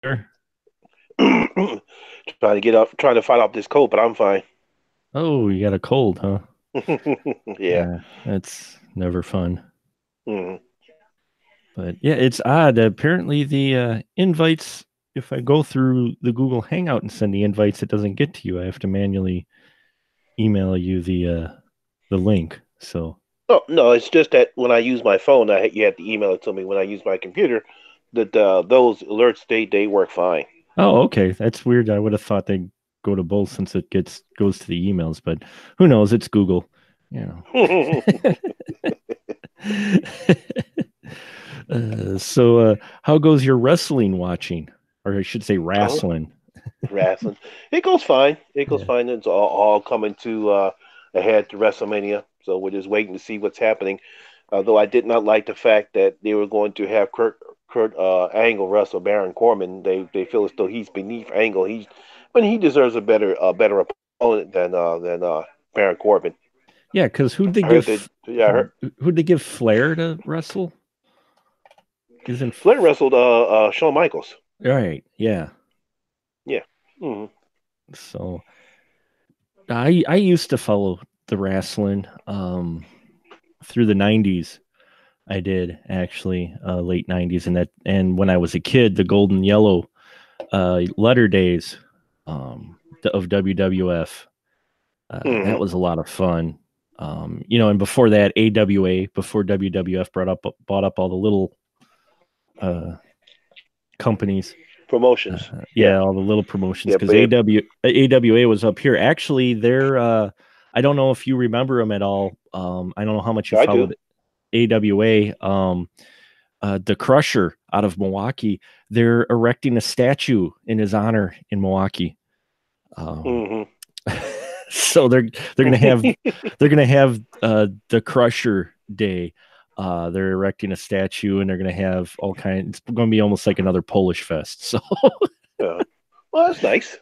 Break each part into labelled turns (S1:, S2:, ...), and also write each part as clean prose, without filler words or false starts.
S1: Sure.
S2: Trying to get up, trying to fight off this cold, but I'm fine.
S1: Oh, you got a cold, huh?
S2: Yeah.
S1: Yeah, that's never fun.
S2: Mhm.
S1: But yeah, it's odd. Apparently, the invites, if I go through the Google Hangout and send the invites, it doesn't get to you. I have to manually email you the link. So,
S2: Oh, no, it's just that when I use my phone, you have to email it to me. When I use my computer, that those alerts they work fine.
S1: oh, okay, that's weird. I would have thought they'd go to both since it gets goes to the emails, but who knows? It's Google, you know. So, how goes your wrestling watching, or I should say,
S2: Oh,
S1: wrestling?
S2: wrestling. It goes fine. It goes
S1: Yeah.
S2: fine. It's all coming to ahead to WrestleMania. So we're just waiting to see what's happening. Although I did not like the fact that they were going to have Kurt Angle wrestle Baron Corbin. They feel as though he's beneath Angle. But he deserves a better opponent than Baron Corbin.
S1: Yeah, because
S2: I heard that. Yeah, I heard
S1: who'd they give Flair to wrestle? Isn't
S2: Flair wrestled Shawn Michaels.
S1: right? Yeah.
S2: Yeah. Hmm.
S1: So I used to follow the wrestling through the '90s. I did actually late '90s, and when I was a kid, the golden yellow letter days of WWF. That
S2: Hmm.
S1: was a lot of fun. And before that, AWA, before WWF bought up all the little uh, companies.
S2: Promotions. Yeah.
S1: Yeah, all the little promotions
S2: Yeah.
S1: because AWA was up here. Actually, they're I don't know if you remember them at all. I don't know how much you
S2: I do.
S1: followed AWA. The Crusher out of Milwaukee, they're erecting a statue in his honor in Milwaukee. Um,
S2: Hmm.
S1: so they're gonna have the Crusher Day. They're erecting a statue and they're gonna have all kinds. It's gonna be almost like another Polish fest. So
S2: Yeah. Well, that's nice.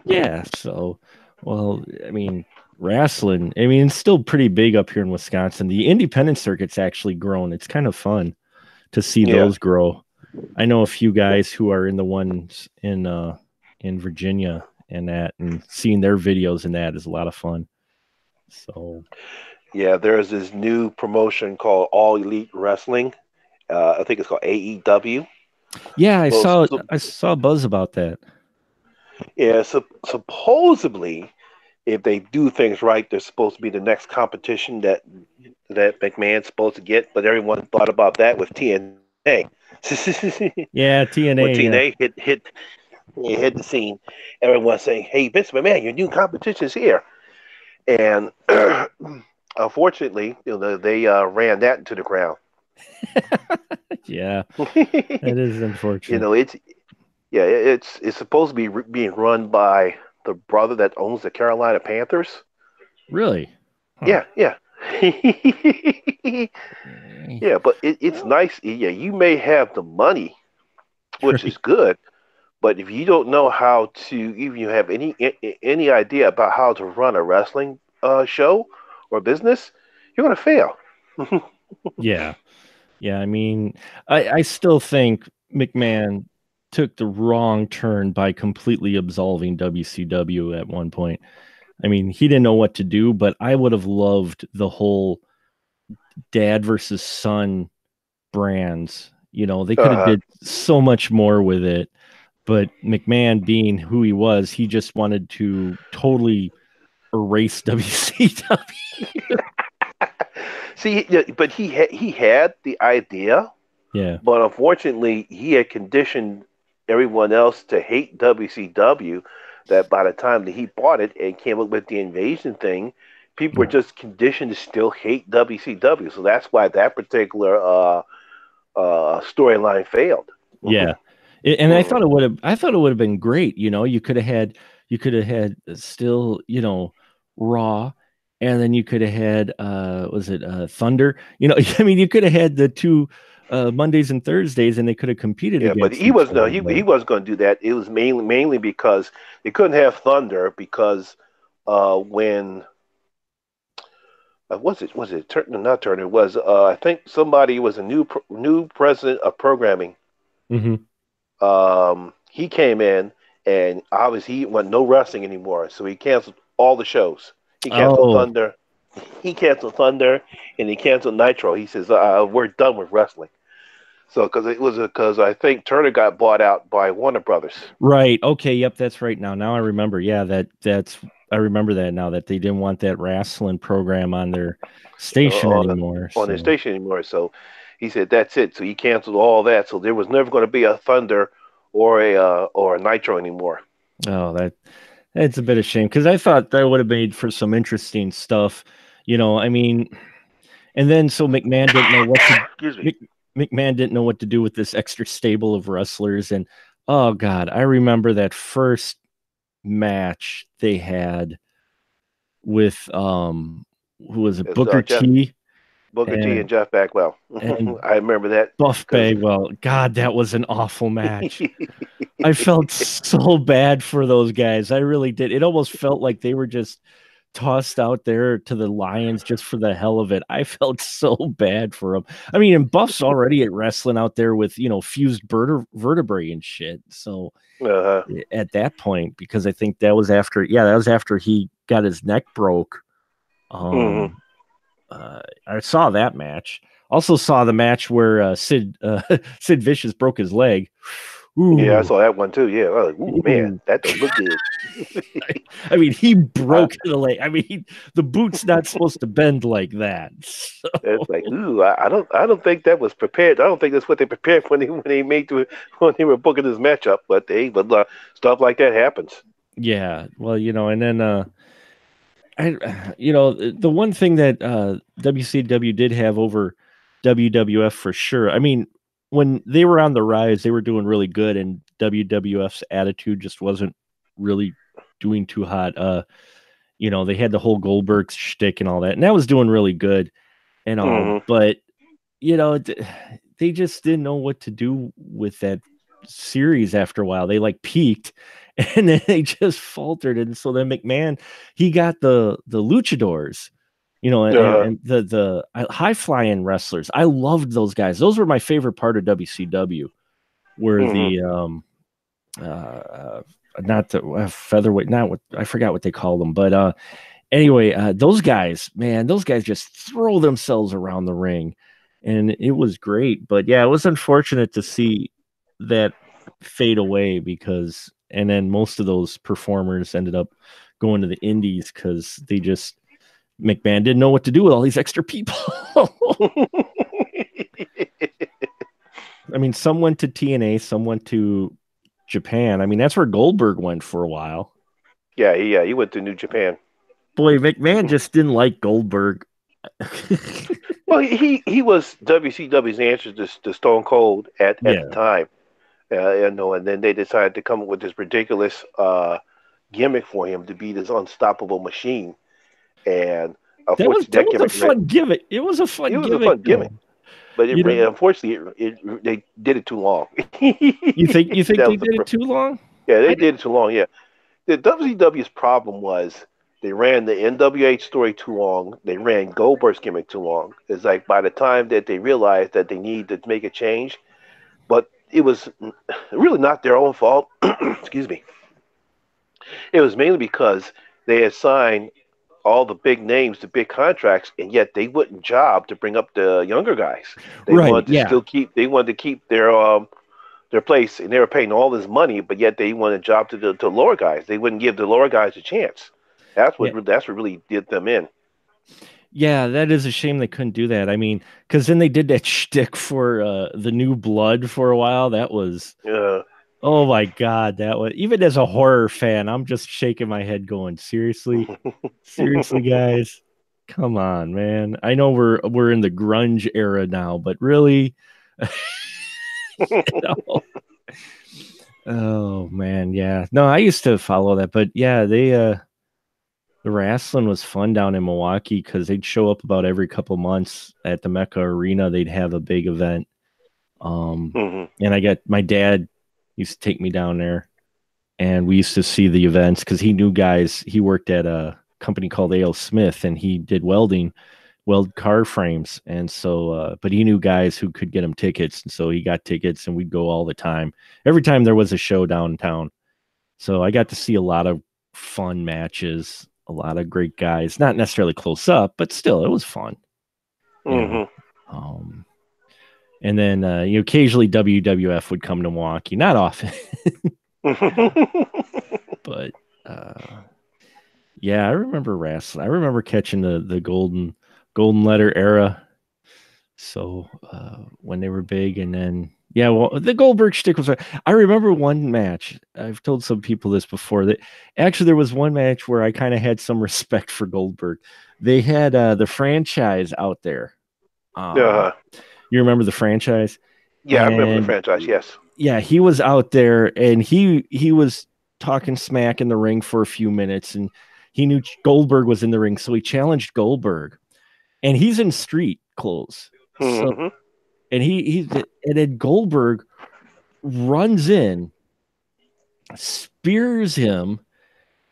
S1: yeah, so well, I mean, wrestling. I mean, it's still pretty big up here in Wisconsin. The independent circuit's actually grown. It's kind of fun to see
S2: Yeah.
S1: those grow. I know a few guys who are in the ones in Virginia and seeing their videos and that is a lot of fun. So
S2: Yeah, there's this new promotion called All Elite Wrestling. I think it's called AEW.
S1: yeah,
S2: Well,
S1: I saw a buzz about that.
S2: yeah, supposedly, if they do things right, they're supposed to be the next competition that McMahon's supposed to get. But everyone thought about that with TNA.
S1: Yeah,
S2: When
S1: TNA, yeah.
S2: TNA hit the scene, everyone's saying, "Hey, Vince McMahon, your new competition's here." And unfortunately, they ran that into the ground.
S1: Yeah, that is
S2: you
S1: unfortunate.
S2: know, it's yeah, it's supposed to be being run by the brother that owns the Carolina Panthers.
S1: Really? Huh.
S2: Yeah, yeah. Yeah, but it's nice. Yeah, you may have the money, which
S1: Right.
S2: is good, but if you don't know how to, even you have any idea about how to run a wrestling show or business, you're gonna fail.
S1: Yeah. Yeah, I mean, I still think McMahon took the wrong turn by completely absolving WCW at one point. I mean, he didn't know what to do, but I would have loved the whole dad versus son brands. They could have
S2: Uh-huh.
S1: did so much more with it, but McMahon being who he was, he just wanted to totally erase WCW.
S2: See, yeah, but he had the idea,
S1: Yeah.
S2: but unfortunately, he had conditioned everyone else to hate WCW. That by the time that he bought it and came up with the invasion thing, people were
S1: Yeah.
S2: just conditioned to still hate WCW. So that's why that particular storyline failed.
S1: Yeah. And I thought it would have been great. You could have had still, Raw, and then you could have had, was it Thunder? I mean, you could have had the two Mondays and Thursdays, and they could have competed
S2: Yeah, but
S1: against
S2: he
S1: each
S2: was no,
S1: other.
S2: he
S1: But
S2: wasn't going to do that. It was mainly because they couldn't have Thunder because when was it Turner, not Turner, it was I think somebody was a new president of programming.
S1: Mhm.
S2: he came in, and obviously he didn't want no wrestling anymore, so he canceled all the shows. He canceled
S1: Oh,
S2: Thunder. He canceled Thunder, and he canceled Nitro. He says, "We're done with wrestling." So, because I think Turner got bought out by Warner Brothers.
S1: right. Okay. Yep. That's right. Now I remember. Yeah. I remember that now, that they didn't want that wrestling program on their station
S2: on
S1: anymore.
S2: on his
S1: So,
S2: station anymore. So he said that's it. So he canceled all that. So there was never going to be a Thunder or a Nitro anymore.
S1: oh, that's a bit of shame, because I thought that would have made for some interesting stuff. I mean, and then so McMahon didn't know what to
S2: Excuse me.
S1: McMahon didn't know what to do with this extra stable of wrestlers. And oh God, I remember that first match they had with who was it,
S2: It's
S1: Booker T
S2: Booker T
S1: and
S2: and Jeff Bagwell.
S1: and
S2: I remember that
S1: Buff
S2: because
S1: Bagwell. God, that was an awful match. I felt so bad for those guys. I really did. It almost felt like they were just tossed out there to the Lions just for the hell of it. I felt so bad for them. I mean, and Buff's already at wrestling out there with, fused vertebrae and shit. So
S2: uh-huh.
S1: at that point, because I think that was after he got his neck broke.
S2: Mm-hmm.
S1: I saw that match. Also saw the match where Sid Vicious broke his leg. Ooh.
S2: Yeah, I saw that one too. Yeah, I was like, ooh, man, that don't look good.
S1: I mean, he broke the leg. I mean, the boot's not supposed to bend like that. So.
S2: It's like, ooh, I don't think that was prepared. I don't think that's what they prepared when they were booking this matchup. But stuff like that happens.
S1: Yeah, well, and then the one thing that WCW did have over WWF for sure. I mean, when they were on the rise, they were doing really good, and WWF's attitude just wasn't really doing too hot. They had the whole Goldberg shtick and all that, and that was doing really good and all.
S2: Mm-hmm.
S1: But they just didn't know what to do with that series after a while. They peaked, and then they just faltered. And so then McMahon, he got the luchadors, and the high flying wrestlers. I loved those guys. Those were my favorite part of WCW. Were
S2: Mm-hmm.
S1: not the featherweight, not what I forgot what they call them, but anyway, those guys, man, those guys just throw themselves around the ring, and it was great. But yeah, it was unfortunate to see that fade away, and then most of those performers ended up going to the indies because McMahon didn't know what to do with all these extra people. I mean, some went to TNA, some went to Japan. I mean, that's where Goldberg went for a while.
S2: Yeah, he went to New Japan.
S1: Boy, McMahon just didn't like Goldberg.
S2: Well, he was WCW's answer to Stone Cold at the time. And then they decided to come up with this ridiculous gimmick for him to be this unstoppable machine. And
S1: that was a fun gimmick. It was a fun gimmick.
S2: But unfortunately, they did it too long.
S1: You think they did it too long?
S2: Yeah, they did it too long. Yeah, the WCW's problem was they ran the NWA story too long. They ran Goldberg's gimmick too long. It's like by the time that they realized that they needed to make a change, but it was really not their own fault. Excuse me. It was mainly because they had signed all the big names to big contracts, and yet they wouldn't job to bring up the younger guys. They wanted to keep their place, and they were paying all this money, but yet they wanted a job to the lower guys. They wouldn't give the lower guys a chance. That's what really did them in.
S1: Yeah, that is a shame they couldn't do that. I mean, because then they did that shtick for the New Blood for a while. That was, oh my God, that was, even as a horror fan, I'm just shaking my head going, seriously, guys, come on, man. I know we're in the grunge era now, but really, oh man, yeah. No, I used to follow that, but yeah, the wrestling was fun down in Milwaukee because they'd show up about every couple months at the Mecca Arena. They'd have a big event. And my dad used to take me down there, and we used to see the events because he knew guys. He worked at a company called A.L. Smith, and he did welding weld car frames, and so but he knew guys who could get him tickets, and so he got tickets, and we'd go all the time. Every time there was a show downtown, so I got to see a lot of fun matches, a lot of great guys. Not necessarily close up, but still, it was fun. And then occasionally WWF would come to Milwaukee, not often, but yeah, I remember wrestling. I remember catching the golden letter era. So when they were big, and then the Goldberg shtick was. I remember one match. I've told some people this before, that actually there was one match where I kind of had some respect for Goldberg. They had the franchise out there. You remember the franchise?
S2: Yeah, I remember the franchise. Yes.
S1: Yeah, he was out there, and he was talking smack in the ring for a few minutes, and he knew Goldberg was in the ring, so he challenged Goldberg, and he's in street clothes. So, and then Goldberg runs in, spears him,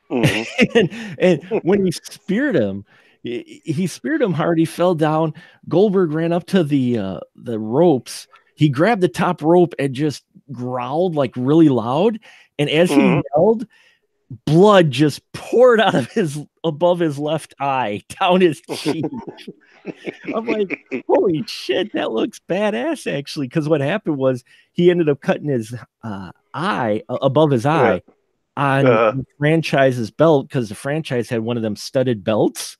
S1: and when he speared him, he speared him hard. He fell down. Goldberg ran up to the ropes. He grabbed the top rope and just growled like really loud. And as he yelled, blood just poured out of above his left eye down his cheek. I'm like, holy shit, that looks badass, actually. Because what happened was he ended up cutting his eye above his eye on the franchise's belt, because the franchise had one of them studded belts.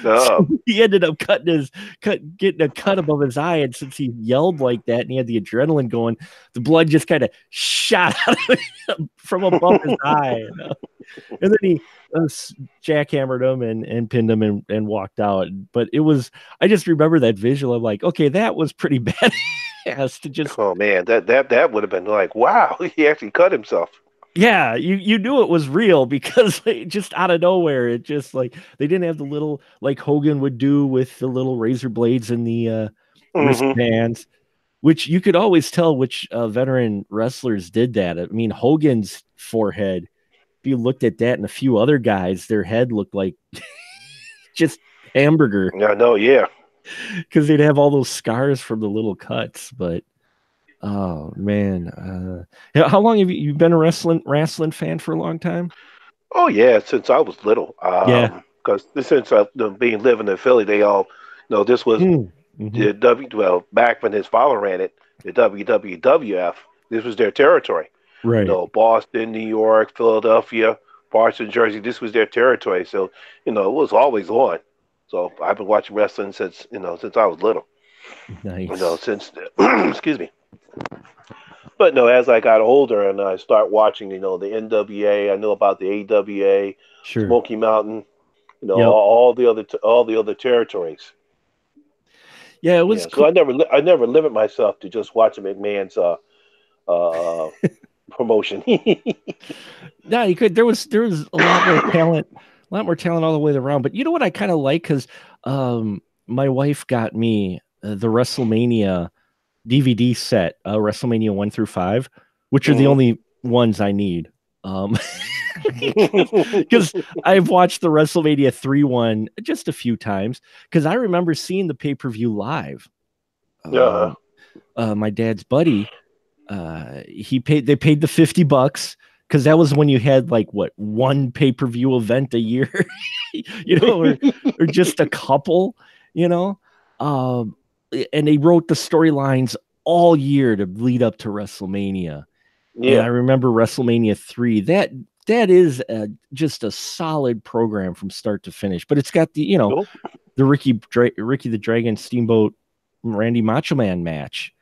S1: So he ended up getting a cut above his eye, and since he yelled like that and he had the adrenaline going, the blood just kind of shot out of him from above his eye. And then he jackhammered him and pinned him and walked out. But I just remember that visual. I'm like, okay, that was pretty badass to just.
S2: Oh man, that would have been like, wow, he actually cut himself.
S1: Yeah, you knew it was real, because just out of nowhere, it just like they didn't have the little, like Hogan would do with the little razor blades and the wristbands, which you could always tell which veteran wrestlers did that. I mean, Hogan's forehead, if you looked at that, and a few other guys, their head looked like just hamburger.
S2: I know, yeah,
S1: because they'd have all those scars from the little cuts, but. Oh man, how long have you been a wrestling fan? For a long time?
S2: Oh yeah, since I was little. Because since being living in Philly, they all, this was the back when his father ran it, the WWF. This was their territory.
S1: Right.
S2: Boston, New York, Philadelphia, parts of Jersey. This was their territory. So it was always on. So I've been watching wrestling since I was little.
S1: Nice.
S2: Since excuse me. But no, as I got older and I start watching, the NWA, I know about the AWA,
S1: sure.
S2: Smoky Mountain, all the other territories.
S1: Yeah, it was.
S2: So I never limit myself to just watching McMahon's promotion.
S1: No, you could. There was a lot more talent, all the way around. But you know what I kind of like, because my wife got me the WrestleMania DVD set, WrestleMania 1 through 5, which are the only ones I need. Because I've watched the WrestleMania 3 one just a few times, because I remember seeing the pay-per-view live. My dad's buddy, they paid the $50, because that was when you had like one pay-per-view event a year, or just a couple, and they wrote the storylines all year to lead up to WrestleMania. Yeah, and I remember WrestleMania 3. That is just a solid program from start to finish. But it's got the the Ricky the Dragon Steamboat Randy Macho Man match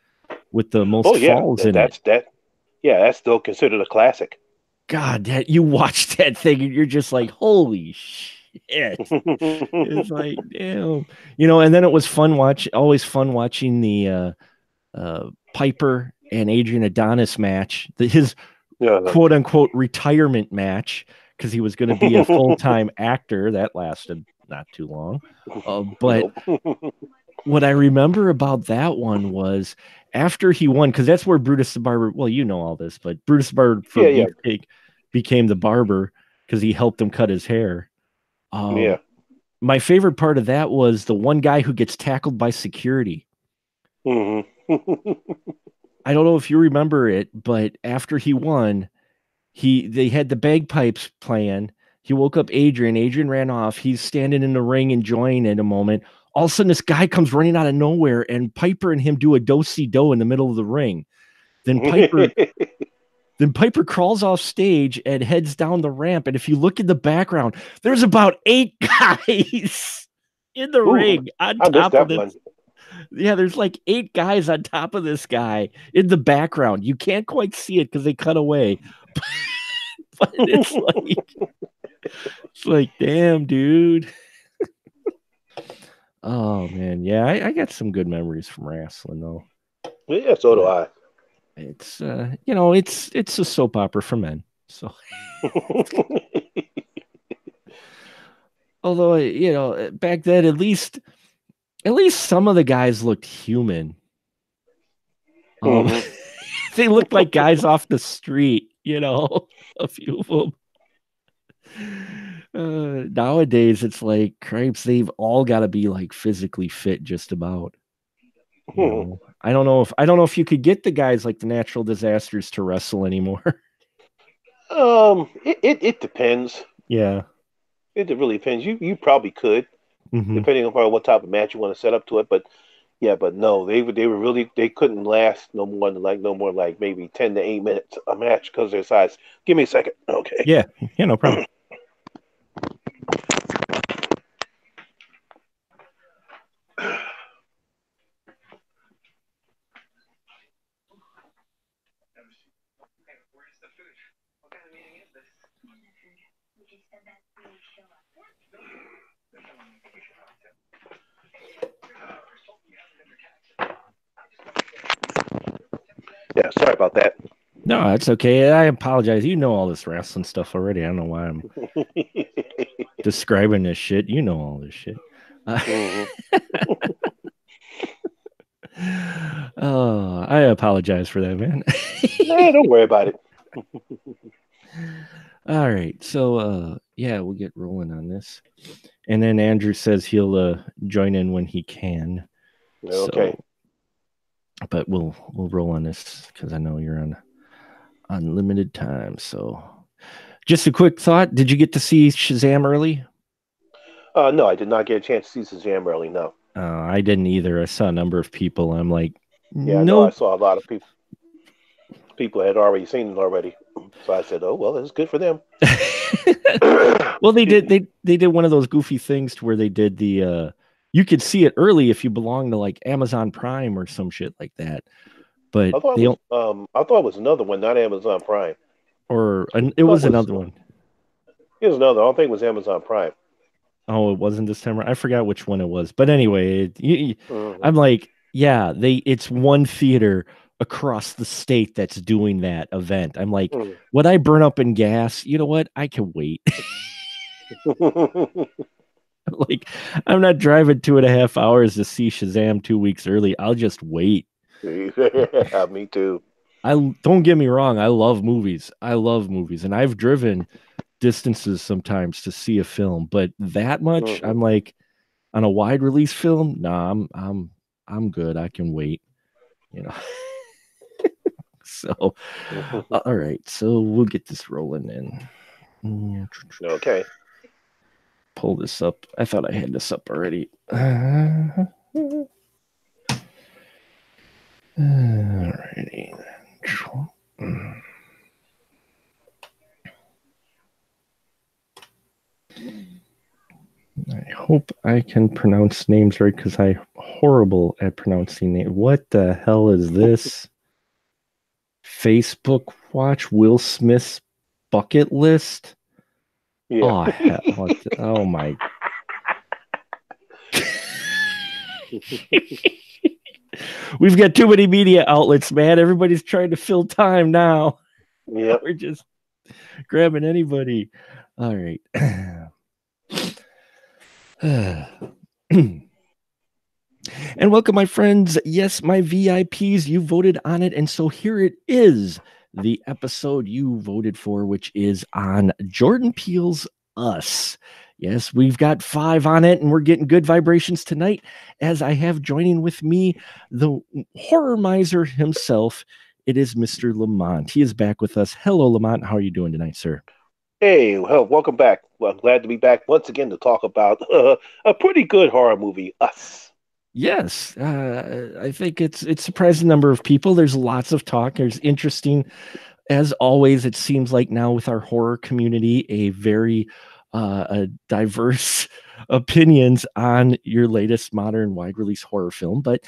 S1: with the most falls in it.
S2: That's still considered a classic.
S1: God, you watch that thing and you're just like, holy shit. It's like, damn, and then it was always fun watching the Piper and Adrian Adonis match, his quote unquote retirement match, because he was going to be a full-time actor. That lasted not too long. But what I remember about that one was after he won, because that's where Brutus the Barber, well, you know all this, but Brutus the Barber became the barber because he helped him cut his hair. my favorite part of that was the one guy who gets tackled by security.
S2: Mm-hmm.
S1: I don't know if you remember it, but after he won, they had the bagpipes playing. He woke up Adrian. Adrian ran off. He's standing in the ring enjoying it a moment. All of a sudden, this guy comes running out of nowhere, and Piper and him do a do-si-do in the middle of the ring. Then Piper crawls off stage and heads down the ramp. And if you look in the background, there's about 8 guys in the ring on top of this. Yeah, there's like 8 guys on top of this guy in the background. You can't quite see it because they cut away. But it's like, damn, dude. Oh man, yeah, I got some good memories from wrestling though.
S2: Yeah, so do I.
S1: It's it's a soap opera for men. So although, back then at least some of the guys looked human. They looked like guys off the street, a few of them. Nowadays it's like, cripes, they've all got to be like physically fit just about. I don't know if you could get the guys like the Natural Disasters to wrestle anymore.
S2: It depends.
S1: Yeah.
S2: It really depends. You probably could, depending on what type of match you want to set up to it. But yeah, but no, they couldn't last no more than maybe 10 to 8 minutes a match because of their size. Give me a second. Okay.
S1: Yeah, no problem.
S2: Yeah, sorry about that.
S1: No, that's okay. I apologize. You know all this wrestling stuff already. I don't know why I'm describing this shit. You know all this shit. Oh, I apologize for that, man.
S2: Nah, don't worry about it.
S1: All right. So, we'll get rolling on this. And then Andrew says he'll join in when he can.
S2: Okay.
S1: But we'll roll on this because I know you're on unlimited time. So just a quick thought. Did you get to see Shazam early?
S2: No, I did not get a chance to see Shazam early, no.
S1: I didn't either. I saw a number of people. I'm like,
S2: yeah, no, I saw a lot of people. People had already seen it already. So I said, oh, well, it's good for them.
S1: Well, they did one of those goofy things to where they did the you could see it early if you belong to like Amazon Prime or some shit like that. But
S2: I thought it was another one, not Amazon Prime.
S1: It was another one.
S2: It was another. I don't think it was Amazon Prime.
S1: Oh, it wasn't this time. I forgot which one it was. But anyway, I'm like, yeah, it's one theater across the state that's doing that event. I'm like, would I burn up in gas? You know what? I can wait. Like, I'm not driving 2.5 hours to see Shazam 2 weeks early. I'll just wait.
S2: Yeah, me too.
S1: Don't get me wrong. I love movies. And I've driven distances sometimes to see a film, but that much, I'm like, on a wide release film, nah, I'm good. I can wait. So, all right. So we'll get this rolling in.
S2: Okay.
S1: Pull this up. I thought I had this up already. Alrighty. I hope I can pronounce names right because I'm horrible at pronouncing names. What the hell is this? Facebook watch Will Smith's bucket list? Yeah. Oh, hell, oh my. We've got too many media outlets, man. Everybody's trying to fill time now.
S2: Yeah.
S1: We're just grabbing anybody. All right. And welcome, my friends. Yes, my VIPs, you voted on it. And so here it is, the episode you voted for, which is on Jordan Peele's Us. Yes, we've got 5 on it, and we're getting good vibrations tonight. As I have joining with me the horror miser himself, it is Mr. Lamont. He is back with us. Hello, Lamont. How are you doing tonight, sir?
S2: Hey, well, welcome back. Well, I'm glad to be back once again to talk about a pretty good horror movie, Us.
S1: Yes, I think it's surprising number of people. There's lots of talk. There's interesting, as always. It seems like now with our horror community, a very a diverse opinions on your latest modern wide release horror film. But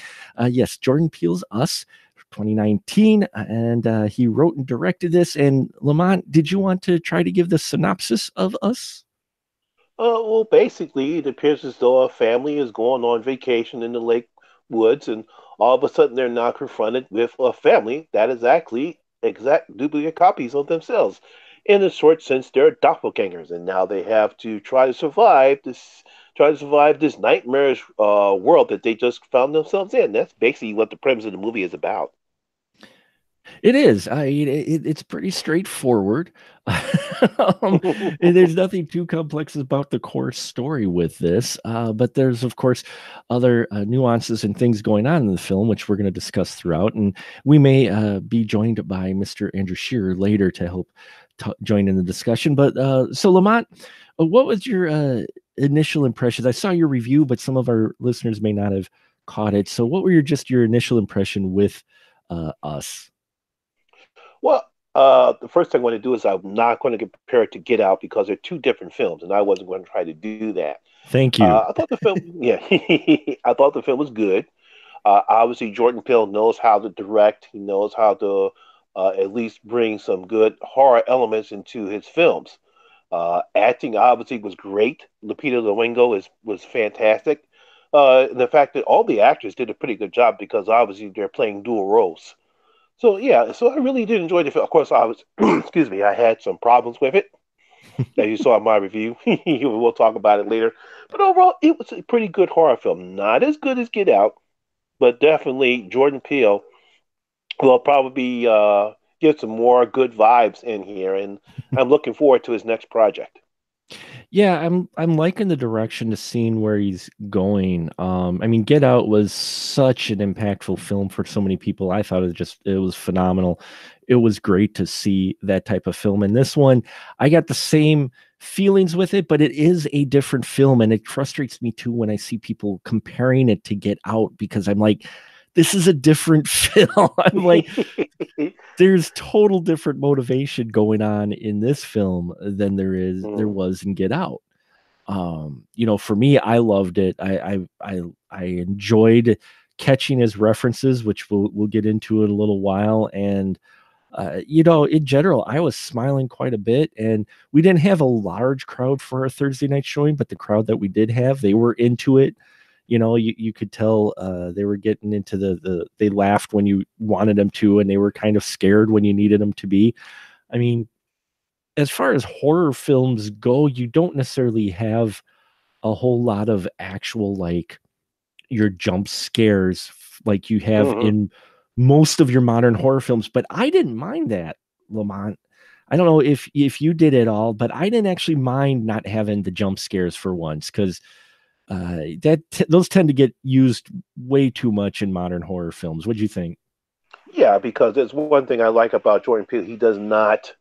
S1: yes, Jordan Peele's Us, 2019, and he wrote and directed this. And Lamont, did you want to try to give the synopsis of Us?
S2: Well, basically, it appears as though a family is going on vacation in the lake woods, and all of a sudden they're now confronted with a family that is actually exact duplicate copies of themselves. In a short sense, they're doppelgangers, and now they have to try to survive this nightmarish world that they just found themselves in. That's basically what the premise of the movie is about.
S1: It is. It's pretty straightforward. And there's nothing too complex about the core story with this. But there's, of course, other nuances and things going on in the film, which we're going to discuss throughout. And we may be joined by Mr. Andrew Shearer later to help join in the discussion. But so, Lamont, what was your initial impressions? I saw your review, but some of our listeners may not have caught it. So, what were your initial impression with Us?
S2: Well, the first thing I want to do is I'm not going to compare it to Get Out because they're two different films, and I wasn't going to try to do that.
S1: Thank you.
S2: I thought the film, yeah, I thought the film was good. Obviously, Jordan Peele knows how to direct. He knows how to at least bring some good horror elements into his films. Acting obviously was great. Lupita Nyong'o was fantastic. The fact that all the actors did a pretty good job because obviously they're playing dual roles. So yeah, so I really did enjoy the film. Of course, I was, excuse me, I had some problems with it, as you saw in my review. We'll talk about it later. But overall, it was a pretty good horror film. Not as good as Get Out, but definitely Jordan Peele will probably get some more good vibes in here, and I'm looking forward to his next project.
S1: Yeah, I'm liking the direction to seeing where he's going. I mean, Get Out was such an impactful film for so many people. I thought it was phenomenal. It was great to see that type of film. And this one, I got the same feelings with it, but it is a different film, and it frustrates me too when I see people comparing it to Get Out because I'm like, this is a different film. I'm like, there's total different motivation going on in this film than there
S2: Mm.
S1: was in Get Out. For me, I loved it. I enjoyed catching his references, which we'll get into in a little while. And in general, I was smiling quite a bit. And we didn't have a large crowd for our Thursday night showing, but the crowd that we did have, they were into it. You could tell they were getting into they laughed when you wanted them to, and they were kind of scared when you needed them to be. I mean, as far as horror films go, you don't necessarily have a whole lot of actual like your jump scares like you have
S2: Hmm.
S1: in most of your modern horror films. But I didn't mind that, Lamont. I don't know if you did it all, but I didn't actually mind not having the jump scares for once because those tend to get used way too much in modern horror films. What do you think?
S2: Yeah, because there's one thing I like about Jordan Peele. He does not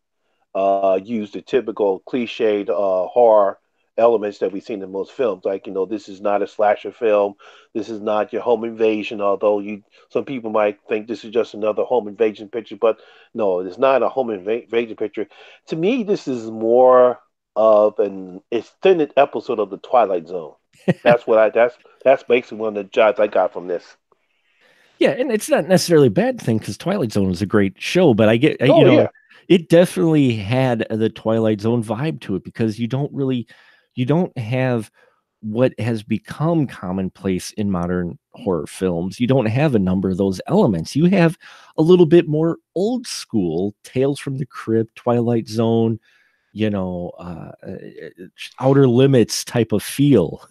S2: use the typical cliched horror elements that we've seen in most films. Like, this is not a slasher film. This is not your home invasion, although some people might think this is just another home invasion picture, but no, it's not a invasion picture. To me, this is more of an extended episode of the Twilight Zone. That's basically one of the jobs I got from this.
S1: Yeah, and it's not necessarily a bad thing because Twilight Zone is a great show, but
S2: Oh yeah.
S1: it definitely had the Twilight Zone vibe to it because you don't have what has become commonplace in modern horror films. You don't have a number of those elements. You have a little bit more old school Tales from the Crypt, Twilight Zone, you know, uh, uh, outer limits type of feel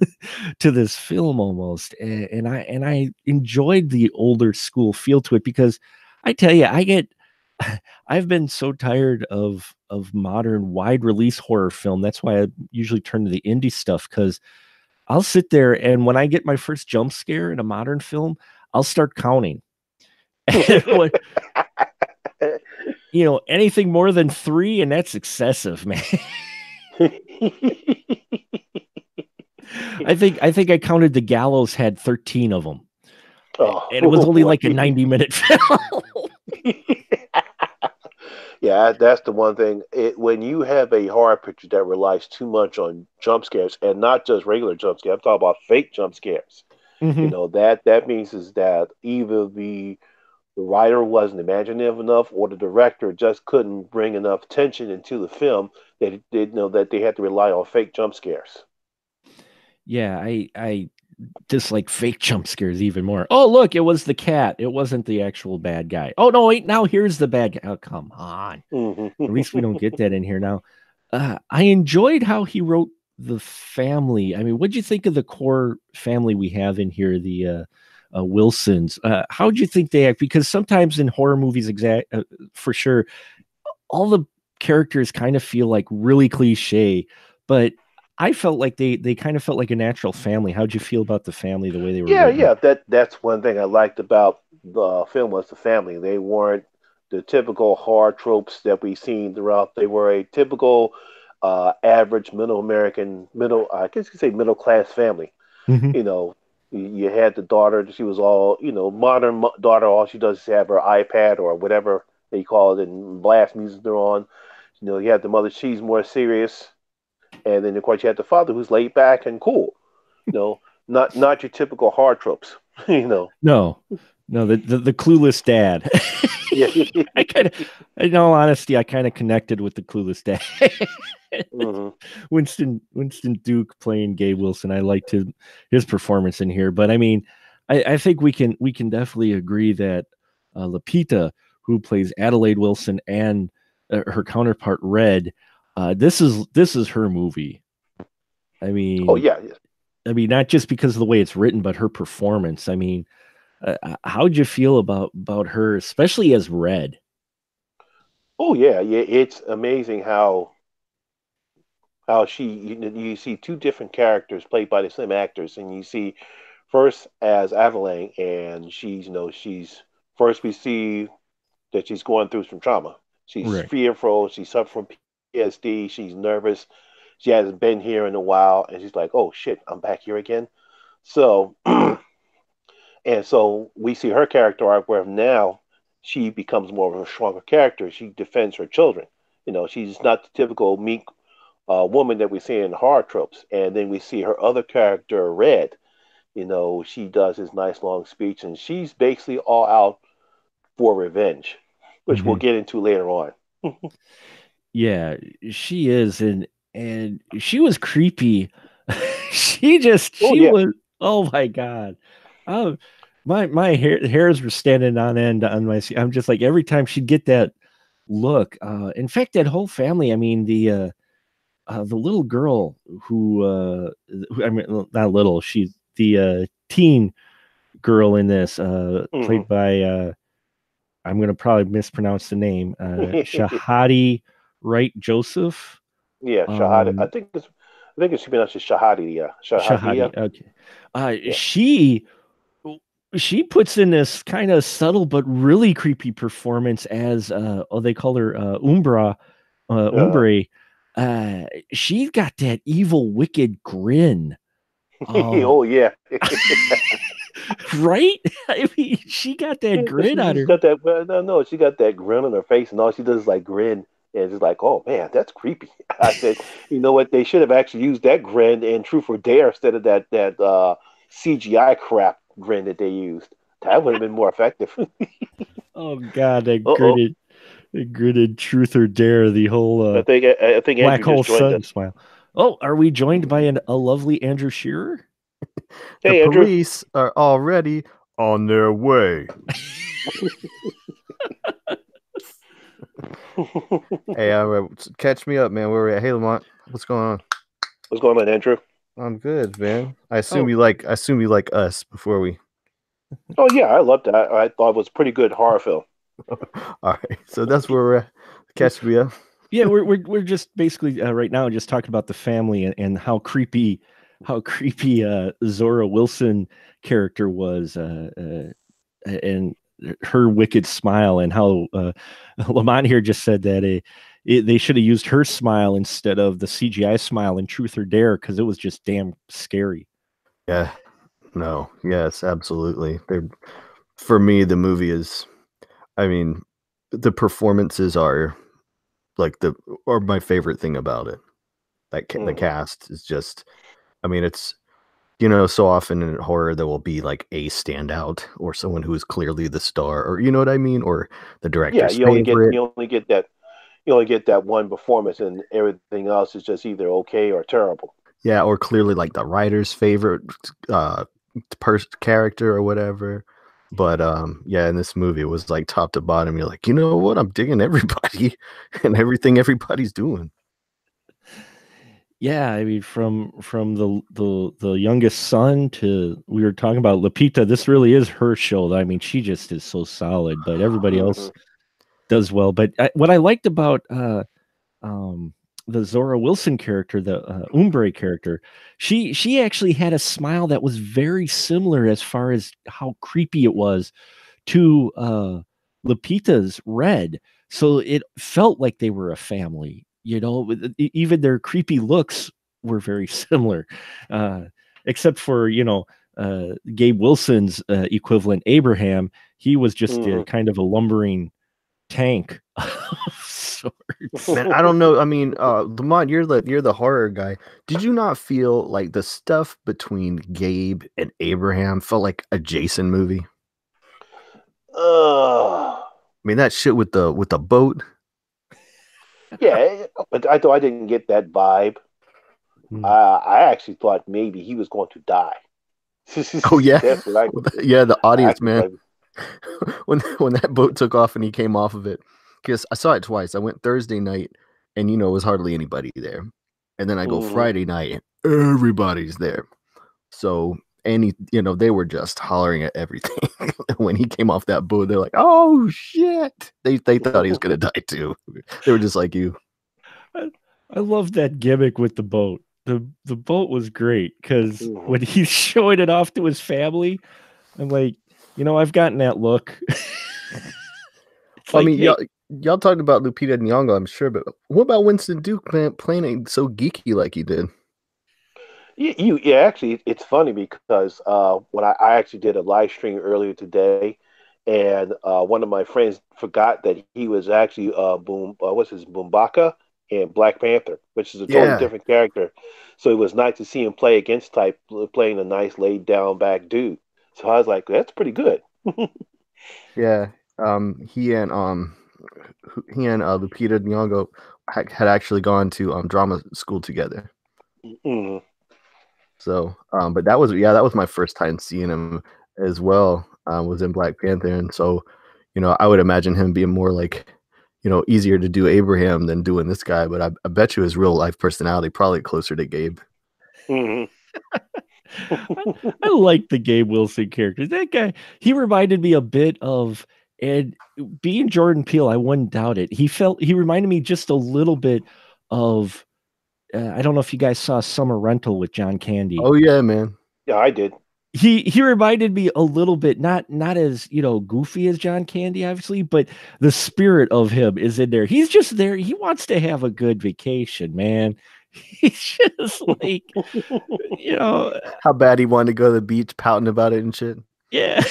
S1: to this film almost. And I enjoyed the older school feel to it because I tell you, I I've been so tired of modern wide release horror film. That's why I usually turn to the indie stuff, because I'll sit there and when I get my first jump scare in a modern film, I'll start counting. What, anything more than 3, and that's excessive, man. I think I counted the gallows had 13 of them.
S2: Oh,
S1: and it was only like a 90-minute film.
S2: Yeah, that's the one thing. When you have a horror picture that relies too much on jump scares, and not just regular jump scares, I'm talking about fake jump scares.
S1: Mhm.
S2: That means is that either the writer wasn't imaginative enough, or the director just couldn't bring enough tension into the film that it did know that they had to rely on fake jump scares.
S1: Yeah, I dislike fake jump scares even more. Oh, look, it was the cat. It wasn't the actual bad guy. Oh no, wait, now here's the bad guy. Oh, come on. At least we don't get that in here now. I enjoyed how he wrote the family. I mean, what'd you think of the core family we have in here, the Wilsons? How'd you think they act? Because sometimes in horror movies, for sure, all the characters kind of feel like really cliche, but I felt like they kind of felt like a natural family. How'd you feel about the family, the way they were
S2: Yeah,
S1: written?
S2: yeah, that's one thing I liked about the film was the family. They weren't the typical horror tropes that we've seen throughout. They were a typical average middle American middle I guess you could say middle class family.
S1: Hmm.
S2: You know, you had the daughter, she was all, modern daughter, all she does is have her iPad or whatever they call it and blast music they're on. You had the mother, she's more serious. And then of course you had the father who's laid back and cool. You know, not your typical hard tropes. you know.
S1: No, no, the clueless dad.
S2: Yeah.
S1: I kind of, in all honesty, I kind of connected with the clueless dad.
S2: hmm
S1: Winston Duke playing Gabe Wilson. I liked his performance in here, but I mean, I think we can definitely agree that Lupita, who plays Adelaide Wilson, and her counterpart Red, this is her movie. I
S2: Oh
S1: mean,
S2: yeah, yeah.
S1: not just because of the way it's written, but her performance. I mean, how'd you feel about her, especially as Red?
S2: Oh yeah, yeah. It's amazing how you see two different characters played by the same actors, and you see first as Evelyn, and she's first we see that she's going through some trauma. She's
S1: Right.
S2: fearful. She's suffering from PTSD. She's nervous. She hasn't been here in a while, and she's like, "Oh shit, I'm back here again." So, and so we see her character arc where now she becomes more of a stronger character. She defends her children. She's not the typical meek woman that we see in horror tropes. And then we see her other character, Red. She does his nice long speech, and she's basically all out for revenge, which we'll
S1: Mhm.
S2: get into later on.
S1: Yeah, she is, and she was creepy. she just
S2: Oh
S1: she
S2: yeah,
S1: was. Oh my god. Oh, my hairs were standing on end on my. I'm just like every time she'd get that look. In fact, that whole family. I mean, the little girl who I mean, not little. She's the teen girl in this,
S2: hmm
S1: played by I'm gonna probably mispronounce the name, Shahadi Wright Joseph.
S2: yeah. Shahadi.
S1: Um,
S2: I think it should be pronounced as Shahadi. Yeah,
S1: Shahadi.
S2: Shahadia.
S1: Okay. Uh,
S2: Yeah.
S1: she she puts in this kind of subtle but really creepy performance as they call her Umbra,
S2: Uh,
S1: Umbre. Uh, she's got that evil, wicked grin. Um,
S2: oh yeah.
S1: right? I mean, she got that grin
S2: She
S1: on
S2: just
S1: her.
S2: got that. No, no, she got that grin on her face, and all she does is like grin, and it's just like, oh man, that's creepy. I said, you know what? They should have actually used that grin in Truth or Dare instead of that CGI crap grin that they used. That would have been more effective.
S1: Oh God,
S2: Uh oh,
S1: that gritted truth or dare, the whole
S2: I think
S1: black
S2: Andrew
S1: hole
S2: just joined
S1: sun
S2: us.
S1: smile. Oh, are we joined by a lovely Andrew Shearer?
S3: The
S2: Hey, Andrew.
S3: police are already on their way. Hey, catch me up, man. Where we at? Hey, Lamont, what's going on?
S2: What's going on, Andrew?
S3: I'm good, man. I assume
S1: Oh,
S3: I assume you like us before we.
S2: Oh yeah, I loved it. I thought it was a pretty good horror film.
S3: All right, so that's where we're at. Catch me up.
S1: Yeah, we're just basically right now just talking about the family and how creepy Zora Wilson character was, and her wicked smile, and how Lamont here just said that they should have used her smile instead of the CGI smile in Truth or Dare, because it was just damn scary.
S3: Yeah, no, yes, absolutely. For me, the movie is, I mean, the performances are my favorite thing about it. Like the cast is just, I mean, it's, so often in horror there will be like a standout or someone who is clearly the star, or you know what I mean, or the
S2: Yeah,
S3: director's favorite.
S2: you only get that one performance, and everything else is just either okay or terrible.
S3: Yeah, or clearly like the writer's favorite character or whatever. But yeah, in this movie it was like top to bottom. You're like, you know what? I'm digging everybody and everything everybody's doing.
S1: Yeah, I mean, from the youngest son to, we were talking about Lupita. This really is her show. I mean, she just is so solid, but everybody else does well. But what I liked about the Zora Wilson character, the Umbre character, she actually had a smile that was very similar as far as how creepy it was to Lupita's Red. So it felt like they were a family. Even their creepy looks were very similar, except for Gabe Wilson's equivalent, Abraham. He was just kind of a lumbering tank of sorts.
S3: Man, I don't know. I mean, Lamont, you're the horror guy. Did you not feel like the stuff between Gabe and Abraham felt like a Jason movie? I mean, that shit with the boat.
S2: Yeah, but I didn't get that vibe. I actually thought maybe he was going to die.
S3: Oh yeah,
S2: That's what
S3: yeah. The audience, man. When that boat took off and he came off of it, because I saw it twice. I went Thursday night, and it was hardly anybody there, and then I go Friday night, and everybody's there. So they were just hollering at everything. When he came off that boat, they're like, "Oh shit!" They thought he was gonna die too. They were just like you.
S1: I love that gimmick with the boat. The boat was great, because when he's showing it off to his family, I'm like, I've gotten that look.
S3: I mean, y'all talked about Lupita Nyong'o, I'm sure, but what about Winston Duke, man, playing so geeky like he did?
S2: Yeah, actually, it's funny because when I actually did a live stream earlier today, and one of my friends forgot that he was actually Boombaka in Black Panther, which is a totally different character. So it was nice to see him play against type, playing a nice laid down back dude. So I was like, that's pretty good.
S3: Yeah, he and Lupita Nyong'o had actually gone to drama school together. So, but that was my first time seeing him as well. Was in Black Panther, and so, I would imagine him being more like, easier to do Abraham than doing this guy. But I bet you his real life personality probably closer to Gabe.
S1: I like the Gabe Wilson character. That guy, he reminded me a bit of, and being Jordan Peele, I wouldn't doubt it. He reminded me just a little bit of, I don't know if you guys saw Summer Rental with John Candy.
S3: Oh yeah, man.
S2: Yeah, I did.
S1: He reminded me a little bit, not as goofy as John Candy, obviously, but the spirit of him is in there. He's just there. He wants to have a good vacation, man. He's just like,
S3: how bad he wanted to go to the beach, pouting about it and shit.
S1: Yeah.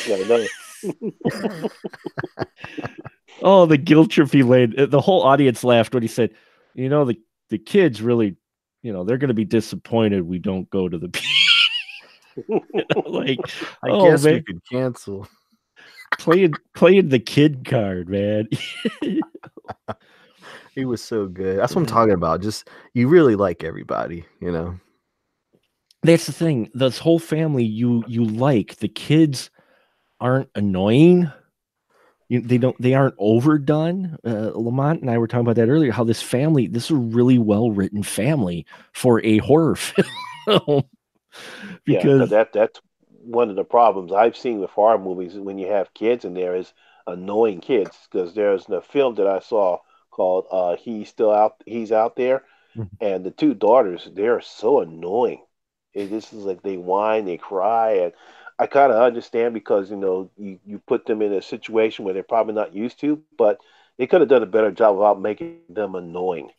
S1: Oh, the guilt trip he laid. The whole audience laughed when he said, the kids really, they're going to be disappointed we don't go to the beach. Like,
S3: I guess we could cancel.
S1: Playing the kid card, man.
S3: He was so good. That's what I'm talking about. Just, you really like everybody,
S1: That's the thing. This whole family, you like. The kids aren't annoying. They aren't overdone. Lamont and I were talking about that earlier, how this is a really well written family for a horror film.
S2: Because that's one of the problems I've seen with horror movies when you have kids in there is annoying kids. Because there's a film that I saw called He's Out There, and the two daughters, they're so annoying. This is like they whine, they cry, and I kind of understand because you put them in a situation where they're probably not used to, but they could have done a better job about making them annoying.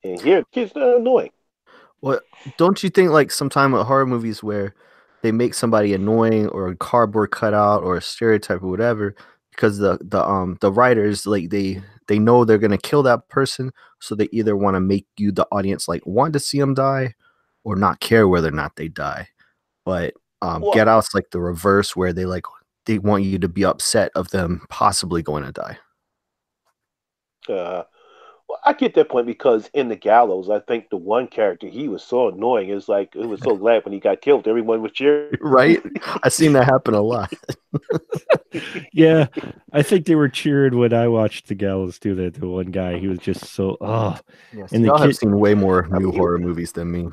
S2: And here, kids are annoying.
S3: Well, don't you think like sometime with horror movies where they make somebody annoying or a cardboard cutout or a stereotype or whatever because the writers like they know they're gonna kill that person, so they either want to make you the audience like want to see them die or not care whether or not they die. But Get Out's like the reverse where they want you to be upset of them possibly going to die.
S2: Well, I get that point because in The Gallows, I think the one character, he was so annoying. It's like it was so glad when he got killed, everyone was cheering.
S3: Right? I've seen that happen a lot.
S1: Yeah, I think they were cheering when I watched The Gallows too. That the one guy, he was just so
S3: Yes, and y'all have seen way more new horror movies than me.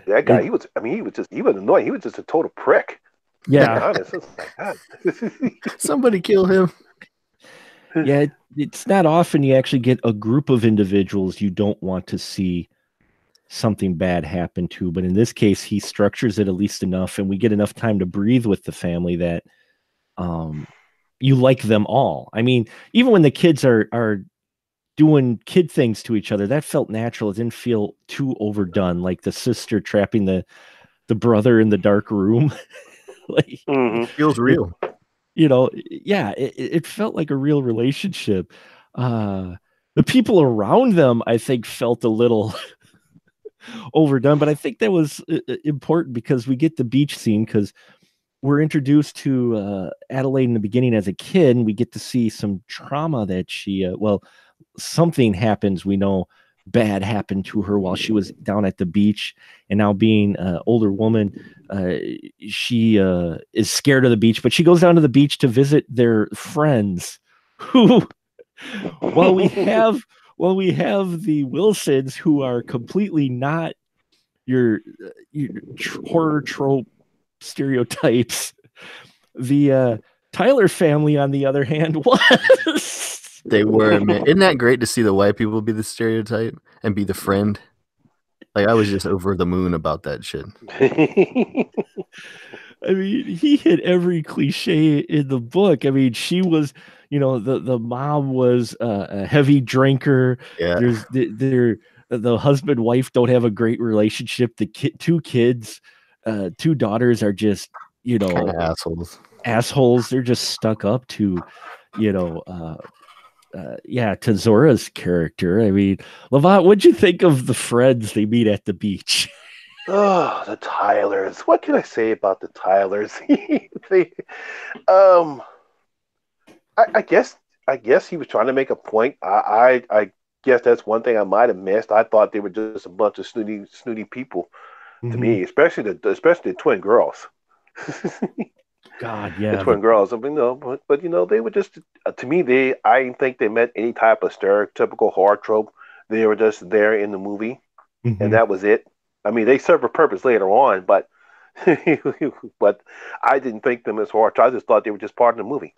S2: That guy, he was annoying. He was just a total prick.
S1: Yeah,
S3: somebody kill him.
S1: Yeah, it's not often you actually get a group of individuals you don't want to see something bad happen to. But in this case, he structures it at least enough, and we get enough time to breathe with the family that you like them all. I mean, even when the kids are doing kid things to each other, that felt natural. It didn't feel too overdone, like the sister trapping the brother in the dark room. Like,
S3: feels real.
S1: Yeah, it felt like a real relationship. The people around them, I think, felt a little overdone, but I think that was important because we get the beach scene because we're introduced to Adelaide in the beginning as a kid, and we get to see some trauma that something happens. We know bad happened to her while she was down at the beach, and now being an older woman, she is scared of the beach, but she goes down to the beach to visit their friends who while we have the Wilsons, who are completely not your horror trope stereotypes, the Tyler family on the other hand was.
S3: They were, man. Isn't that great to see the white people be the stereotype and be the friend? Like, I was just over the moon about that shit.
S1: I mean, he hit every cliche in the book. I mean, she was, the mom was a heavy drinker.
S3: Yeah.
S1: The husband wife don't have a great relationship. The two kids, two daughters are just, assholes. They're just stuck up to, to Zora's character. I mean, Levant, what'd you think of the friends they meet at the beach?
S2: Oh, the Tylers. What can I say about the Tylers? I guess he was trying to make a point. I guess that's one thing I might have missed. I thought they were just a bunch of snooty people to me, especially the twin girls.
S1: God, yeah,
S2: the twin girls. I mean, but they were just to me. I didn't think they met any type of stereotypical horror trope. They were just there in the movie, and that was it. I mean, they serve a purpose later on, but but I didn't think them as horror. I just thought they were just part of the movie.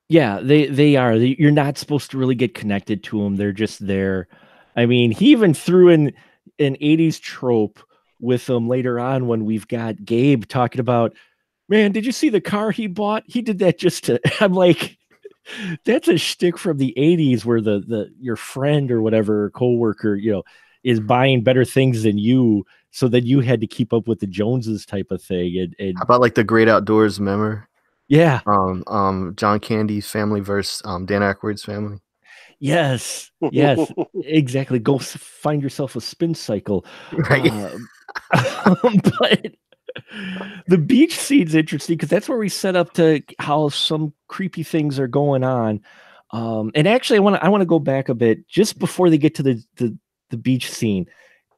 S1: Yeah, they are. You're not supposed to really get connected to them. They're just there. I mean, he even threw in an 80s trope with them later on when we've got Gabe talking about, man, did you see the car he bought? He did that just to. I'm like, that's a shtick from the 80s where your friend or whatever coworker, is buying better things than you, so that you had to keep up with the Joneses type of thing. And
S3: how about like the Great Outdoors, remember?
S1: Yeah.
S3: John Candy's family versus Dan Aykroyd's family.
S1: Yes, exactly. Go find yourself a spin cycle.
S3: Right.
S1: But the beach scene's interesting because that's where we set up to how some creepy things are going on. And actually, I want to go back a bit just before they get to the beach scene,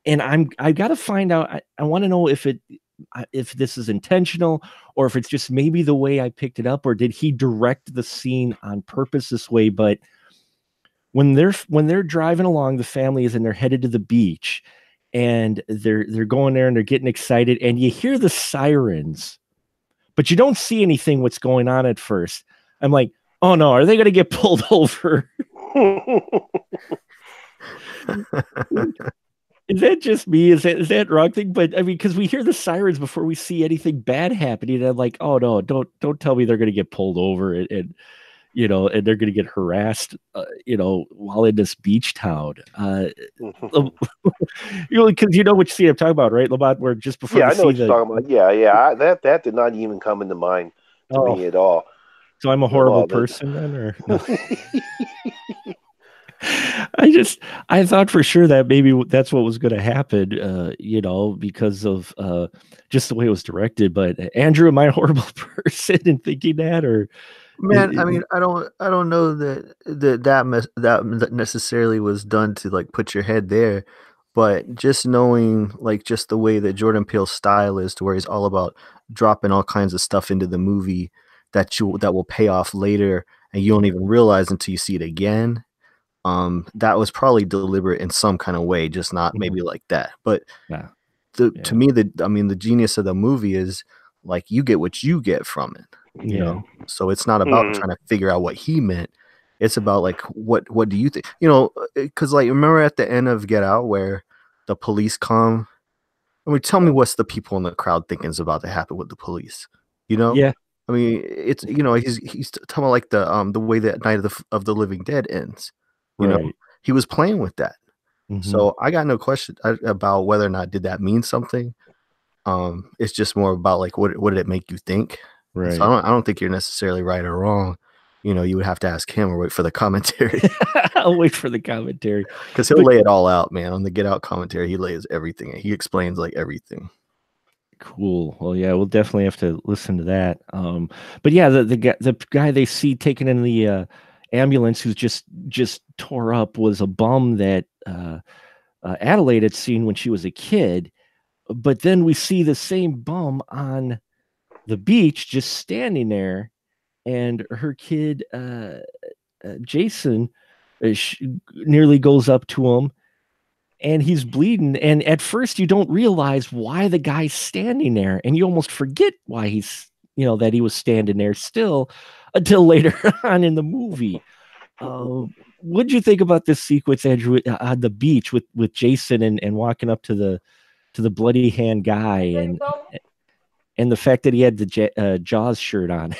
S1: and I got to find out. I want to know if this is intentional or if it's just maybe the way I picked it up, or did he direct the scene on purpose this way? But when they're driving along, the family is and they're headed to the beach, and they're going there and they're getting excited, and you hear the sirens, but you don't see anything what's going on at first. I'm like, oh no, are they going to get pulled over? Is that just me? Is that wrong thing? But I mean, because we hear the sirens before we see anything bad happening, and I'm like, oh no, don't tell me they're going to get pulled over and you know, and they're going to get harassed, you know, while in this beach town. You know, because you know which scene I'm talking about, right, Lamont? Where just before
S2: I know what you're talking about. Yeah. That did not even come into mind to me at all.
S1: So I'm a horrible person then, or no? I thought for sure that maybe that's what was going to happen, you know, because of just the way it was directed. But Andrew, am I a horrible person in thinking that, or?
S3: Man, I mean, I don't know that necessarily was done to like put your head there, but just knowing like just the way that Jordan Peele's style is, to where he's all about dropping all kinds of stuff into the movie that will pay off later, and you don't even realize until you see it again. That was probably deliberate in some kind of way, just not maybe like that. But to me, the genius of the movie is like you get what you get from it. You know, so it's not about trying to figure out what he meant. It's about like what do you think? You know, because like remember at the end of Get Out where the police come. I mean, tell me what's the people in the crowd thinking is about to happen with the police? You know, I mean, it's you know he's talking about like the way that Night of the Living Dead ends. You know, he was playing with that. So I got no question about whether or not did that mean something. It's just more about like what did it make you think? Right. So I don't think you're necessarily right or wrong. You know, you would have to ask him or wait for the commentary.
S1: I'll wait for the commentary
S3: because he'll lay it all out, man. On the Get Out commentary, he lays everything. He explains like everything.
S1: Cool. Well, yeah, we'll definitely have to listen to that. But yeah, the guy they see taken in the ambulance who's just tore up was a bum that Adelaide had seen when she was a kid. But then we see the same bum on the beach just standing there, and her kid Jason nearly goes up to him, and he's bleeding, and at first you don't realize why the guy's standing there, and you almost forget why he's, you know, that he was standing there still until later on in the movie. What did you think about this sequence, Andrew, on the beach with Jason and walking up to the bloody hand guy, and the fact that he had the Jaws shirt on?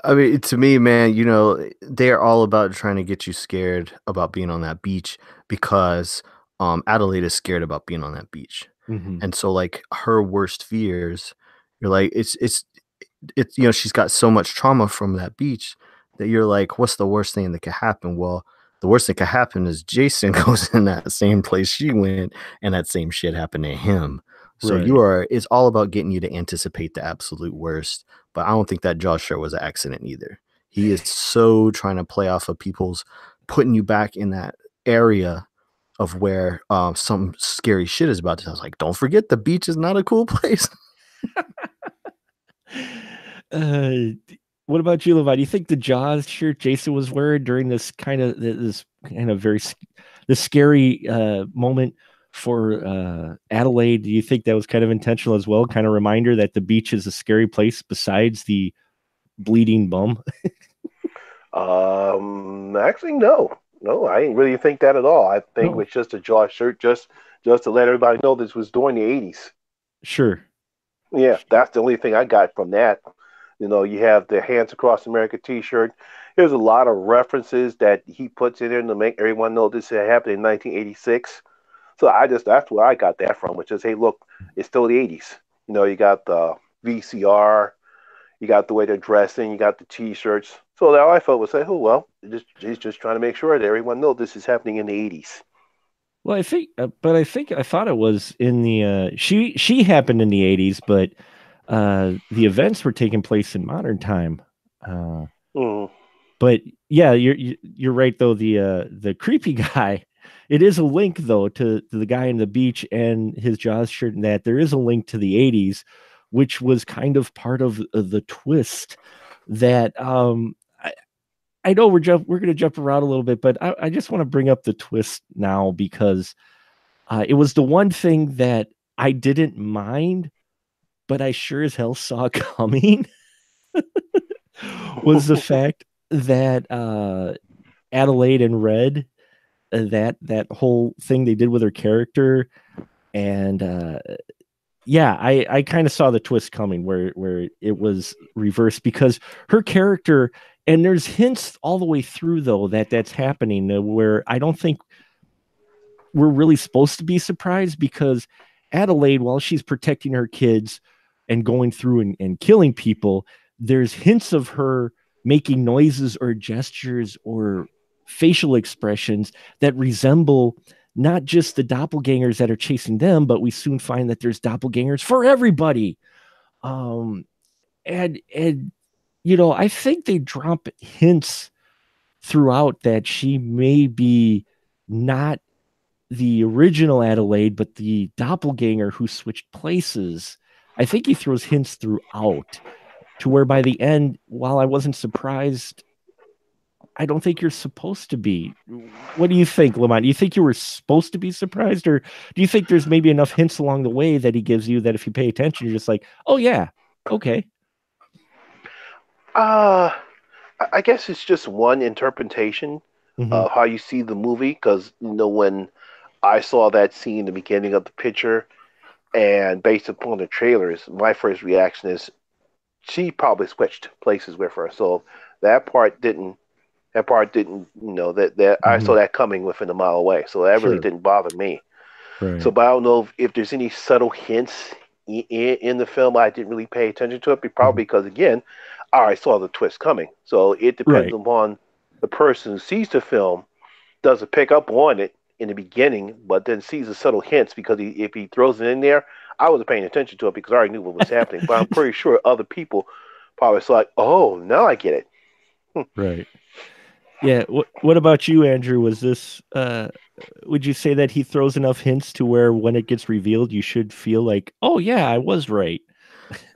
S3: I mean, to me, man, you know, they're all about trying to get you scared about being on that beach because Adelaide is scared about being on that beach. And so like her worst fears, you're like, it's, you know, she's got so much trauma from that beach that you're like, what's the worst thing that could happen? Well, the worst thing could happen is Jason goes in that same place she went and that same shit happened to him. So it's all about getting you to anticipate the absolute worst. But I don't think that Jaws shirt was an accident either. He is so trying to play off of people's putting you back in that area of where some scary shit is about to. I was like, don't forget the beach is not a cool place.
S1: What about you, Levi? Do you think the Jaws shirt Jason was wearing during this kind of very scary moment for Adelaide, do you think that was kind of intentional as well? Kind of reminder that the beach is a scary place besides the bleeding bum?
S2: Actually, no, I didn't really think that at all. I think it was just a Jaws shirt, just to let everybody know this was during the 80s.
S1: Sure.
S2: Yeah, that's the only thing I got from that. You know, you have the Hands Across America t-shirt. There's a lot of references that he puts in there to make everyone know this happened in 1986. So that's where I got that from, which is, hey, look, it's still the 80s. You know, you got the VCR, you got the way they're dressing, you got the t-shirts. So all I felt was, say, oh, well, he's just trying to make sure that everyone knows this is happening in the 80s.
S1: Well, I thought it was in the, she happened in the 80s, but the events were taking place in modern time. But yeah, you're right though. The creepy guy, it is a link though to the guy in the beach and his Jaws shirt, and that there is a link to the 80s, which was kind of part of the twist that I know we're going to jump around a little bit, but I just want to bring up the twist now because it was the one thing that I didn't mind but I sure as hell saw coming was the fact that Adelaide and Red, that whole thing they did with her character, and yeah, I kind of saw the twist coming where it was reversed because her character, and there's hints all the way through though that's happening where I don't think we're really supposed to be surprised, because Adelaide, while she's protecting her kids and going through and killing people, there's hints of her making noises or gestures or facial expressions that resemble not just the doppelgangers that are chasing them, but we soon find that there's doppelgangers for everybody. And you know, I think they drop hints throughout that she may be not the original Adelaide, but the doppelganger who switched places. I think he throws hints throughout to where by the end, while I wasn't surprised, I don't think you're supposed to be. What do you think, Lamont? Do you think you were supposed to be surprised, or do you think there's maybe enough hints along the way that he gives you that if you pay attention, you're just like, oh yeah, okay.
S2: I guess it's just one interpretation of how you see the movie, because you know, when I saw that scene in the beginning of the picture, and based upon the trailers, my first reaction is she probably switched places with her. So that part didn't, you know, that I saw that coming within a mile away. So that really didn't bother me.
S1: Right.
S2: So, but I don't know if there's any subtle hints in the film. I didn't really pay attention to it, probably because, again, I already saw the twist coming. So it depends upon the person who sees the film, doesn't pick up on it in the beginning, but then sees the subtle hints, because if he throws it in there, I wasn't paying attention to it because I already knew what was happening. But I'm pretty sure other people probably saw like, oh, now I get it.
S1: Right. Yeah. What about you, Andrew? Was this, would you say that he throws enough hints to where when it gets revealed, you should feel like, oh yeah, I was right?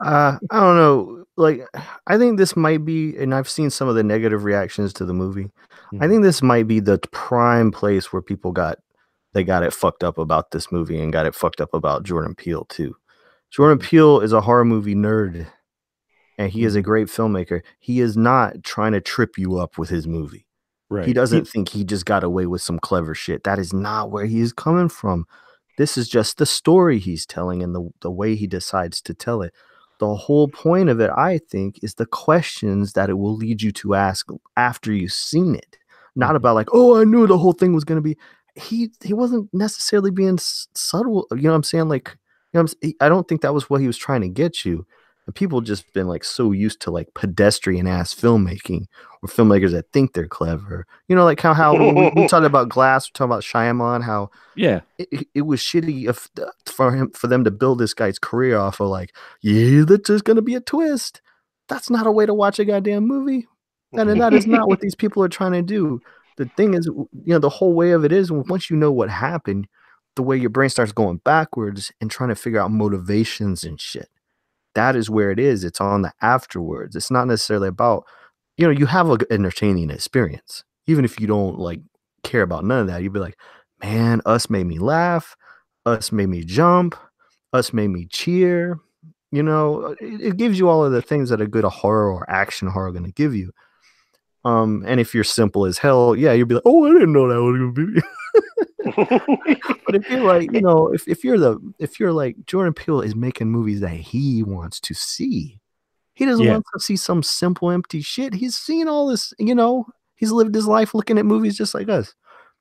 S3: I don't know. Like, I think this might be, and I've seen some of the negative reactions to the movie. I think this might be the prime place where people got it fucked up about this movie, and got it fucked up about Jordan Peele too. Jordan Peele is a horror movie nerd, and he is a great filmmaker. He is not trying to trip you up with his movie. Right. He doesn't think he just got away with some clever shit. That is not where he is coming from. This is just the story he's telling and the way he decides to tell it. The whole point of it, I think, is the questions that it will lead you to ask after you've seen it. Not about like, oh, I knew the whole thing was going to be. He wasn't necessarily being subtle. You know what I'm saying? Like, you know, I don't think that was what he was trying to get you. And people just been like so used to like pedestrian ass filmmaking, or filmmakers that think they're clever. You know, like how we talked about Glass, we talked about Shyamalan, how it was shitty for them to build this guy's career off of like, yeah, that's just gonna be a twist. That's not a way to watch a goddamn movie. And that is not what these people are trying to do. The thing is, you know, the whole way of it is, once you know what happened, the way your brain starts going backwards and trying to figure out motivations and shit. That is where it is. It's on the afterwards. It's not necessarily about, you know, you have an entertaining experience. Even if you don't like care about none of that, you'd be like, man, Us made me laugh. Us made me jump. Us made me cheer. You know, it gives you all of the things that a good horror or action horror going to give you. And if you're simple as hell, yeah, you'll be like, oh, I didn't know that was going to be. But if you're like, you know, if you're like, Jordan Peele is making movies that he wants to see. He doesn't want to see some simple empty shit. He's seen all this, you know, he's lived his life looking at movies just like us.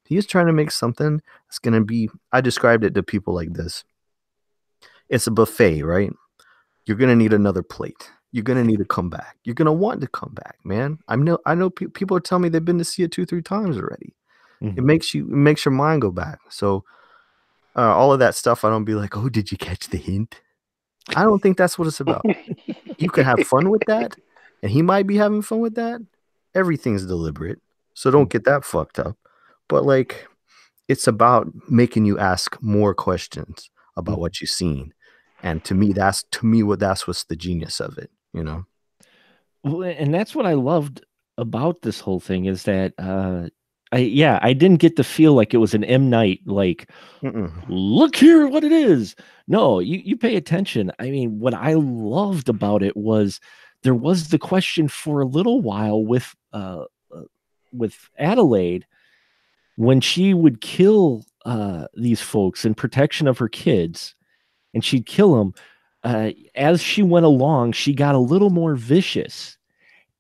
S3: He's trying to make something that's going to be, I described it to people like this. It's a buffet, right? You're going to need another plate. You're going to need to come back. You're going to want to come back, man. I know people are telling me they've been to see it 2-3 times already. It makes your mind go back. So all of that stuff, I don't be like, oh, did you catch the hint? I don't think that's what it's about. You can have fun with that, and he might be having fun with that. Everything's deliberate, so don't get that fucked up. But like, it's about making you ask more questions about what you've seen, and to me, that's what's the genius of it, you know.
S1: Well, and that's what I loved about this whole thing is that I didn't get the feel like it was an M. Night, like, look here what it is. No, you pay attention. I mean, what I loved about it was there was the question for a little while with Adelaide, when she would kill these folks in protection of her kids, and she'd kill them. As she went along, she got a little more vicious.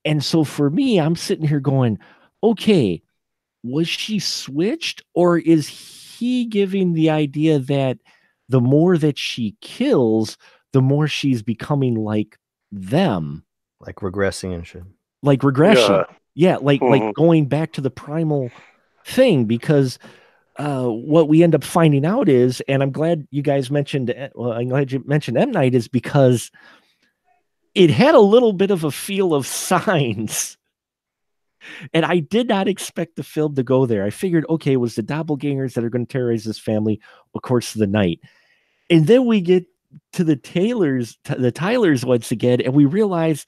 S1: And so for me, I'm sitting here going, okay, was she switched, or is he giving the idea that the more that she kills, the more she's becoming like them?
S3: Like regressing and shit.
S1: Like regression. Yeah, like going back to the primal thing, because what we end up finding out is, and I'm glad you guys mentioned, I'm glad you mentioned M. Night, is because it had a little bit of a feel of Signs. And I did not expect the film to go there. I figured, okay, it was the doppelgangers that are going to terrorize this family, of course, of the night. And then we get to the Tylers once again, and we realize,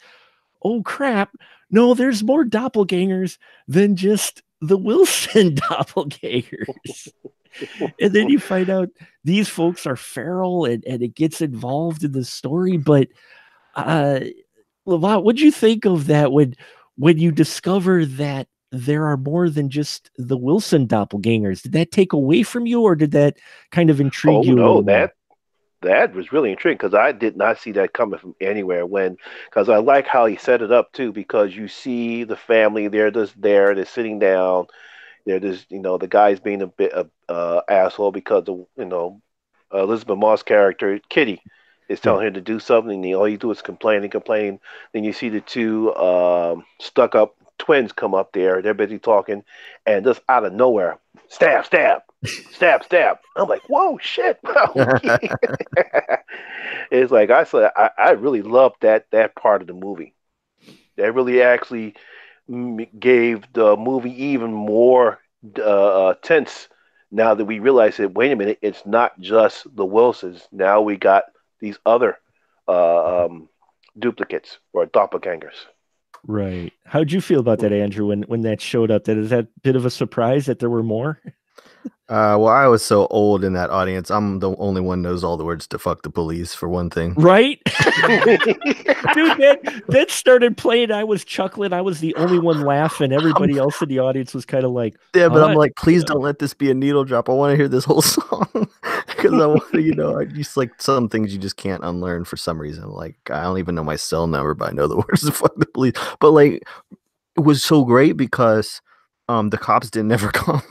S1: oh crap, no, there's more doppelgangers than just the Wilson doppelgangers. And then you find out these folks are feral, and it gets involved in the story. But Lavont, what'd you think of that when you discover that there are more than just the Wilson doppelgangers? Did that take away from you, or did that kind of intrigue you?
S2: No, that was really intriguing, because I did not see that coming from anywhere. Because I like how he set it up too, because you see the family, they're sitting down, they're just, the guy's being a bit asshole because of, Elizabeth Moss character Kitty is telling him to do something, and all you do is complain and complain. Then you see the two stuck-up twins come up there. They're busy talking, and just out of nowhere, stab, stab, stab, stab. I'm like, whoa, shit. It's like I said, I really loved that part of the movie. That really actually gave the movie even more tense. Now that we realize that, wait a minute, it's not just the Wilsons. Now we got these other duplicates or doppelgangers.
S1: Right. How'd you feel about that, Andrew, when that showed up? Is that a bit of a surprise that there were more?
S3: Well, I was so old in that audience. I'm the only one knows all the words to "fuck the police," for one thing.
S1: Right? Dude, that started playing. I was chuckling. I was the only one laughing. Everybody else in the audience was kind of like,
S3: yeah, but I'm like, please don't let this be a needle drop. I want to hear this whole song, because I want to, I just, like, some things you just can't unlearn for some reason. Like, I don't even know my cell number, but I know the words to "fuck the police." But like, it was so great because the cops didn't ever come.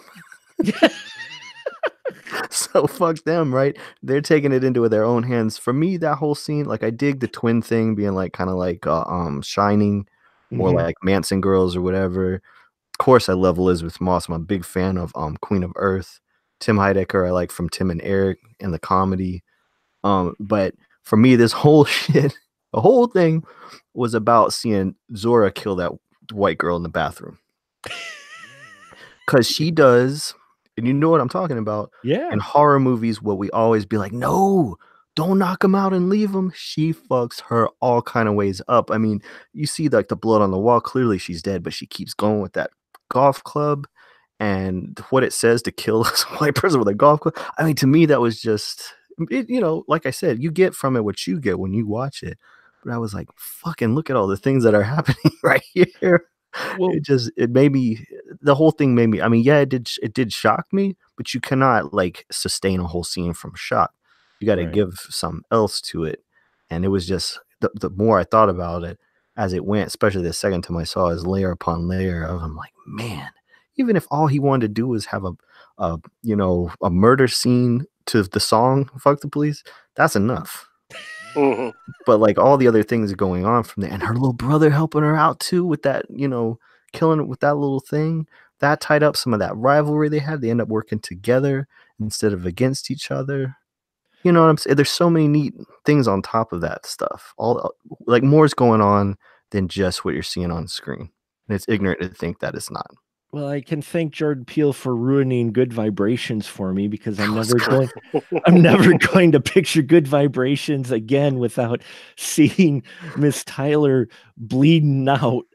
S3: So fuck them, right? They're taking it into their own hands. For me, that whole scene, like, I dig the twin thing being like kind of like Shining, or like Manson Girls or whatever. Of course, I love Elizabeth Moss. I'm a big fan of Queen of Earth. Tim Heidecker, I like from Tim and Eric and the comedy. But for me, this whole shit, the whole thing was about seeing Zora kill that white girl in the bathroom. Because she does. And you know what I'm talking about.
S1: Yeah.
S3: In horror movies, what we always be like, no, don't knock him out and leave him. She fucks her all kind of ways up. I mean, you see like the blood on the wall. Clearly she's dead, but she keeps going with that golf club and what it says to kill this white person with a golf club. I mean, to me, that was just, like I said, you get from it what you get when you watch it. But I was like, fucking look at all the things that are happening right here. Well, it made me, the whole thing made me, I mean, yeah, it did shock me, but you cannot like sustain a whole scene from shock. You got to give some else to it. And it was just, the more I thought about it as it went, especially the second time I saw it, is layer upon layer. I'm like, man, even if all he wanted to do was have a murder scene to the song "Fuck the Police," that's enough. But like all the other things going on from there, and her little brother helping her out too with that, killing it with that little thing, that tied up some of that rivalry they had. They end up working together instead of against each other. You know what I'm saying? There's so many neat things on top of that stuff. All like more's going on than just what you're seeing on screen. And it's ignorant to think that it's not.
S1: Well, I can thank Jordan Peele for ruining Good Vibrations for me, because I'm never going to picture Good Vibrations again without seeing Miss Tyler bleeding out.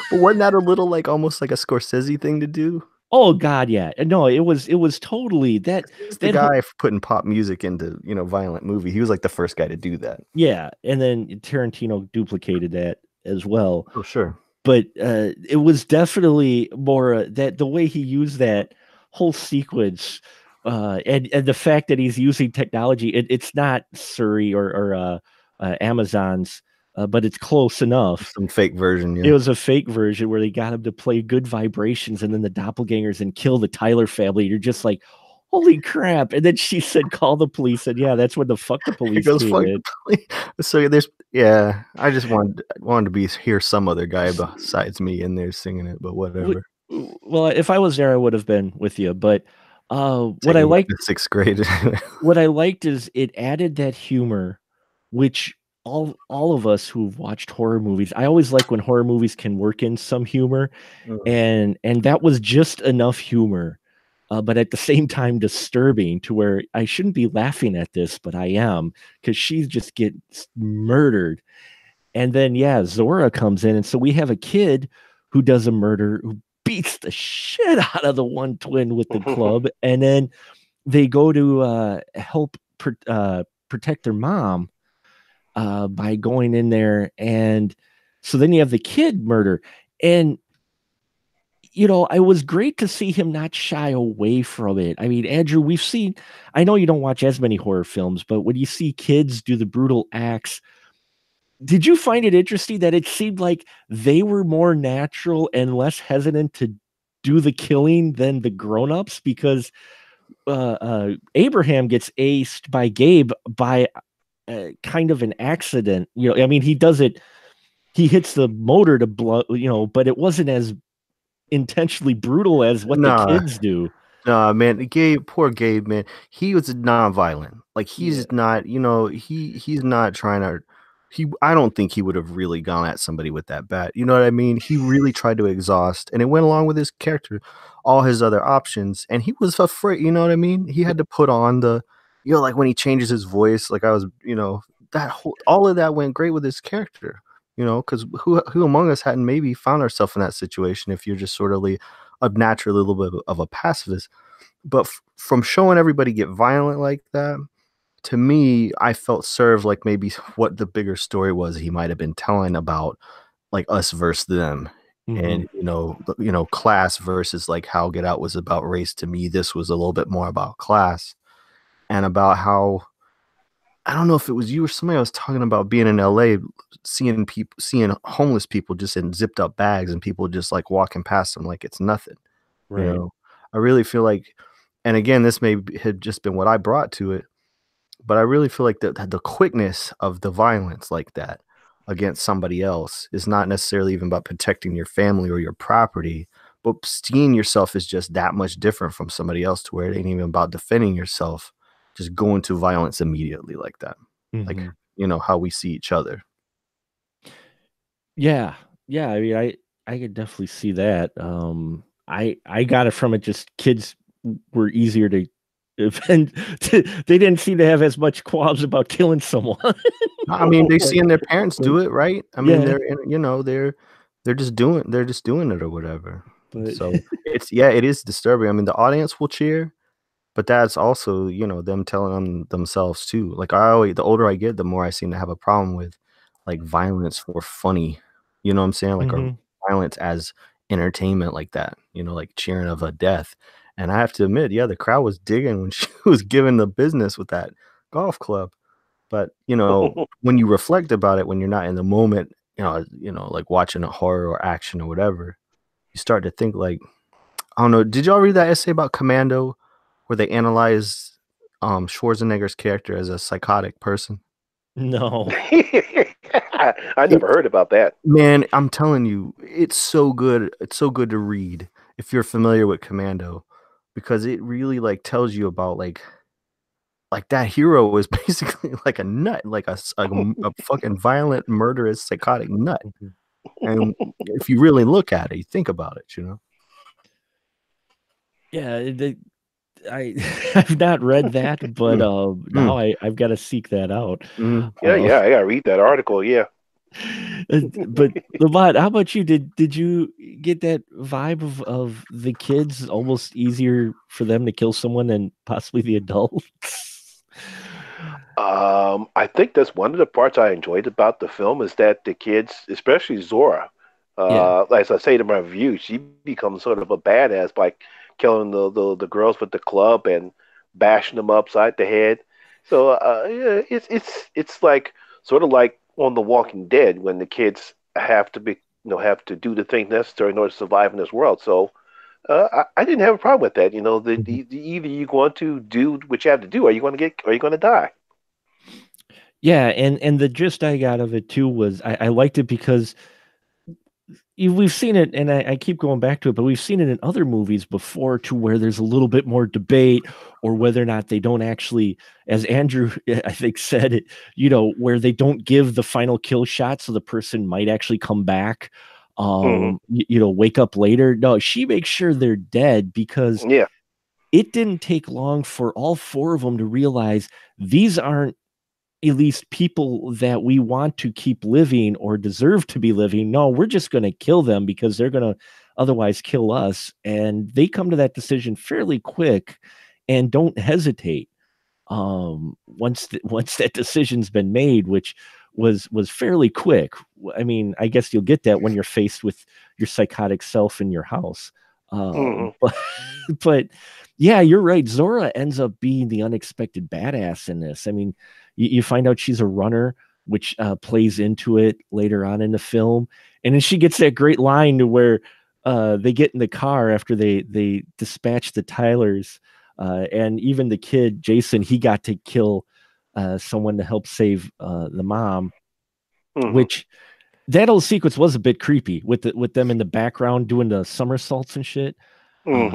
S3: But wasn't that a little like almost like a Scorsese thing to do?
S1: Oh God, yeah. No, it was totally that.
S3: He's the
S1: That
S3: guy for putting pop music into, you know, violent movie. He was like the first guy to do that.
S1: yeah, and then Tarantino duplicated that as well.
S3: Oh, sure.
S1: But it was definitely more that the way he used that whole sequence, and the fact that he's using technology. It's not Surrey or Amazon's, but it's close enough.
S3: Some fake version,
S1: It
S3: yeah.
S1: was a fake version where they got him to play Good Vibrations and then the doppelgangers and kill the Tyler family. You're just like, holy crap. And then she said, call the police. And yeah, that's when the fuck the
S3: It
S1: police
S3: goes
S1: came
S3: fuck
S1: in.
S3: the police. So there's, yeah. I just wanted to be hear some other guy besides me in there singing it, but whatever.
S1: Well, if I was there, I would have been with you. But what I
S3: Taking
S1: liked,
S3: the sixth grade.
S1: what I liked is it added that humor, which all of us who've watched horror movies, I always like when horror movies can work in some humor, and that was just enough humor, but at the same time disturbing to where I shouldn't be laughing at this, but I am because she just gets murdered, and then yeah, Zora comes in, and so we have a kid who does a murder who beats the shit out of the one twin with the club, and then they go to help protect their mom by going in there, and so then you have the kid murder, and it was great to see him not shy away from it. I mean, Andrew, I know you don't watch as many horror films, but when you see kids do the brutal acts, did you find it interesting that it seemed like they were more natural and less hesitant to do the killing than the grown-ups? Because Abraham gets aced by Gabe by kind of an accident. I mean, he hits the motor to blow, but it wasn't as intentionally brutal as what the kids do.
S3: Nah, man, poor Gabe, man. He was non-violent. Like he's not, he's not trying to. I don't think he would have really gone at somebody with that bat. You know what I mean? He really tried to exhaust, and it went along with his character, all his other options, and he was afraid. You know what I mean? He had to put on the, like when he changes his voice. Like all of that went great with his character. Because who among us hadn't maybe found ourselves in that situation if you're just sort of naturally a little bit of a pacifist, but from showing everybody get violent like that, to me, I felt served like maybe what the bigger story was he might have been telling about, like us versus them, and class versus like how Get Out was about race. To me, this was a little bit more about class and about how, I don't know if it was you or somebody I was talking about being in LA, seeing homeless people just in zipped up bags and people just like walking past them like it's nothing.
S1: Right.
S3: I really feel like, and again, this had just been what I brought to it, but I really feel like the quickness of the violence like that against somebody else is not necessarily even about protecting your family or your property, but seeing yourself is just that much different from somebody else to where it ain't even about defending yourself. Just go into violence immediately like that. Like, how we see each other.
S1: Yeah. Yeah. I mean, I could definitely see that. I got it from it. Just kids were easier to offend. They didn't seem to have as much qualms about killing someone.
S3: I mean, they seeing their parents do it, right? I mean, they're just doing it or whatever. But so it is disturbing. I mean, the audience will cheer, but that's also, them telling them themselves too. Like the older I get, the more I seem to have a problem with like violence for funny. You know what I'm saying? Like or violence as entertainment like that, like cheering of a death. And I have to admit, the crowd was digging when she was given the business with that golf club. But, when you reflect about it, when you're not in the moment, like watching a horror or action or whatever, you start to think like, I don't know. Did y'all read that essay about Commando where they analyze Schwarzenegger's character as a psychotic person?
S1: No.
S2: I never heard about that.
S3: Man, I'm telling you, it's so good. It's so good to read if you're familiar with Commando, because it really like tells you about like that hero is basically like a nut, like a fucking violent, murderous, psychotic nut. And if you really look at it, you think about it,
S1: Yeah, I've not read that, but now I've got to seek that out.
S2: Yeah, I gotta read that article. Yeah.
S1: But Lamont, how about you? Did you get that vibe of the kids almost easier for them to kill someone than possibly the adults?
S2: I think that's one of the parts I enjoyed about the film is that the kids, especially Zora,
S1: Yeah.
S2: as I say in my review, she becomes sort of a badass by killing the girls with the club and bashing them upside the head. So yeah, it's like sort of like on The Walking Dead when the kids have to be have to do the things necessary in order to survive in this world. So I didn't have a problem with that.
S1: Mhm.
S2: Either you're going to do what you have to do, or are you going to die?
S1: Yeah, and the gist I got of it too was I liked it because we've seen it, and I keep going back to it, but we've seen it in other movies before to where there's a little bit more debate or whether or not they don't actually, as Andrew I think said it, where they don't give the final kill shot so the person might actually come back,
S2: Hmm.
S1: wake up later. No, she makes sure they're dead because
S2: Yeah.
S1: it didn't take long for all four of them to realize these aren't at least people that we want to keep living or deserve to be living. No, we're just going to kill them because they're going to otherwise kill us. And they come to that decision fairly quick and don't hesitate. Once that decision's been made, which was fairly quick. I mean, I guess you'll get that when you're faced with your psychotic self in your house.
S2: Hmm.
S1: But but yeah, you're right. Zora ends up being the unexpected badass in this. I mean, you find out she's a runner, which plays into it later on in the film, and then she gets that great line to where they get in the car after they dispatch the Tylers, and even the kid Jason, he got to kill someone to help save the mom,
S2: Hmm.
S1: which that whole sequence was a bit creepy with them in the background doing the somersaults and shit.
S2: Hmm.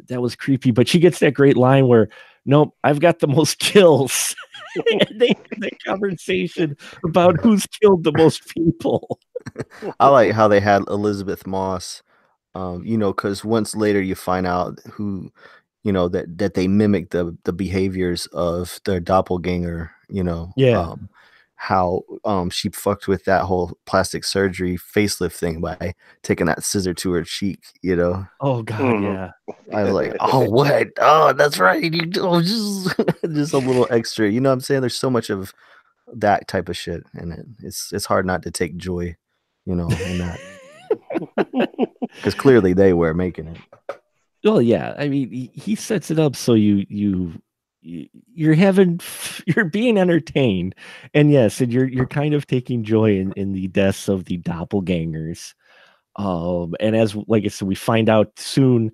S1: That was creepy, but she gets that great line where, "Nope, I've got the most kills." And they have that conversation about who's killed the most people.
S3: I like how they had Elizabeth Moss, because once later you find out who, that they mimic the behaviors of their doppelganger,
S1: Yeah.
S3: how she fucked with that whole plastic surgery facelift thing by taking that scissor to her cheek.
S1: Oh God,
S2: Hmm.
S1: yeah.
S3: I was like, oh what? Oh, that's right. Just just a little extra. You know what I'm saying? There's so much of that type of shit in it. It's hard not to take joy, in that. Because clearly they were making it.
S1: Well, yeah. I mean, he sets it up so you're you're being entertained, and yes, and you're kind of taking joy in the deaths of the doppelgangers. And as like I said, we find out soon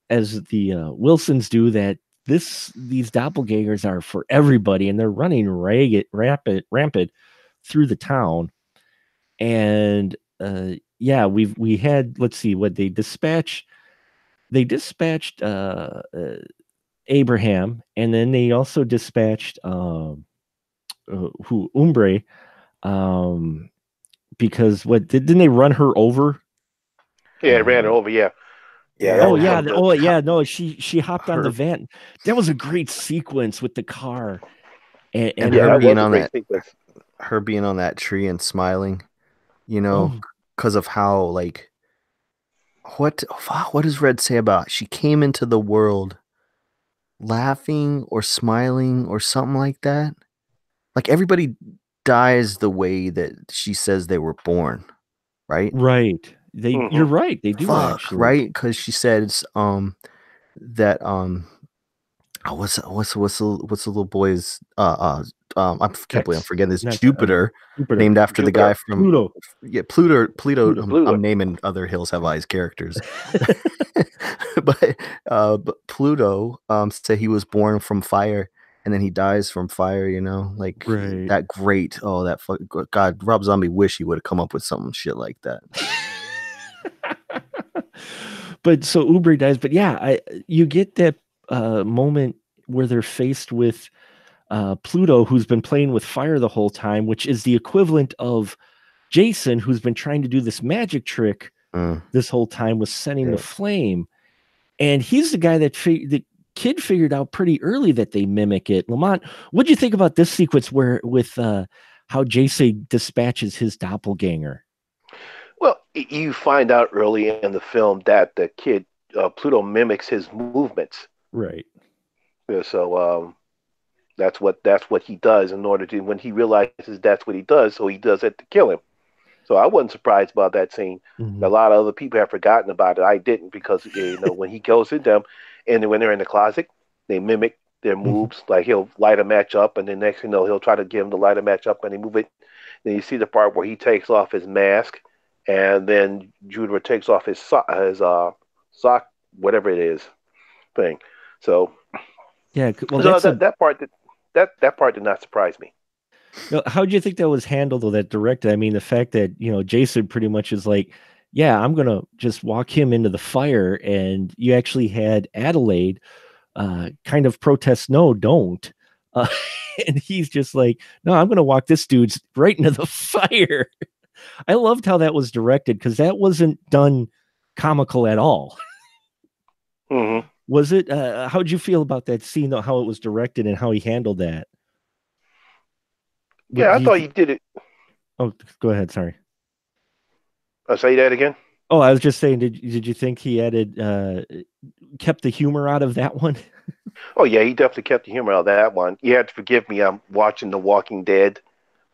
S1: as the Wilsons do that these doppelgangers are for everybody, and they're running rampant through the town. And yeah, we had, let's see what they dispatched Abraham, and then they also dispatched who Umbre, um because what didn't they run her over?
S2: Yeah, it ran her over. Yeah, yeah, that
S3: Yeah,
S1: Oh
S2: was
S1: yeah,
S2: something.
S1: oh yeah, no, she hopped on the
S3: her
S1: van. That was a great sequence with the car
S3: and
S1: and
S2: Yeah,
S3: her
S2: that
S1: her.
S3: being
S2: was a
S3: on
S2: great
S3: that
S2: sequence.
S3: her being on that tree and smiling, you know,
S1: Oh
S3: because of how like what does Red say about she came into the world laughing or smiling or something like that? Like everybody dies the way that she says they were born, right?
S1: right, you're
S2: Hmm.
S1: right, they do
S3: Fuck,
S1: actually.
S3: right? Because she says that oh, what's the little boy's I can't believe I'm
S1: X,
S3: forgetting this
S1: not
S3: Jupiter,
S1: Jupiter.
S3: named after the guy
S2: Jupiter,
S3: from
S1: Pluto.
S3: yeah Pluto. I'm
S2: Pluto.
S3: naming other Hills Have Eyes characters, but Pluto said he was born from fire and then he dies from fire. Like
S1: Right.
S3: that great. Oh, that fuck God, Rob Zombie wish he would have come up with some shit like that.
S1: But so Uber dies, but yeah, you get that moment where they're faced with Pluto, who's been playing with fire the whole time, which is the equivalent of Jason, who's been trying to do this magic trick
S3: Mm,
S1: this whole time with sending the
S3: yeah.
S1: flame. And he's the guy that the kid figured out pretty early that they mimic it. Lamont, what do you think about this sequence where with how Jason dispatches his doppelganger?
S2: Well, you find out early in the film that the kid Pluto mimics his movements.
S1: Right.
S2: Yeah, so that's what he does in order to when he realizes that's what he does, so he does it to kill him. So I wasn't surprised about that scene.
S1: Mm-hmm.
S2: A lot of other people have forgotten about it. I didn't because when he goes in them, and when they're in the closet, they mimic their moves. Like he'll light a match up, and then next thing you know, he'll try to get him to light a match up, and he move it. Then you see the part where he takes off his mask, and then Judor takes off his sock, whatever it is, thing. So
S1: yeah, well,
S2: that part did not surprise me.
S1: How do you think that was handled, though, that directed? I mean, the fact that, Jason pretty much is like, yeah, I'm going to just walk him into the fire. And you actually had Adelaide kind of protest, no, don't. And he's just like, no, I'm going to walk this dude's right into the fire. I loved how that was directed because that wasn't done comical at all.
S2: Mm-hmm.
S1: Was it? How'd you feel about that scene, though, how it was directed and how he handled that?
S2: Yeah, I thought you did it.
S1: Oh, go ahead. Sorry.
S2: I'll say that again.
S1: Oh, I was just saying, did you think he kept the humor out of that one?
S2: Oh yeah, he definitely kept the humor out of that one. You have to forgive me. I'm watching The Walking Dead,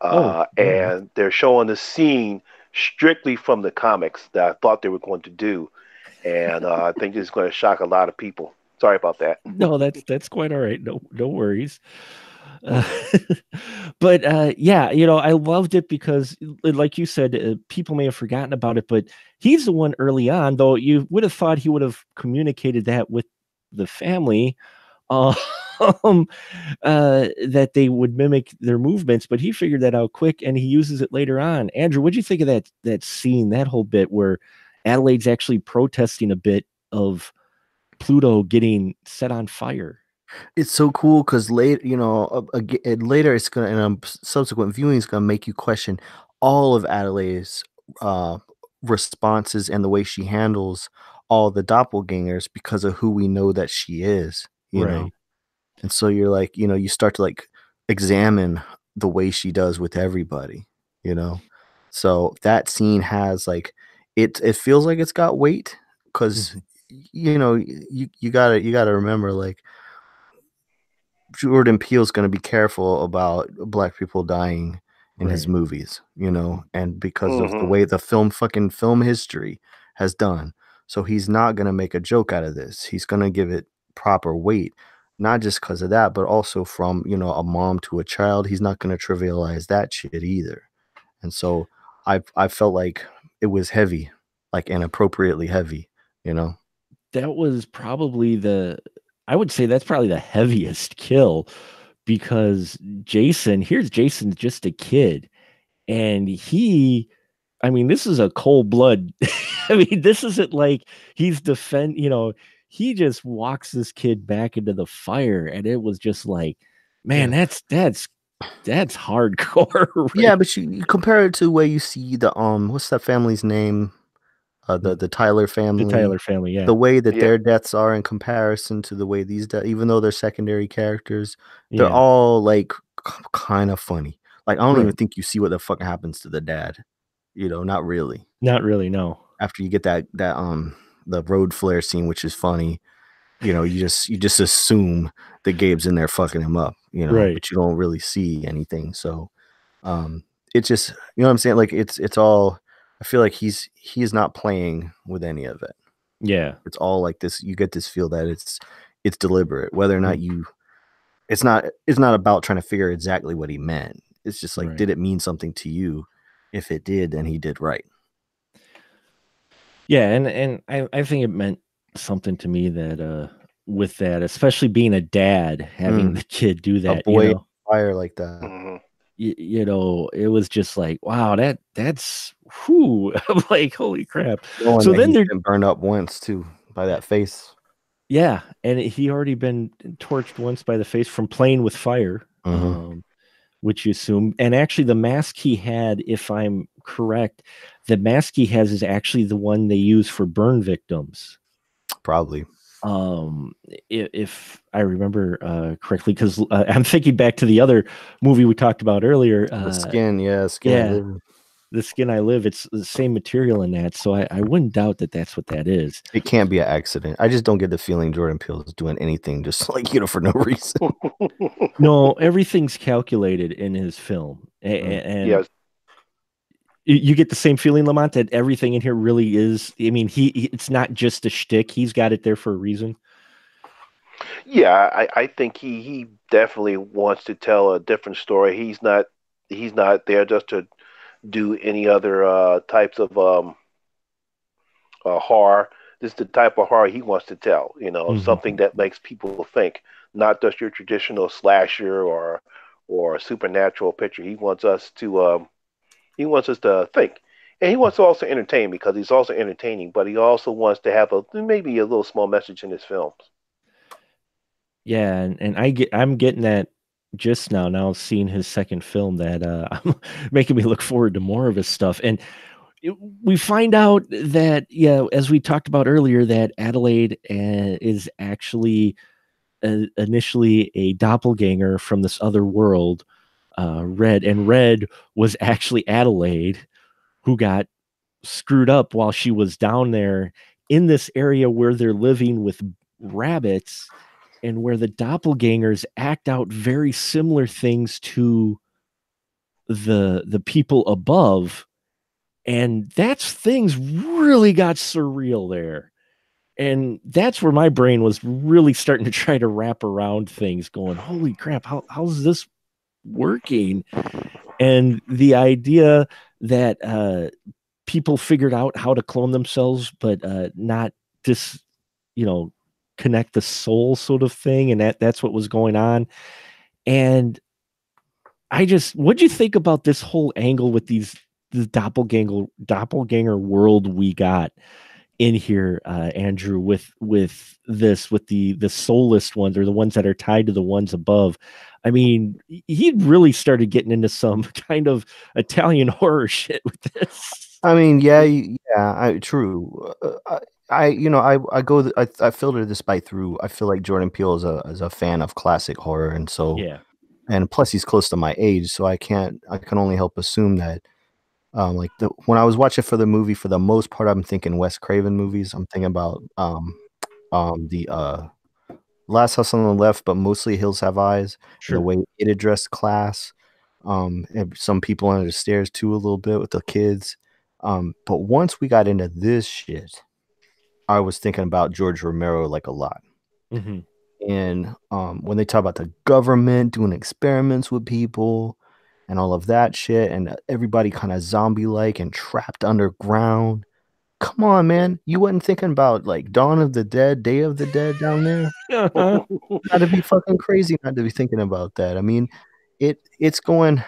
S2: and they're showing the scene strictly from the comics that I thought they were going to do, and I think it's going to shock a lot of people. Sorry about that.
S1: No, that's quite all right. No worries. But yeah, I loved it because, like you said, people may have forgotten about it, but he's the one early on, though you would have thought he would have communicated that with the family, that they would mimic their movements, but he figured that out quick and he uses it later on. Andrew, what'd you think of that scene, that whole bit where Adelaide's actually protesting a bit of Pluto getting set on fire?
S3: It's so cool because later, later it's gonna, and subsequent viewing is gonna make you question all of Adelaide's responses and the way she handles all the doppelgangers because of who we know that she is, you know. And so you're like, you start to like examine the way she does with everybody, So that scene has like it feels like it's got weight because you gotta remember, like, Jordan Peele's going to be careful about black people dying in his movies, and because of the way the film history has done. So he's not going to make a joke out of this. He's going to give it proper weight, not just because of that, but also from, a mom to a child. He's not going to trivialize that shit either. And so I felt like it was heavy, like inappropriately heavy,
S1: That was probably I would say that's probably the heaviest kill, because here's Jason, just a kid, and this is a cold blood. This isn't like he's he just walks this kid back into the fire, and it was just like, man, that's hardcore. Right?
S3: Yeah, but you compare it to where you see the what's that family's name? The Tyler family.
S1: The Tyler family, yeah.
S3: The way that their deaths are in comparison to the way these even though they're secondary characters, they're all like kind of funny. Like, I don't even think you see what the fuck happens to the dad. Not really.
S1: Not really, no.
S3: After you get that the road flare scene, which is funny, you just assume that Gabe's in there fucking him up, but you don't really see anything. So it's just, what I'm saying? Like, it's all, I feel like he's not playing with any of it.
S1: Yeah.
S3: It's all like this. You get this feel that it's deliberate, whether or not it's not about trying to figure exactly what he meant. It's just like, did it mean something to you? If it did, then he did right.
S1: Yeah. And I think it meant something to me that, with that, especially being a dad, having the kid do that,
S3: a boy on fire like that.
S1: It was just like, wow, that's whew. I'm like, holy crap.
S3: So then they're burned up once too by that face.
S1: Yeah, and he already been torched once by the face from playing with fire, which you assume. And actually, the mask he had, if I'm correct, the mask he has is actually the one they use for burn victims.
S3: Probably.
S1: If I remember correctly, because I'm thinking back to the other movie we talked about earlier,
S3: the Skin, Skin.
S1: Yeah, the skin I live. It's the same material in that, so I wouldn't doubt that that's what that is.
S3: It can't be an accident. I just don't get the feeling Jordan Peele is doing anything just like, for no reason.
S1: No, everything's calculated in his film, and
S2: yes.
S1: You get the same feeling, Lamont, that everything in here really is. I mean, it's not just a shtick. He's got it there for a reason.
S2: Yeah, I think he definitely wants to tell a different story. He's not there just to do any other types of horror. This is the type of horror he wants to tell. Something that makes people think, not just your traditional slasher or supernatural picture. He wants us to think, and he wants to also entertain, because he's also entertaining. But he also wants to have maybe a little small message in his films.
S1: Yeah, and I'm getting that just now seeing his second film, that making me look forward to more of his stuff. And we find out that, as we talked about earlier, that Adelaide is actually initially a doppelganger from this other world, Red, and Red was actually Adelaide, who got screwed up while she was down there in this area where they're living with rabbits, and where the doppelgangers act out very similar things to the people above. And things really got surreal there. And that's where my brain was really starting to try to wrap around things, going, holy crap, how's this working? And the idea that people figured out how to clone themselves, but not just, connect the soul sort of thing. And that's what was going on. And what'd you think about this whole angle with the doppelganger world we got in here, Andrew, with the soulless ones, or the ones that are tied to the ones above? I mean, he really started getting into some kind of Italian horror shit with this.
S3: I mean, true. I filter this through. I feel like Jordan Peele is a fan of classic horror, and so and plus he's close to my age, so I can only help assume that. When I was watching for the movie, for the most part, I'm thinking Wes Craven movies. I'm thinking about the Last House on the Left, but mostly Hills Have Eyes. Sure. The way it addressed class, and some people under the stairs too, a little bit with the kids. But once we got into this shit, I was thinking about George Romero like a lot.
S1: Mm-hmm.
S3: And when they talk about the government doing experiments with people and all of that shit, and everybody kind of zombie-like and trapped underground. Come on, man. You wasn't thinking about like Dawn of the Dead, Day of the Dead down there? Gotta be fucking crazy not to be thinking about that. I mean, it's going,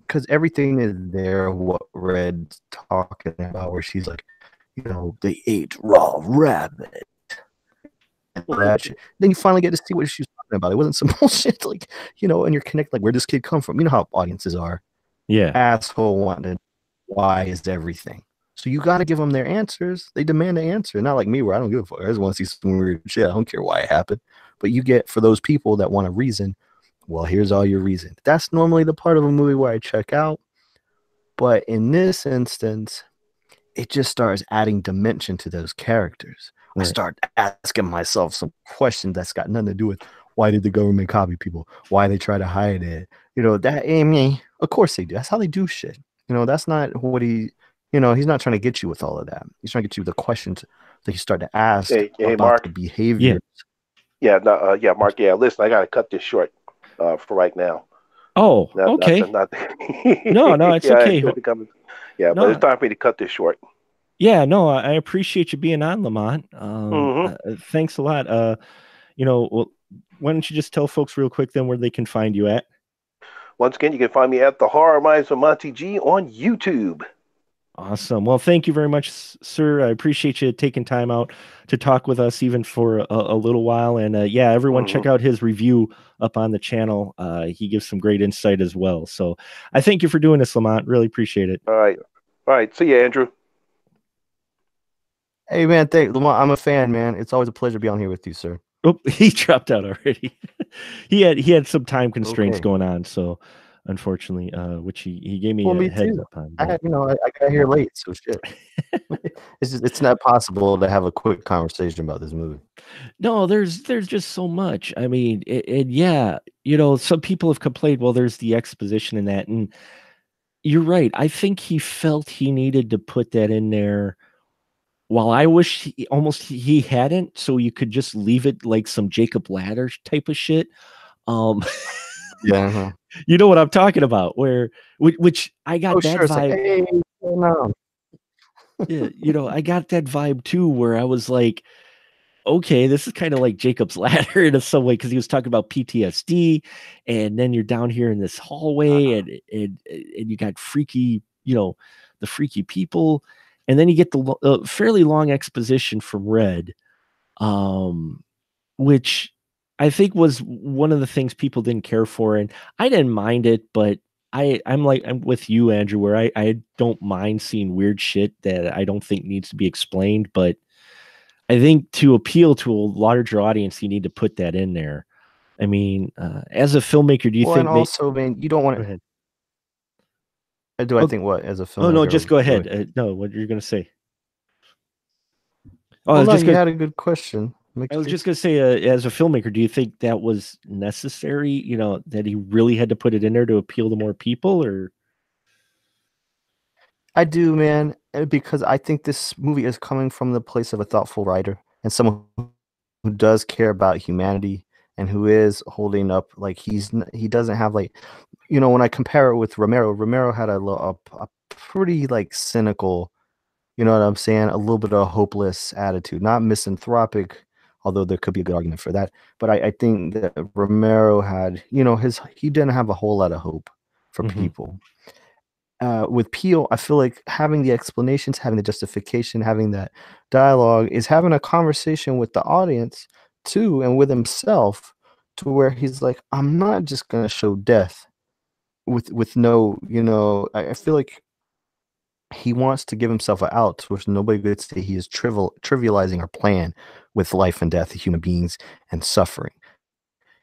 S3: because everything is there, what Red's talking about, where she's like, they ate raw rabbit. That shit. Then you finally get to see what she was talking about. It wasn't some bullshit, like, and you're connected, like, where'd this kid come from? You know how audiences are.
S1: Yeah.
S3: Asshole wanted, why is everything? So you got to give them their answers. They demand an answer. Not like me, where I don't give a fuck. I just want to see some weird shit. I don't care why it happened. But you get, for those people that want a reason, well, here's all your reason. That's normally the part of a movie where I check out. But in this instance, it just starts adding dimension to those characters. I start asking myself some questions that's got nothing to do with why did the government copy people? Why they try to hide it? Of course they do. That's how they do shit. That's not what he's not trying to get you with all of that. He's trying to get you with the questions that you start to ask about
S2: Mark,
S3: the behavior.
S2: Mark. Yeah, listen, I got to cut this short for right now.
S1: Oh, okay. No, it's okay.
S2: But it's time for me to cut this short.
S1: Yeah, no, I appreciate you being on, Lamont. Thanks a lot. Well, why don't you just tell folks real quick then where they can find you at?
S2: Once again, you can find me at The Horror Minds of Monty G on YouTube.
S1: Awesome. Well, thank you very much, sir. I appreciate you taking time out to talk with us, even for a little while. And everyone check out his review up on the channel. He gives some great insight as well. So I thank you for doing this, Lamont. Really appreciate it.
S2: All right. See you, Andrew.
S3: Hey, man, Lamont, I'm a fan, man. It's always a pleasure to be on here with you, sir.
S1: Oh, he dropped out already. he had some time constraints going on, so unfortunately, which he gave me
S3: Well,
S1: a
S3: me
S1: heads
S3: too.
S1: up on.
S3: I got here late, so shit. It's not possible to have a quick conversation about this movie.
S1: No, there's just so much. I mean, yeah, some people have complained, well, there's the exposition in that, and you're right. I think he felt he needed to put that in there. While I wish he hadn't, so you could just leave it like some Jacob Ladder type of shit.
S3: Yeah. Uh-huh.
S1: You know what I'm talking about? Which I got that
S3: sure,
S1: vibe.
S3: Like, hey, no.
S1: Yeah, I got that vibe too, where I was like, okay, this is kind of like Jacob's Ladder in some way, because he was talking about PTSD, and then you're down here in this hallway, and you got freaky, the freaky people, and then you get the fairly long exposition from Red, which I think was one of the things people didn't care for, and I didn't mind it, but I'm with you, Andrew, where I don't mind seeing weird shit that I don't think needs to be explained, but I think to appeal to a larger audience, you need to put that in there. I mean, as a filmmaker, do you think?
S3: And also, man, you don't want to. Do I think what as a filmmaker?
S1: Oh no, just go ahead. No, what you're gonna say?
S3: Oh, well, you had a good question.
S1: I was just gonna say, as a filmmaker, do you think that was necessary? That he really had to put it in there to appeal to more people, or?
S3: I do, man, because I think this movie is coming from the place of a thoughtful writer and someone who does care about humanity and who is holding up, like he doesn't have like, when I compare it with Romero had a pretty like cynical, you know what I'm saying, a little bit of a hopeless attitude, not misanthropic, although there could be a good argument for that. But I think that Romero had, he didn't have a whole lot of hope for people. With Peele, I feel like having the explanations, having the justification, having that dialogue is having a conversation with the audience too, and with himself, to where he's like, I'm not just gonna show death with no, I feel like he wants to give himself an out, which nobody could say he is trivializing our plan with life and death of human beings and suffering.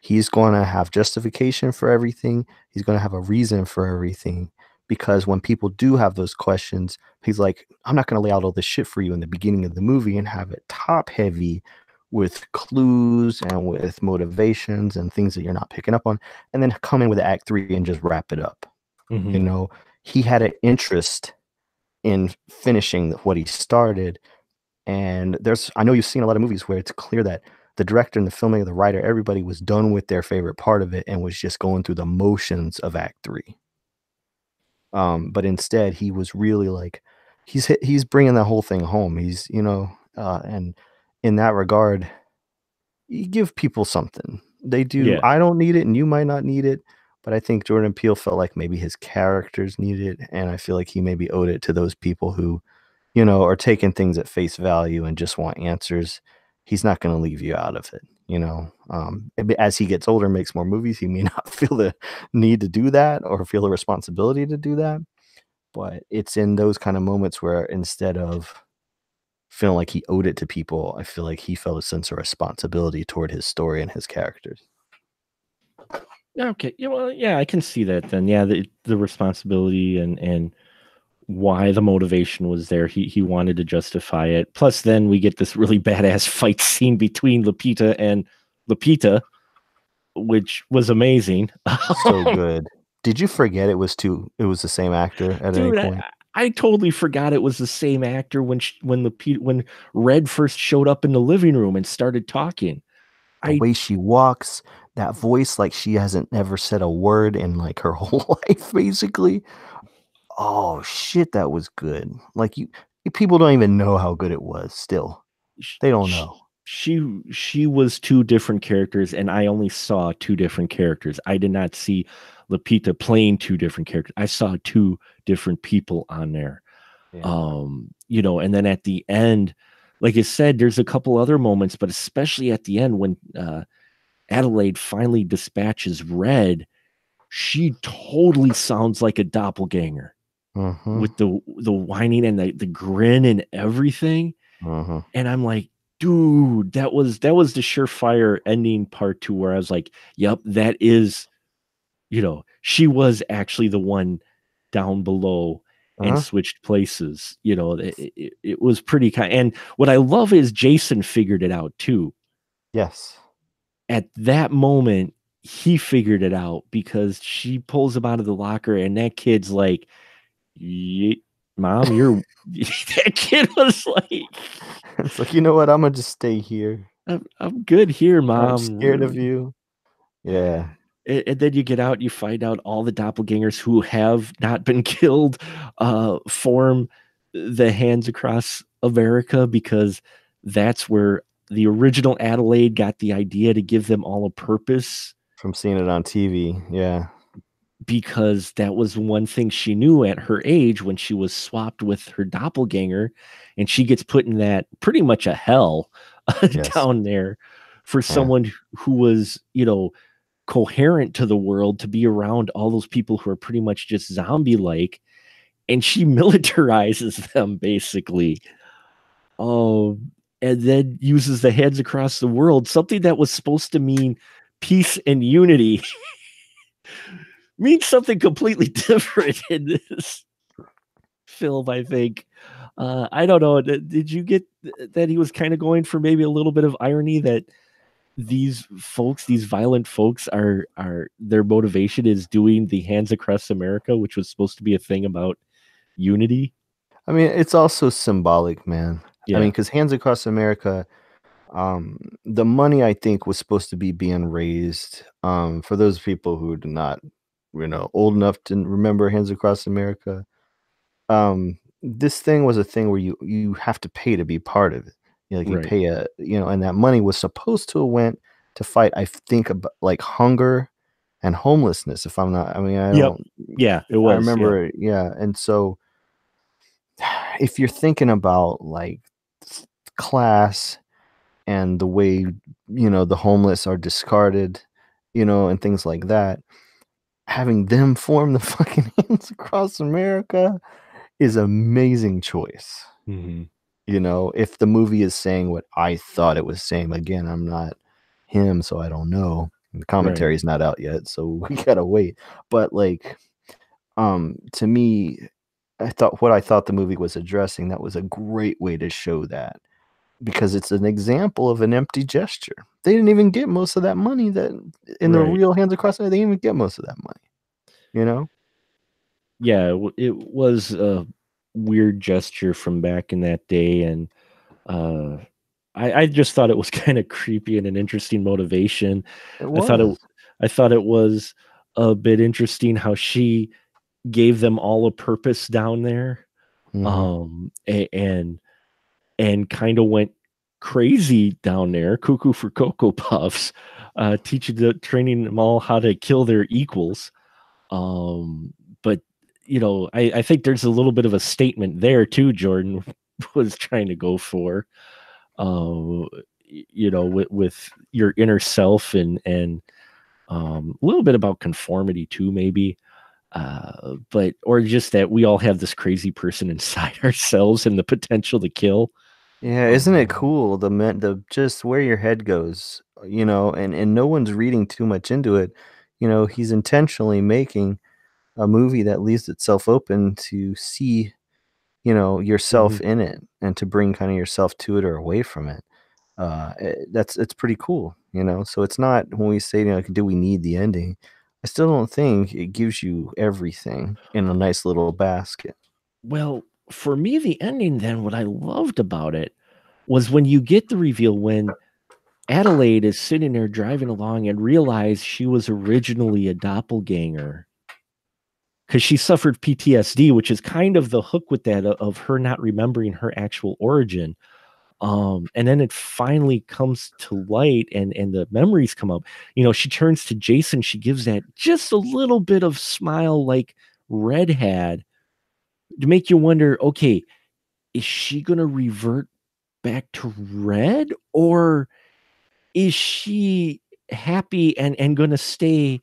S3: He's going to have justification for everything. He's going to have a reason for everything. Because when people do have those questions, he's like, I'm not going to lay out all this shit for you in the beginning of the movie and have it top heavy with clues and with motivations and things that you're not picking up on, and then come in with Act 3 and just wrap it up.
S1: Mm-hmm.
S3: He had an interest in finishing what he started. And I know you've seen a lot of movies where it's clear that the director and the filmmaker, the writer, everybody was done with their favorite part of it and was just going through the motions of Act 3. But instead, he was really like, he's bringing the whole thing home. He's, and in that regard, you give people something. They do. Yeah. I don't need it, and you might not need it, but I think Jordan Peele felt like maybe his characters need it, and I feel like he maybe owed it to those people who, are taking things at face value and just want answers. He's not going to leave you out of it. As he gets older, makes more movies, he may not feel the need to do that or feel the responsibility to do that. But it's in those kind of moments where instead of feeling like he owed it to people, I feel like he felt a sense of responsibility toward his story and his characters.
S1: Okay. Yeah, I can see that then. Yeah, the responsibility and why the motivation was there. He wanted to justify it. Plus, then we get this really badass fight scene between Lupita and Lupita, which was amazing.
S3: So good. Did you forget it was the same actor at any point?
S1: I totally forgot it was the same actor when Red first showed up in the living room and started talking.
S3: The way she walks, that voice, like she hasn't ever said a word in like her whole life, basically. Oh shit, that was good. Like people don't even know how good it was. Still, they don't know.
S1: She was two different characters, and I only saw two different characters. I did not see Lupita playing two different characters. I saw two different people on there. Yeah. And then at the end, like I said, there's a couple other moments, but especially at the end when Adelaide finally dispatches Red, she totally sounds like a doppelganger. With the whining and the grin and everything. And I'm like, dude, that was the surefire ending part to where I was like, yep, that is, she was actually the one down below and switched places. It was pretty kind. And what I love is Jason figured it out too.
S3: Yes.
S1: At that moment, he figured it out because she pulls him out of the locker and that kid's like, Mom, that kid was like,
S3: it's like, you know what? I'm going to just stay here.
S1: I'm good here, Mom.
S3: I'm scared of you. Yeah.
S1: And then you get out, you find out all the doppelgangers who have not been killed form the Hands Across America, because that's where the original Adelaide got the idea to give them all a purpose.
S3: From seeing it on TV, yeah.
S1: Because that was one thing she knew at her age when she was swapped with her doppelganger, and she gets put in that pretty much a hell down there for someone who was, coherent to the world, to be around all those people who are pretty much just zombie-like, and she militarizes them basically. And then uses the Hands Across the World, something that was supposed to mean peace and unity, means something completely different in this film, I think. I don't know. Did you get that he was kind of going for maybe a little bit of irony that these folks, these violent folks, are their motivation is doing the Hands Across America, which was supposed to be a thing about unity?
S3: I mean, it's also symbolic, man.
S1: Yeah.
S3: I mean, because Hands Across America, the money I think was supposed to be being raised for those people who do not, old enough to remember Hands Across America. This thing was a thing where you have to pay to be part of it. You pay and that money was supposed to have went to fight, I think, about like hunger and homelessness. If I'm not, I mean, I don't.
S1: Yeah, it was.
S3: I remember, and so if you're thinking about like class and the way the homeless are discarded, and things like that, having them form the fucking Hands Across America is an amazing choice.
S1: Mm-hmm.
S3: If the movie is saying what I thought it was saying, again, I'm not him, so I don't know. The commentary is not out yet, so we gotta wait. But like, to me, I thought the movie was addressing, that was a great way to show that, because it's an example of an empty gesture. They didn't even get most of that money that in the real Hands Across. They didn't even get most of that money.
S1: Yeah, it was a weird gesture from back in that day, and I just thought it was kind of creepy and an interesting motivation. I thought it was a bit interesting how she gave them all a purpose down there, and kind of went crazy down there, cuckoo for Cocoa Puffs, training them all how to kill their equals. But I think there's a little bit of a statement there too. Jordan was trying to go for, with your inner self and a little bit about conformity too, maybe. Or just that we all have this crazy person inside ourselves and the potential to kill.
S3: Yeah, isn't it cool? The just where your head goes, and no one's reading too much into it. He's intentionally making a movie that leaves itself open to see, yourself in it, and to bring kind of yourself to it or away from it. It's pretty cool, So it's not, when we say, do we need the ending? I still don't think it gives you everything in a nice little basket.
S1: Well, for me, the ending then, what I loved about it was when you get the reveal when Adelaide is sitting there driving along and realized she was originally a doppelganger because she suffered PTSD, which is kind of the hook with that of her not remembering her actual origin. And then it finally comes to light and the memories come up. She turns to Jason. She gives that just a little bit of smile like Red had to make you wonder, okay, is she going to revert back to Red, or is she happy and going to stay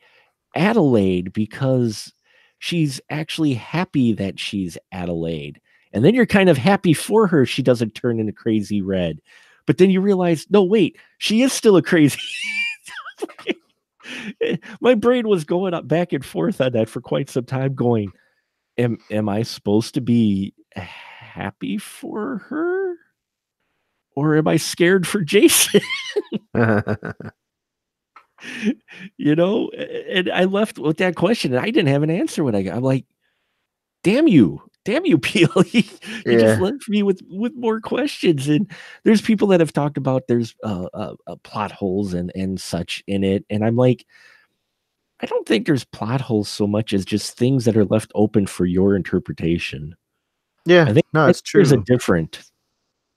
S1: Adelaide because she's actually happy that she's Adelaide? And then you're kind of happy for her she doesn't turn into crazy Red. But then you realize, no, wait, she is still a crazy. my brain was going up back and forth on that for quite some time, going, am I supposed to be happy for her? Or am I scared for Jason? You know, and I left with that question, and I didn't have an answer when I'm like, damn you, Peel. You just left me with more questions. And there's people that have talked about there's plot holes and such in it, and I'm like, I don't think there's plot holes so much as just things that are left open for your interpretation.
S3: Yeah,
S1: I think
S3: it's true.
S1: There's a different.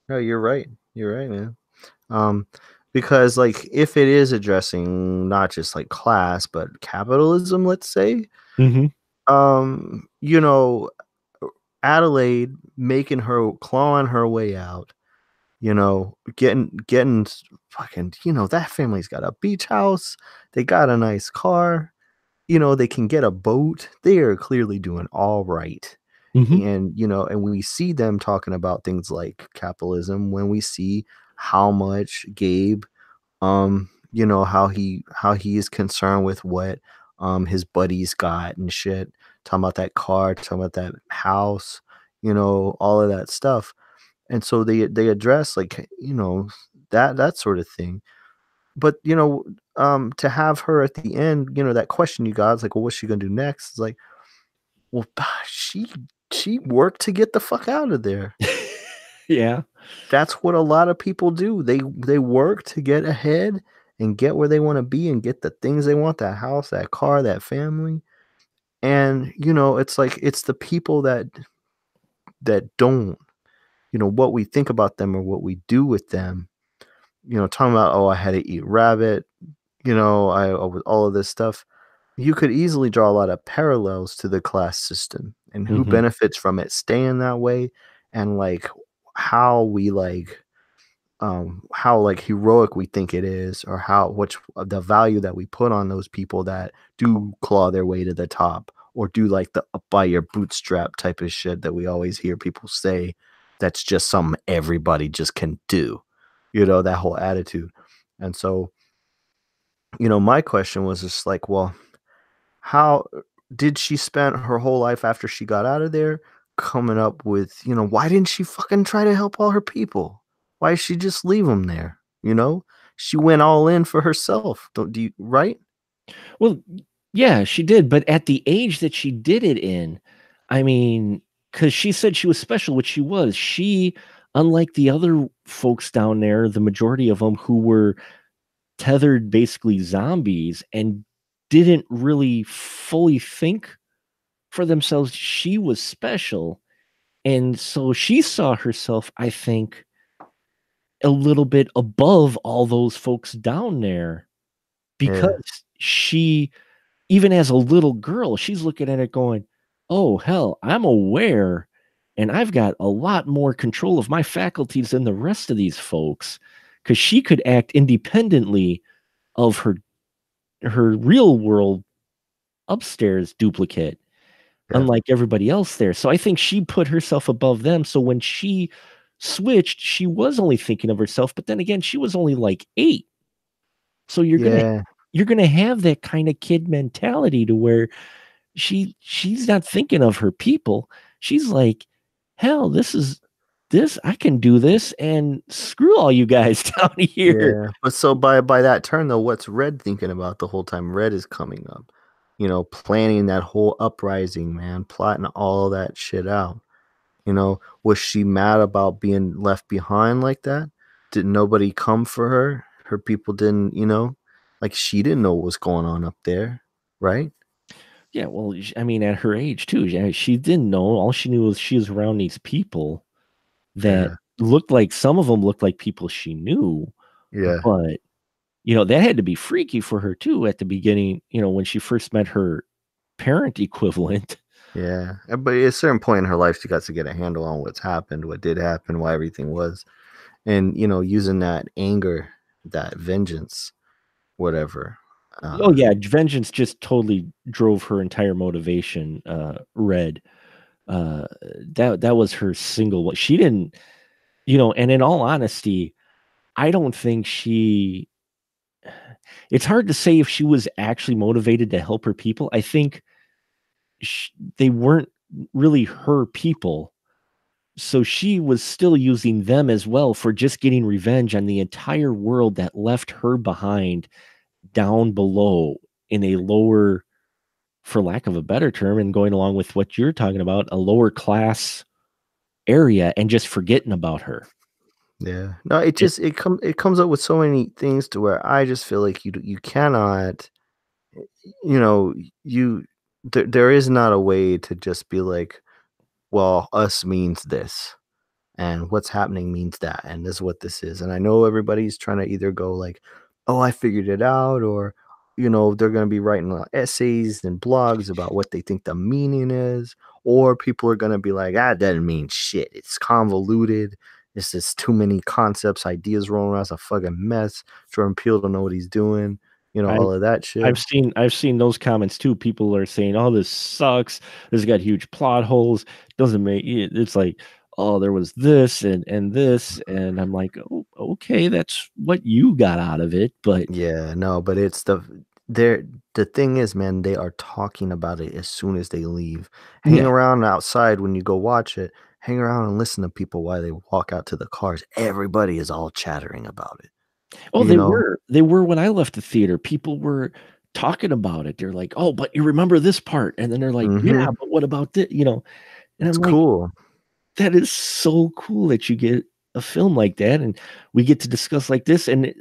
S3: No, you're right. You're right, man. Because like if it is addressing not just like class but capitalism, let's say, you know, Adelaide making her clawing her way out, you know, getting fucking, you know, that family's got a beach house, they got a nice car, you know, they can get a boat, they are clearly doing all right. And you know, and we see them talking about things like capitalism when we see how much Gabe, you know, how he is concerned with what his buddies got and shit, talking about that car, talking about that house, you know, all of that stuff. And so they address like, you know, that sort of thing. But you know, to have her at the end, you know, that question you got is like, well, what's she gonna do next? It's like, well, she worked to get the fuck out of there.
S1: Yeah.
S3: That's what a lot of people do. They work to get ahead and get where they want to be and get the things they want, that house, that car, that family. And you know, it's like it's the people that don't, you know, what we think about them or what we do with them. You know, talking about, oh, I had to eat rabbit, you know, I with all of this stuff. You could easily draw a lot of parallels to the class system and who benefits from it staying that way, and like how we like how like heroic we think it is, or how which the value that we put on those people that do claw their way to the top or do like the up by your bootstrap type of shit that we always hear people say. That's just something everybody just can do, you know, that whole attitude. And so, you know, my question was just like, well, how did she spend her whole life after she got out of there coming up with, you know, why didn't she fucking try to help all her people? Why did she just leave them there? You know, she went all in for herself. Do you, right?
S1: Well, yeah, she did. But at the age that she did it in, I mean, because she said she was special, which she was. She, unlike the other folks down there, the majority of them who were tethered basically zombies and didn't really fully think for themselves, she was special. And so she saw herself, I think, a little bit above all those folks down there, because she, even as a little girl, she's looking at it going, oh, hell, I'm aware and I've got a lot more control of my faculties than the rest of these folks, because she could act independently of her real world upstairs duplicate, unlike everybody else there. So I think she put herself above them. So when she switched, she was only thinking of herself, but then again, she was only like 8. So you're gonna have that kind of kid mentality to where she's not thinking of her people. She's like, hell, this I can do this, and screw all you guys down here.
S3: Yeah. But so by that turn though, what's Red thinking about the whole time? Red is coming up, you know, planning that whole uprising, man, plotting all that shit out. You know, was she mad about being left behind like that? Did nobody come for her? Her people didn't, you know, like she didn't know what was going on up there, right?
S1: Yeah, well, I mean, at her age too, she didn't know. All she knew was she was around these people that looked like, some of them looked like people she knew.
S3: Yeah.
S1: But, you know, that had to be freaky for her too at the beginning, you know, when she first met her parent equivalent.
S3: Yeah. But at a certain point in her life, she got to get a handle on what's happened, what did happen, why everything was. And, you know, using that anger, that vengeance, whatever.
S1: Oh yeah, vengeance just totally drove her entire motivation. Red, that was her single one. She didn't, you know, and in all honesty, I don't think she it's hard to say if she was actually motivated to help her people. I think they weren't really her people. So she was still using them as well for just getting revenge on the entire world that left her behind down below in a lower, for lack of a better term, and going along with what you're talking about, a lower class area, and just forgetting about her.
S3: Yeah. No, it comes up with so many things to where I just feel like you cannot, there is not a way to just be like, well, us means this, and what's happening means that, and this is what this is. And I know everybody's trying to either go like, oh, I figured it out, or they're going to be writing essays and blogs about what they think the meaning is, or people are going to be like, that doesn't mean shit, it's convoluted, it's just too many concepts, ideas rolling around, it's a fucking mess, Jordan Peele don't know what he's doing, all of that shit.
S1: I've seen those comments too. People are saying, oh, this sucks, this has got huge plot holes, doesn't make it. It's like, oh, there was this and this, and I'm like, oh, okay, that's what you got out of it. But
S3: yeah, no, but it's the thing is, man, they are talking about it as soon as they leave. Hang around outside when you go watch it. Hang around and listen to people while they walk out to the cars. Everybody is all chattering about it.
S1: Oh, they were when I left the theater. People were talking about it. They're like, oh, but you remember this part, and then they're like, yeah, but what about this? And
S3: it's
S1: I'm like,
S3: cool.
S1: That is so cool that you get a film like that, and we get to discuss like this. And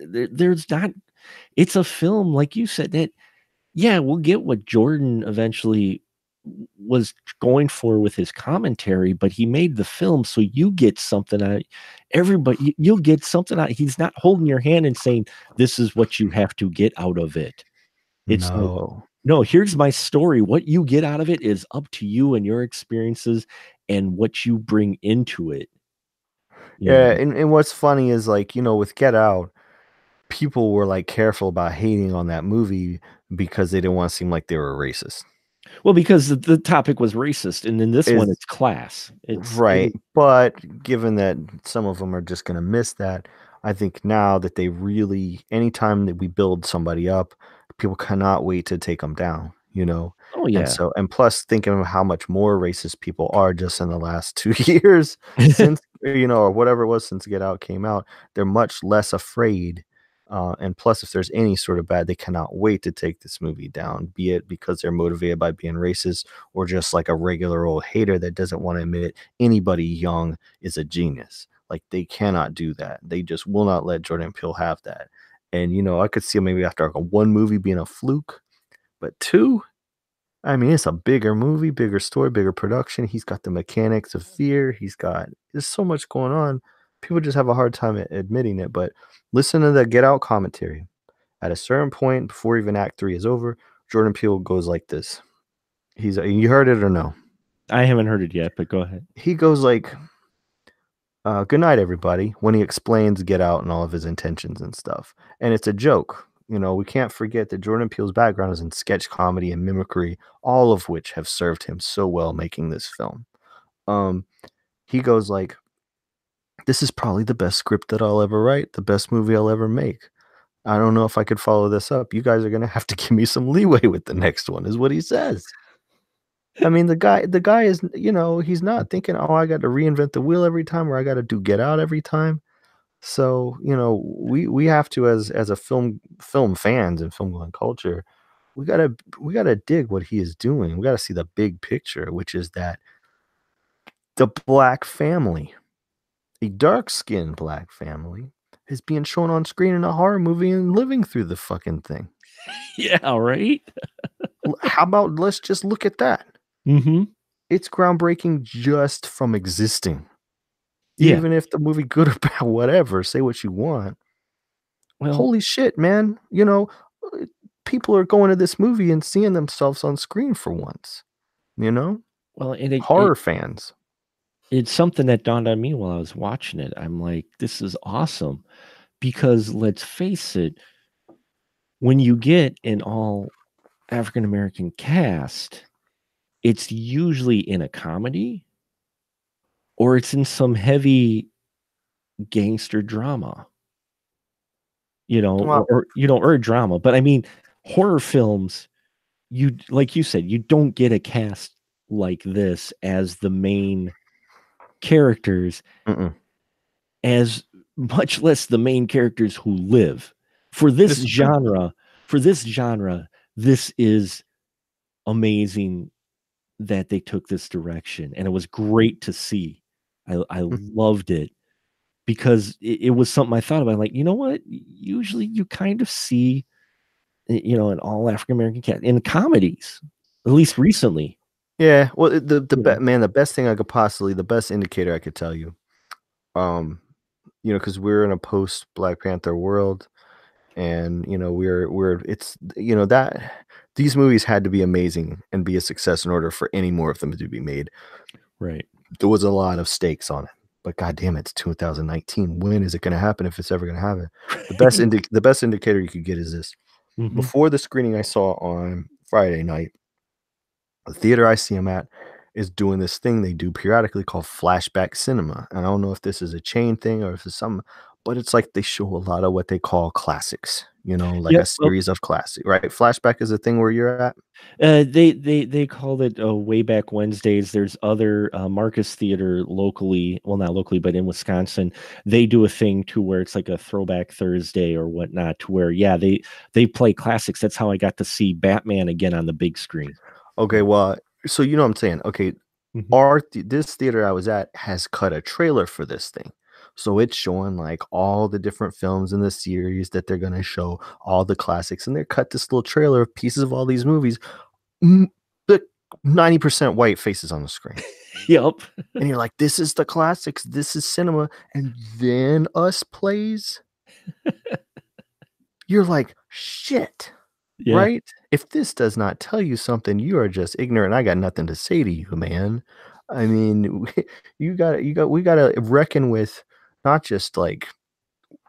S1: it's a film, like you said, that, yeah, we'll get what Jordan eventually was going for with his commentary, but he made the film so you get something out. Everybody, you'll get something out. He's not holding your hand and saying, this is what you have to get out of it. It's no, here's my story. What you get out of it is up to you and your experiences and what you bring into it.
S3: Yeah, and what's funny is, like, with Get Out, people were like careful about hating on that movie because they didn't want to seem like they were racist.
S1: Well, because the topic was racist, and in this one, it's class.
S3: Right. But given that some of them are just going to miss that, I think now that they really, anytime that we build somebody up, people cannot wait to take them down,
S1: Oh, yeah.
S3: And plus, thinking of how much more racist people are just in the last 2 years since, or whatever it was since Get Out came out, they're much less afraid. And plus, if there's any sort of bad, they cannot wait to take this movie down, be it because they're motivated by being racist or just like a regular old hater that doesn't want to admit anybody young is a genius. Like, they cannot do that. They just will not let Jordan Peele have that. And, I could see maybe after like one movie being a fluke, but two, I mean, it's a bigger movie, bigger story, bigger production. He's got the mechanics of fear. There's so much going on. People just have a hard time admitting it, but listen to the Get Out commentary. At a certain point, before even Act 3 is over, Jordan Peele goes like this. You heard it or no?
S1: I haven't heard it yet, but go ahead.
S3: He goes like, good night, everybody, when he explains Get Out and all of his intentions and stuff. And it's a joke. We can't forget that Jordan Peele's background is in sketch comedy and mimicry, all of which have served him so well making this film. He goes like, this is probably the best script that I'll ever write, the best movie I'll ever make. I don't know if I could follow this up. You guys are going to have to give me some leeway with the next one, is what he says. I mean, the guy is, he's not thinking, oh, I got to reinvent the wheel every time, or I got to do Get Out every time. So, we have to, as a film fans and film going culture, we gotta dig what he is doing. We gotta see the big picture, which is that the black family, a dark-skinned black family, is being shown on screen in a horror movie and living through the fucking thing.
S1: Yeah, right?
S3: How about let's just look at that?
S1: Mm-hmm.
S3: It's groundbreaking just from existing.
S1: Yeah.
S3: Even if the movie good or bad, whatever, say what you want. Well, holy shit, man. People are going to this movie and seeing themselves on screen for once.
S1: Well, and
S3: horror fans.
S1: It's something that dawned on me while I was watching it. I'm like, this is awesome. Because let's face it, when you get an all African-American cast, it's usually in a comedy or it's in some heavy gangster drama. or a drama. But I mean, horror films, like you said, you don't get a cast like this as the main characters, as much less the main characters who live. For this genre, this is amazing that they took this direction, and it was great to see. I loved it, because it was something I thought about. Like, you know what? Usually you kind of see, an all African American cast in comedies, at least recently.
S3: Yeah. Well, the best indicator I could tell you, because we're in a post Black Panther world, and that these movies had to be amazing and be a success in order for any more of them to be made.
S1: Right.
S3: There was a lot of stakes on it, but goddamn, it's 2019. When is it going to happen? If it's ever going to happen, the best indicator you could get is this. Before the screening I saw on Friday night, the theater I see them at is doing this thing they do periodically called flashback cinema. And I don't know if this is a chain thing or if it's something, but it's like they show a lot of what they call classics, a series of classics, right? Flashback is a thing where you're at.
S1: They called it Way Back Wednesdays. There's other Marcus Theater locally, well, not locally, but in Wisconsin, they do a thing to where it's like a Throwback Thursday or whatnot, to where they play classics. That's how I got to see Batman again on the big screen.
S3: Okay, well, so what I'm saying. Okay, this theater I was at has cut a trailer for this thing. So it's showing like all the different films in the series that they're going to show, all the classics, and they cut this little trailer of pieces of all these movies. But 90% white faces on the screen.
S1: Yep.
S3: And you're like, this is the classics. This is cinema. And then Us plays. You're like, shit. Yeah. Right? If this does not tell you something, you are just ignorant. I got nothing to say to you, man. I mean, we got to reckon with not just like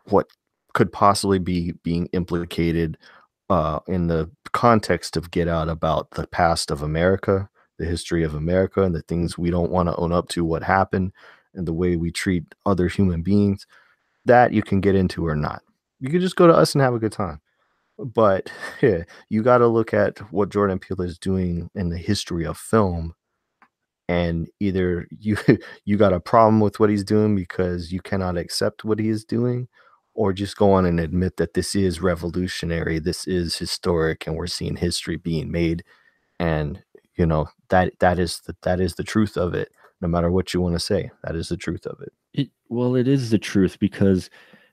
S3: what could possibly be being implicated in the context of Get Out about the past of America, the history of America, and the things we don't want to own up to, what happened, and the way we treat other human beings. That you can get into or not. You can just go to Us and have a good time. But yeah, you got to look at what Jordan Peele is doing in the history of film, and either you got a problem with what he's doing because you cannot accept what he is doing, or just go on and admit that this is revolutionary, this is historic, and we're seeing history being made, and that is the truth of it. No matter what you want to say, that is the truth of it.
S1: It is the truth, because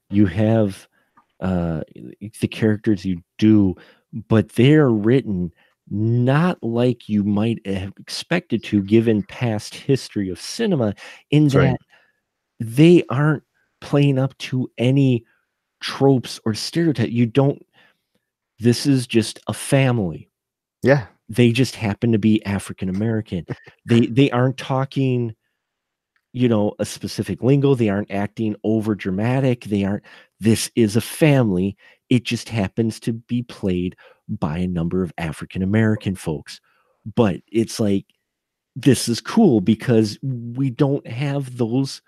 S1: you have the characters you do, but they're written not like you might have expected to, given past history of cinema, in that they aren't playing up to any tropes or stereotypes. This is just a family.
S3: Yeah.
S1: They just happen to be African American. They aren't talking, a specific lingo. They aren't acting over dramatic. This is a family. It just happens to be played by a number of African American folks. But it's like, this is cool because we don't have those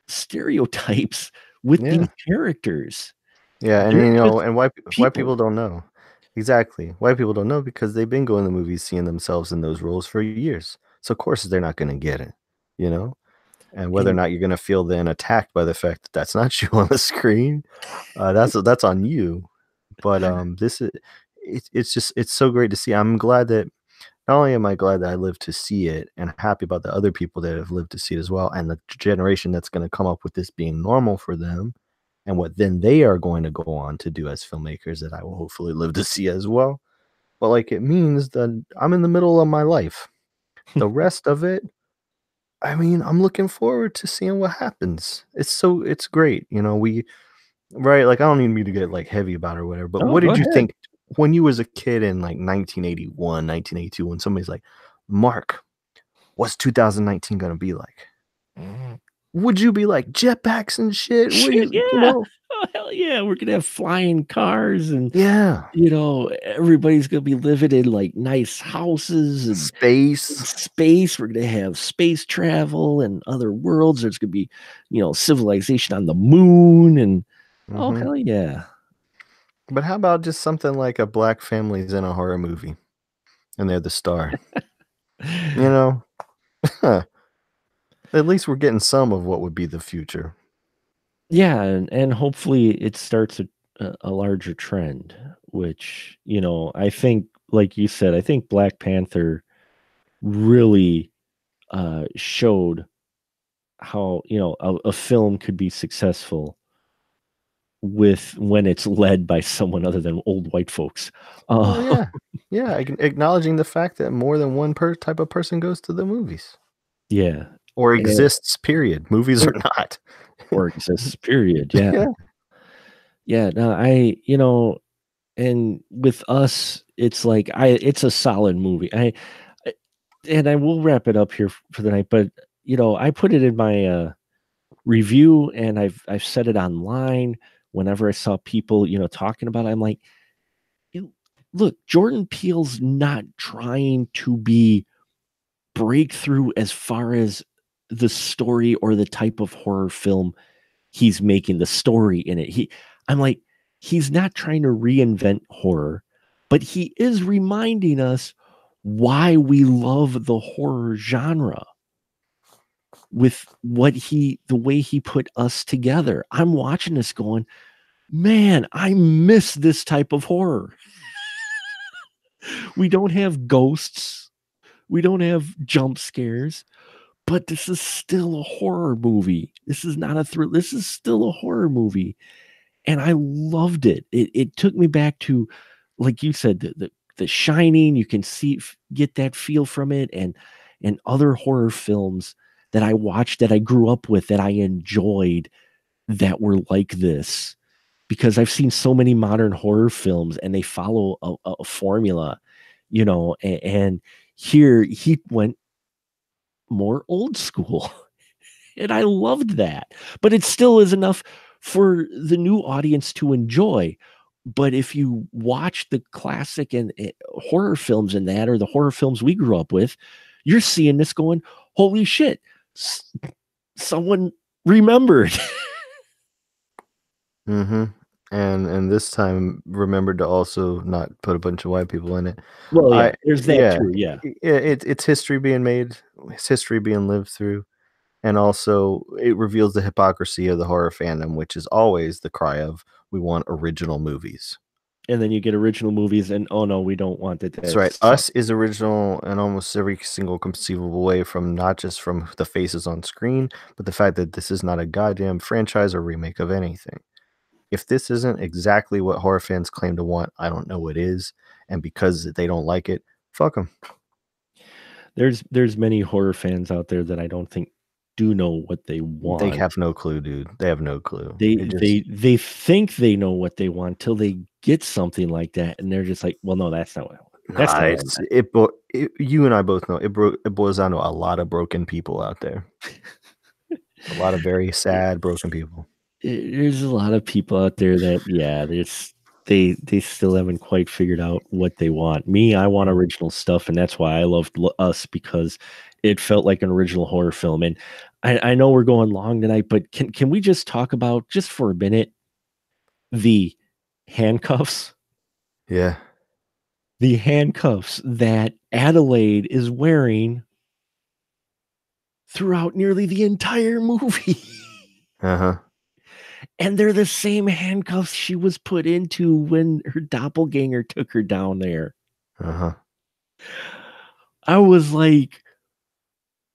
S1: stereotypes with these characters.
S3: Yeah, and white people don't know. Exactly. White people don't know because they've been going to movies seeing themselves in those roles for years. So of course they're not going to get it, And whether or not you're going to feel then attacked by the fact that that's not you on the screen, that's on you. But it's so great to see. I'm glad that not only am I glad that I lived to see it, and happy about the other people that have lived to see it as well, and the generation that's going to come up with this being normal for them, and what then they are going to go on to do as filmmakers that I will hopefully live to see as well. But it means that I'm in the middle of my life. The rest of it, I mean, I'm looking forward to seeing what happens. It's great. Right. I don't need me to get heavy about it or whatever, but what did you think when you was a kid in 1981, 1982, when somebody's like, Mark, what's 2019 going to be like? Would you be like jetpacks and shit?
S1: Oh, hell yeah. We're going to have flying cars and, everybody's going to be living in nice houses and space. We're going to have space travel and other worlds. There's going to be, civilization on the moon. And Oh, hell yeah.
S3: But how about just something like a black family's in a horror movie and they're the star? You know? At least we're getting some of what would be the future.
S1: Yeah, and hopefully it starts a larger trend, which, you know, I think, like you said, I think Black Panther really showed how, you know, a film could be successful with when it's led by someone other than old white folks.
S3: Oh yeah, yeah. Acknowledging the fact that more than one type of person goes to the movies,
S1: yeah,
S3: or exists. Period. Movies or not,
S1: or exists. Period. Yeah, yeah. No, you know, and with us, it's like it's a solid movie. And I will wrap it up here for the night, but you know, I put it in my review, and I've said it online whenever I saw people, you know, talking about it. I'm like, look, Jordan Peele's not trying to be breakthrough as far as the story or the type of horror film he's making, the story in it. I'm like, he's not trying to reinvent horror, but he is reminding us why we love the horror genre with the way he put us together. I'm watching this going, man, I miss this type of horror. We don't have ghosts. We don't have jump scares, but this is still a horror movie. This is not a thriller. This is still a horror movie. And I loved it. It took me back to, like you said, the Shining. You can get that feel from it, and other horror films that I watched, that I grew up with, that I enjoyed, that were like this. Because I've seen so many modern horror films, and they follow a formula, you know. And here he went more old school, and I loved that. But it still is enough for the new audience to enjoy. But if you watch the classic and horror films in that, or the horror films we grew up with, you're seeing this going, holy shit, someone remembered.
S3: And this time remembered to also not put a bunch of white people in it.
S1: Well, yeah, there's that too. Yeah,
S3: it's history being made, it's history being lived through. And also, it reveals the hypocrisy of the horror fandom, which is always the cry of, we want original movies.
S1: And then you get original movies, and oh no, we don't want it.
S3: That's right. Us is original in almost every single conceivable way, from not just from the faces on screen, but the fact that this is not a goddamn franchise or remake of anything. If this isn't exactly what horror fans claim to want, I don't know what is. And because they don't like it, fuck them.
S1: There's many horror fans out there that I don't think do know what they want.
S3: They have no clue, dude. They have no clue.
S1: They think they know what they want till they get something like that, and they're just like, well, no, that's not what I want. That's
S3: not you and I both know it boils down to a lot of broken people out there. A lot of very sad, broken people.
S1: There's a lot of people out there that, they still haven't quite figured out what they want. Me, I want original stuff, and that's why I loved Us, because it felt like an original horror film. And I know we're going long tonight, but can we just talk about, just for a minute, the handcuffs?
S3: Yeah.
S1: The handcuffs that Adelaide is wearing throughout nearly the entire movie. And they're the same handcuffs she was put into when her doppelganger took her down there. I was like,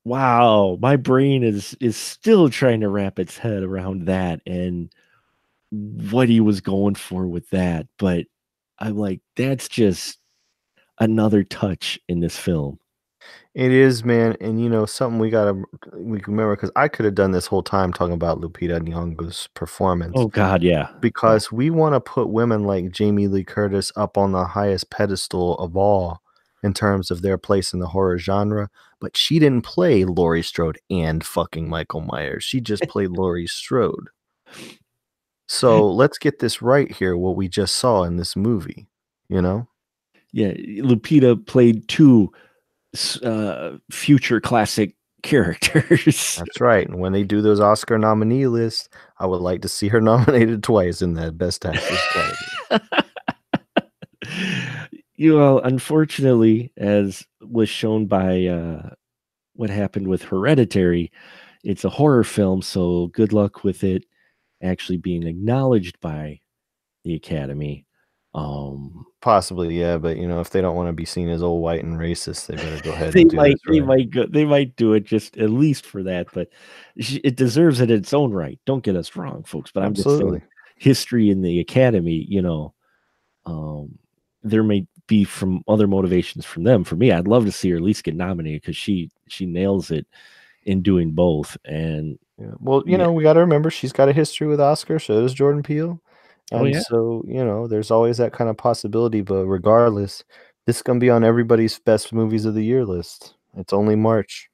S1: wow, my brain is still trying to wrap its head around that and what he was going for with that. But I'm like, that's just another touch in this film.
S3: It is, man. And, you know, something we can remember, because I could have done this whole time talking about Lupita Nyong'o's performance.
S1: Oh, God, yeah.
S3: Because we want to put women like Jamie Lee Curtis up on the highest pedestal of all in terms of their place in the horror genre. But she didn't play Laurie Strode and fucking Michael Myers. She just played Laurie Strode. So let's get this right here, what we just saw in this movie, you know?
S1: Yeah, Lupita played two future classic characters.
S3: That's right. And when they do those Oscar nominee lists, I would like to see her nominated twice in that Best Actress category.
S1: Unfortunately, as was shown by what happened with Hereditary, it's a horror film, so good luck with it actually being acknowledged by the Academy.
S3: Possibly, yeah, but if they don't want to be seen as old, white, and racist, they better go ahead and do this.
S1: They might do it just at least for that, but it deserves it in its own right. Don't get us wrong, folks. But
S3: Absolutely.
S1: I'm just saying, history in the Academy, there may be from other motivations from them. For me, I'd love to see her at least get nominated because she nails it in doing both. And
S3: well, we got to remember she's got a history with Oscar. So does Jordan Peele. And so, there's always that kind of possibility. But regardless, this is going to be on everybody's best movies of the year list. It's only March.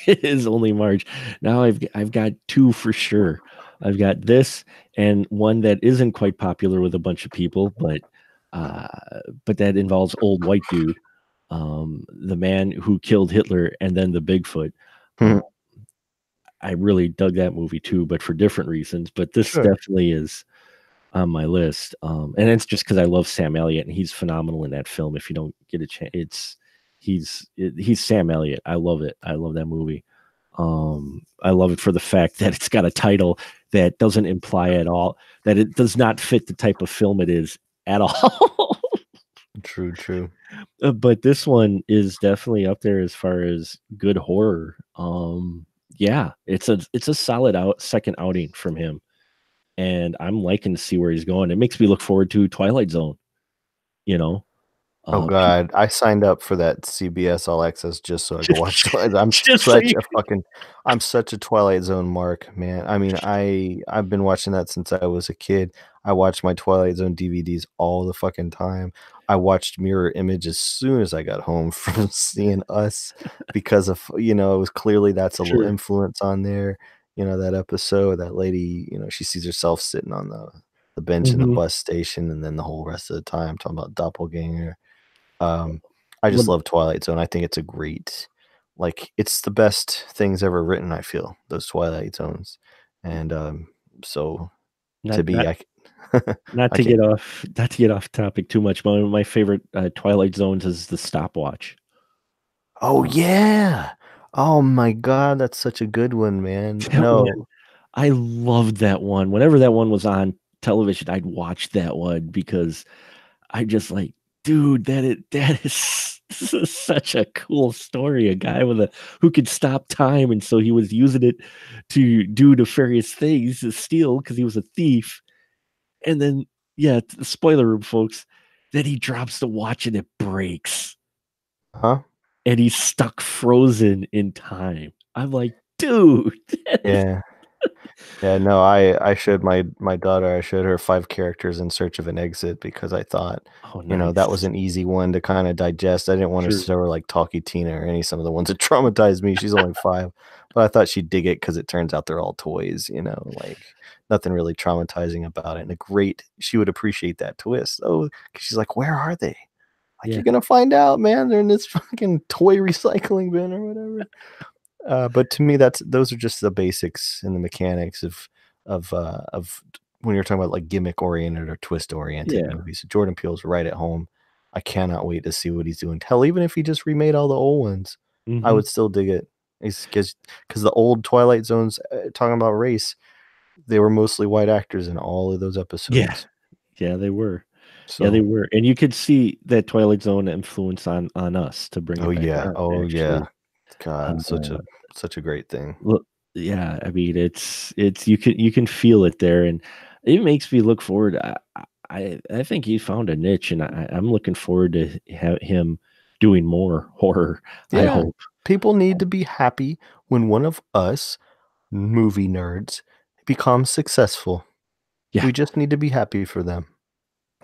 S1: It is only March. Now I've got two for sure. I've got this and one that isn't quite popular with a bunch of people, but that involves old white dude, the man who killed Hitler, and then the Bigfoot. I really dug that movie too, but for different reasons. But this definitely is on my list, and it's just because I love Sam Elliott and he's phenomenal in that film. If you don't get a chance, he's Sam Elliott. I love it. I love that movie. I love it for the fact that it's got a title that doesn't imply at all that it does not fit the type of film it is at all.
S3: True.
S1: But this one is definitely up there as far as good horror. Yeah, it's a solid second outing from him. And I'm liking to see where he's going. It makes me look forward to Twilight Zone.
S3: Oh God, I signed up for that CBS All Access just so I could watch Twilight. I'm such a Twilight Zone mark, man. I mean, I've been watching that since I was a kid. I watched my Twilight Zone DVDs all the fucking time. I watched Mirror Image as soon as I got home from seeing Us because of it was clearly that's a little influence on there. That episode, that lady, she sees herself sitting on the bench in the bus station, and then the whole rest of the time talking about doppelganger. I just love Twilight Zone. I think it's a great, it's the best things ever written. I feel those Twilight Zones, and so not to get
S1: off topic too much. One of my favorite Twilight Zones is The Stopwatch.
S3: Oh yeah. Oh my God, that's such a good one, man. No,
S1: man, I loved that one. Whenever that one was on television, I'd watch that one because I just dude, that is such a cool story. A guy who could stop time, and so he was using it to do nefarious things, to steal because he was a thief. And then, the spoiler room, folks, then he drops the watch and it breaks.
S3: Huh?
S1: And he's stuck frozen in time. I'm like, dude.
S3: Yeah. Yeah, no, I showed my daughter, I showed her 5 characters in search of an exit because I thought, that was an easy one to kind of digest. I didn't want to show her Talkie Tina or some of the ones that traumatized me. She's only 5, but I thought she'd dig it because it turns out they're all toys, nothing really traumatizing about it. And she would appreciate that twist. Oh, because she's like, where are they? You're gonna find out, man. They're in this fucking toy recycling bin or whatever. But to me, those are just the basics and the mechanics of when you're talking about gimmick oriented or twist oriented movies. Jordan Peele's right at home. I cannot wait to see what he's doing. Hell, even if he just remade all the old ones, I would still dig it. Because the old Twilight Zones, talking about race, they were mostly white actors in all of those episodes.
S1: Yeah, they were. So, they were, and you could see that Twilight Zone influence on us to bring it back.
S3: Yeah. God, such a great thing.
S1: Look, yeah, I mean, it's you can feel it there, and it makes me look forward. I think he found a niche, and I'm looking forward to him doing more horror. Yeah. I hope
S3: people need to be happy when one of us movie nerds becomes successful. Yeah. We just need to be happy for them.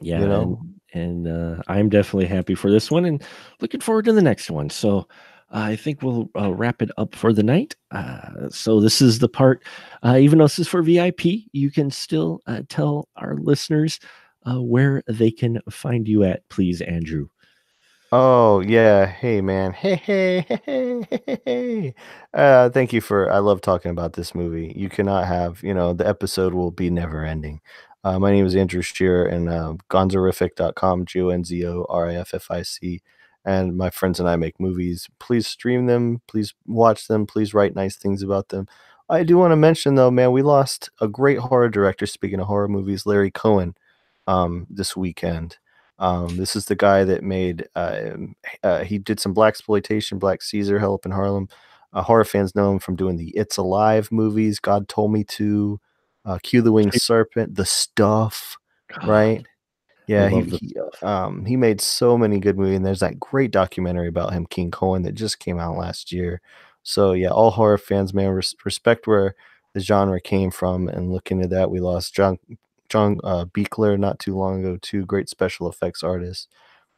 S1: Yeah, and I'm definitely happy for this one and looking forward to the next one. So I think we'll wrap it up for the night. So this is the part, even though this is for VIP, you can still tell our listeners where they can find you at, please, Andrew.
S3: Oh yeah, hey man, hey. Thank you for. I love talking about this movie. You cannot have, the episode will be never ending. My name is Andrew Shearer and gonzorific.com, GONZORIFFIC, and my friends and I make movies. Please stream them, please watch them, please write nice things about them. I do want to mention though, man, we lost a great horror director. Speaking of horror movies, Larry Cohen, this weekend. This is the guy that made he did some blaxploitation, Black Caesar, Hell Up in Harlem. Horror fans know him from doing the It's Alive movies, God Told Me To, Cue the Winged Serpent, The Stuff, right? Yeah, he made so many good movies, and there's that great documentary about him, King Cohen, that just came out last year. So yeah, all horror fans, man, respect where the genre came from, and look into that. We lost John Beekler not too long ago, too. Great special effects artist.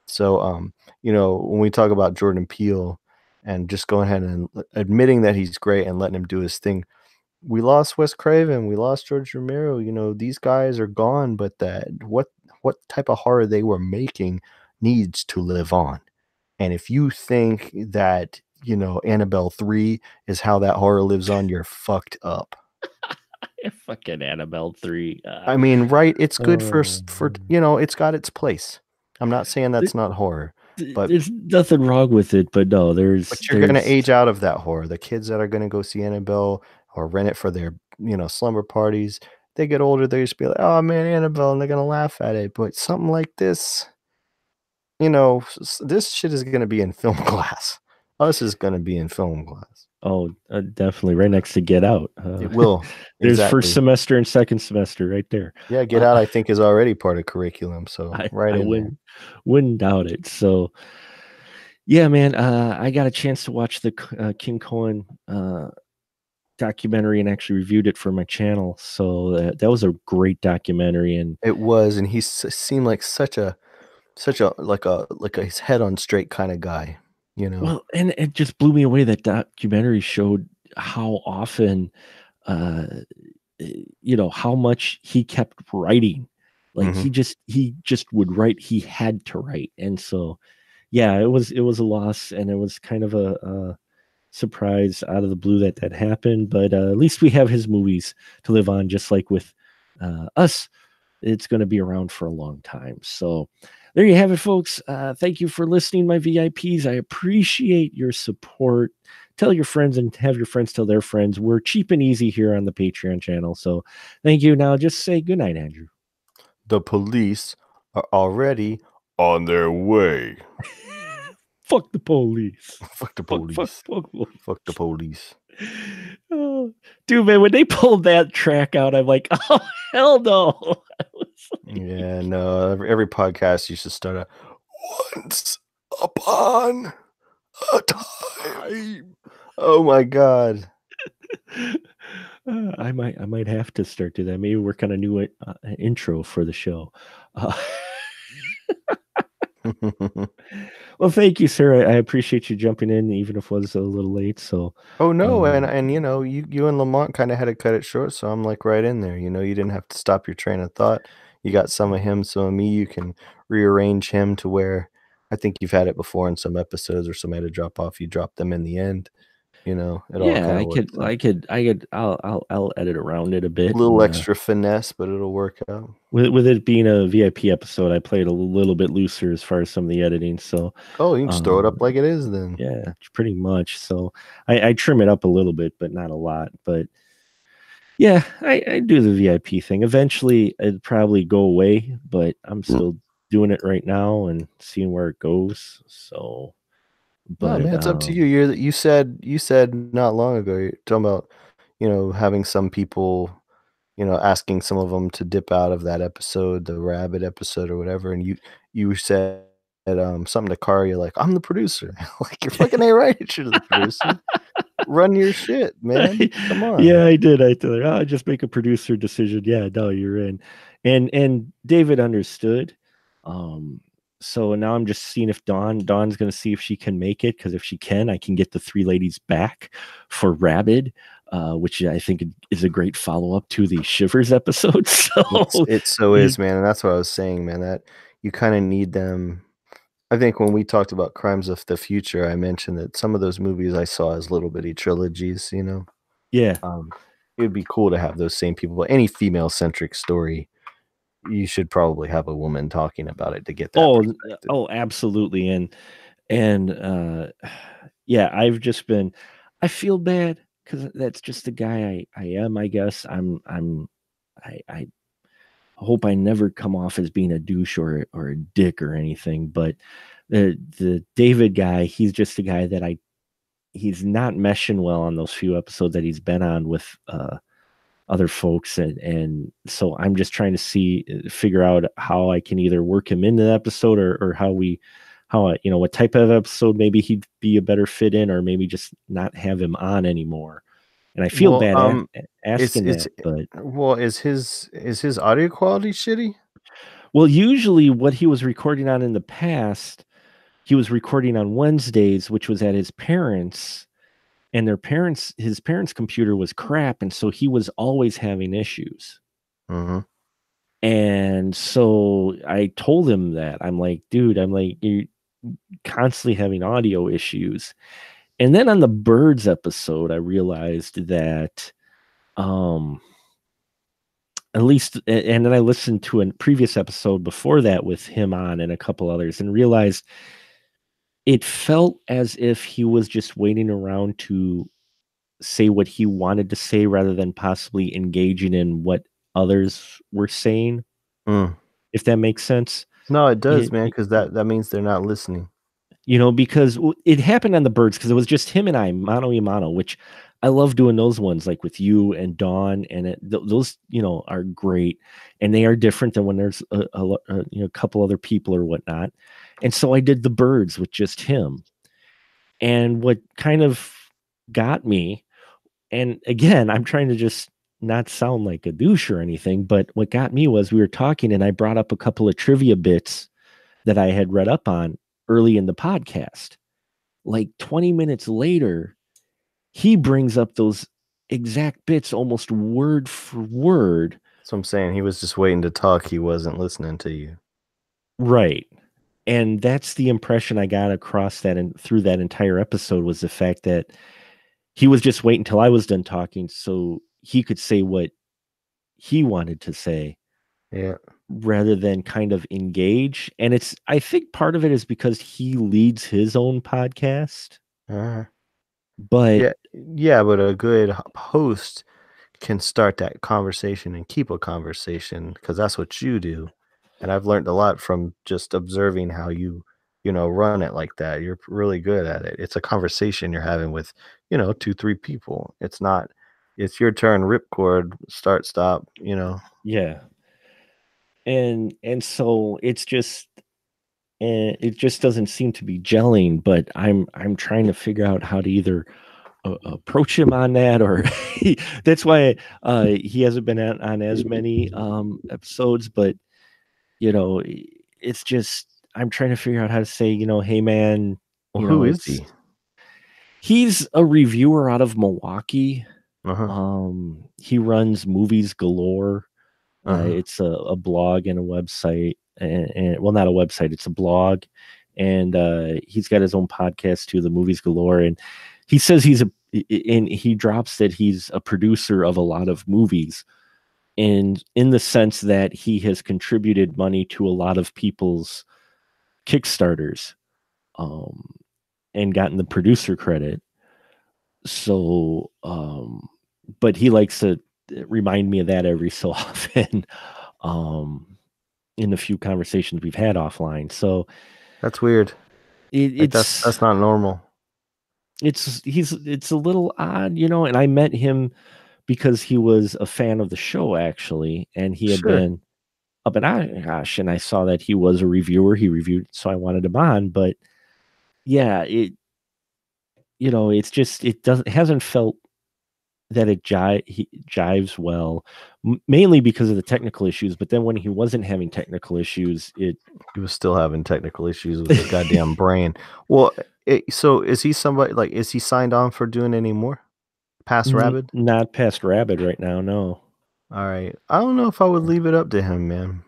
S3: So, when we talk about Jordan Peele and just going ahead and admitting that he's great and letting him do his thing, we lost Wes Craven, we lost George Romero. These guys are gone, but what type of horror they were making needs to live on. And if you think that, Annabelle 3 is how that horror lives on, you're fucked up.
S1: Fucking Annabelle 3.
S3: I mean, right? It's good for it's got its place. I'm not saying that's not horror, but
S1: there's nothing wrong with it. But no,
S3: But you're going to age out of that horror. The kids that are going to go see Annabelle or rent it for their slumber parties, they get older. They just be like, "Oh man, Annabelle," and they're going to laugh at it. But something like this, this shit is going to be in film class. Us is going to be in film class.
S1: Oh, definitely, right next to Get Out.
S3: It will.
S1: There's first semester and second semester right there.
S3: Yeah, Get Out, I think, is already part of curriculum. So
S1: I wouldn't doubt it. So, yeah, man, I got a chance to watch the King Cohen documentary and actually reviewed it for my channel. So that was a great documentary, and
S3: it was. And he seemed like such a like his head on straight kind of guy.
S1: Well, and it just blew me away that documentary showed how often, how much he kept writing. Like he just would write. He had to write, and so yeah, it was a loss, and it was kind of a surprise out of the blue that happened. But at least we have his movies to live on, just like with us. It's going to be around for a long time. So there you have it, folks. Thank you for listening, my VIPs. I appreciate your support. Tell your friends and have your friends tell their friends. We're cheap and easy here on the Patreon channel. So thank you. Now just say goodnight, Andrew.
S3: The police are already on their way.
S1: Fuck the police.
S3: Fuck the police. Fuck the police.
S1: Oh, dude, man, when they pulled that track out, I'm like, oh, hell no.
S3: Yeah, no, every podcast you should start once upon a time. Oh my god.
S1: I might have to start to that. Maybe work on a new intro for the show. Well, thank you, sir. I appreciate you jumping in, even if it was a little late. So,
S3: oh no, and you and Lamont kind of had to cut it short, so I'm like right in there. You didn't have to stop your train of thought. You got some of him, some of me. You can rearrange him to where I think you've had it before in some episodes, or somebody to drop off. You drop them in the end. I'll
S1: edit around it a bit.
S3: A little extra finesse, but it'll work out.
S1: With it being a VIP episode, I played a little bit looser as far as some of the editing. So
S3: you can just throw it up like it is then.
S1: Yeah, pretty much. So I trim it up a little bit, but not a lot. But yeah, I do the VIP thing. Eventually it'd probably go away, but I'm still doing it right now and seeing where it goes. So
S3: but man, it's up to you. You said not long ago, you're talking about, having some people, asking some of them to dip out of that episode, the rabbit episode or whatever. And you said something to Car, you're like, I'm the producer. Like, you're fucking A right, you're the producer. Run your shit, man. Come on.
S1: Yeah, I did. I just make a producer decision. Yeah, no, you're in. And David understood. So now I'm just seeing if Dawn's going to see if she can make it, because if she can, I can get the three ladies back for Rabid, which I think is a great follow-up to the Shivers episode. So
S3: it is, man, and that's what I was saying, man, that you kind of need them I think when we talked about Crimes of the Future, I mentioned that some of those movies I saw as little bitty trilogies, you know.
S1: Yeah.
S3: It would be cool to have those same people. Any female-centric story, you should probably have a woman talking about it to get that perspective.
S1: Oh, absolutely. And yeah, I feel bad because that's just the guy I am, I guess. I hope I never come off as being a douche or a dick or anything, but the David guy, he's just a guy that he's not meshing well on those few episodes that he's been on with other folks, and so I'm just trying to figure out how I can either work him into the episode or how what type of episode maybe he'd be a better fit in, or maybe just not have him on anymore. And I feel bad asking that, but
S3: is his audio quality shitty?
S1: Well, usually what he was recording on in the past, he was recording on Wednesdays, which was at his parents', and his parents' computer was crap, and so he was always having issues.
S3: Mm-hmm.
S1: And so I told him that. I'm like, dude, you're constantly having audio issues. And then on the Birds episode, I realized that at least, and then I listened to a previous episode before that with him on and a couple others and realized it felt as if he was just waiting around to say what he wanted to say rather than possibly engaging in what others were saying. If that makes sense.
S3: No, it does, man, because that means they're not listening.
S1: Because it happened on the Birds because it was just him and I, mano y mano, which I love doing those ones like with you and Dawn, and those are great, and they are different than when there's a couple other people or whatnot. And so I did the Birds with just him, and what kind of got me, and again, I'm trying to just not sound like a douche or anything, but what got me was we were talking, and I brought up a couple of trivia bits that I had read up on early in the podcast. Like 20 minutes later, he brings up those exact bits almost word for word.
S3: So I'm saying he was just waiting to talk. He wasn't listening to you.
S1: Right. And that's the impression I got across that and through that entire episode was the fact that he was just waiting until I was done talking so he could say what he wanted to say.
S3: Yeah.
S1: Rather than kind of engage. And I think part of it is because he leads his own podcast. But
S3: but a good host can start that conversation and keep a conversation because that's what you do. And I've learned a lot from just observing how you run it like that. You're really good at it. It's a conversation you're having with 2-3 people. It's your turn, ripcord, start, stop.
S1: Yeah. And so it just doesn't seem to be gelling, but I'm trying to figure out how to either approach him on that, or that's why he hasn't been on as many episodes, but it's just I'm trying to figure out how to say, hey man,
S3: who is he?
S1: He's a reviewer out of Milwaukee. He runs Movies Galore. It's a blog and a website, and well, not a website, it's a blog, and he's got his own podcast too, the Movies Galore, and he says he drops that he's a producer of a lot of movies, and in the sense that he has contributed money to a lot of people's Kickstarters, and gotten the producer credit. So, but he likes to remind me of that every so often in the few conversations we've had offline. So
S3: that's weird. That's not normal.
S1: It's a little odd, and I met him because he was a fan of the show actually, and he had been up in Oshkosh, and I saw that he was a reviewer. He reviewed, so I wanted him on. But yeah, it's just it hasn't felt that it jives well, mainly because of the technical issues. But then when he wasn't having technical issues, he
S3: was still having technical issues with the goddamn brain. Well, so is he somebody is he signed on for doing any more past Rabid?
S1: Not past Rabid right now, no.
S3: All right, I don't know if I would leave it up to him, man.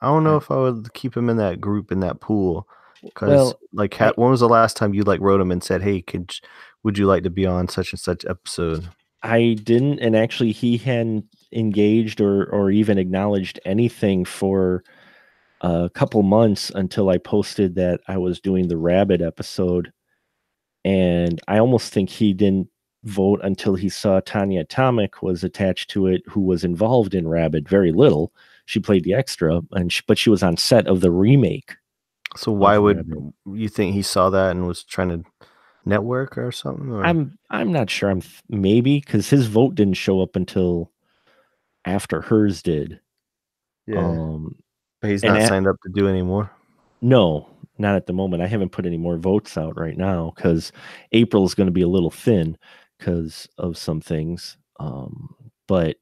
S3: I don't know if I would keep him in that group, in that pool. Because when was the last time you like wrote him and said, "Hey, would you like to be on such and such episode?"
S1: I didn't, and actually, he hadn't engaged or even acknowledged anything for a couple months until I posted that I was doing the Rabbit episode, and I almost think he didn't vote until he saw Tanya Atomic was attached to it, who was involved in Rabbit very little. She played the extra, but she was on set of the remake.
S3: So why would you think he saw that and was trying to network or something? Or?
S1: I'm not sure. Maybe because his vote didn't show up until after hers did.
S3: Yeah. But he's not signed up to do anymore.
S1: No, not at the moment. I haven't put any more votes out right now because April is going to be a little thin because of some things. But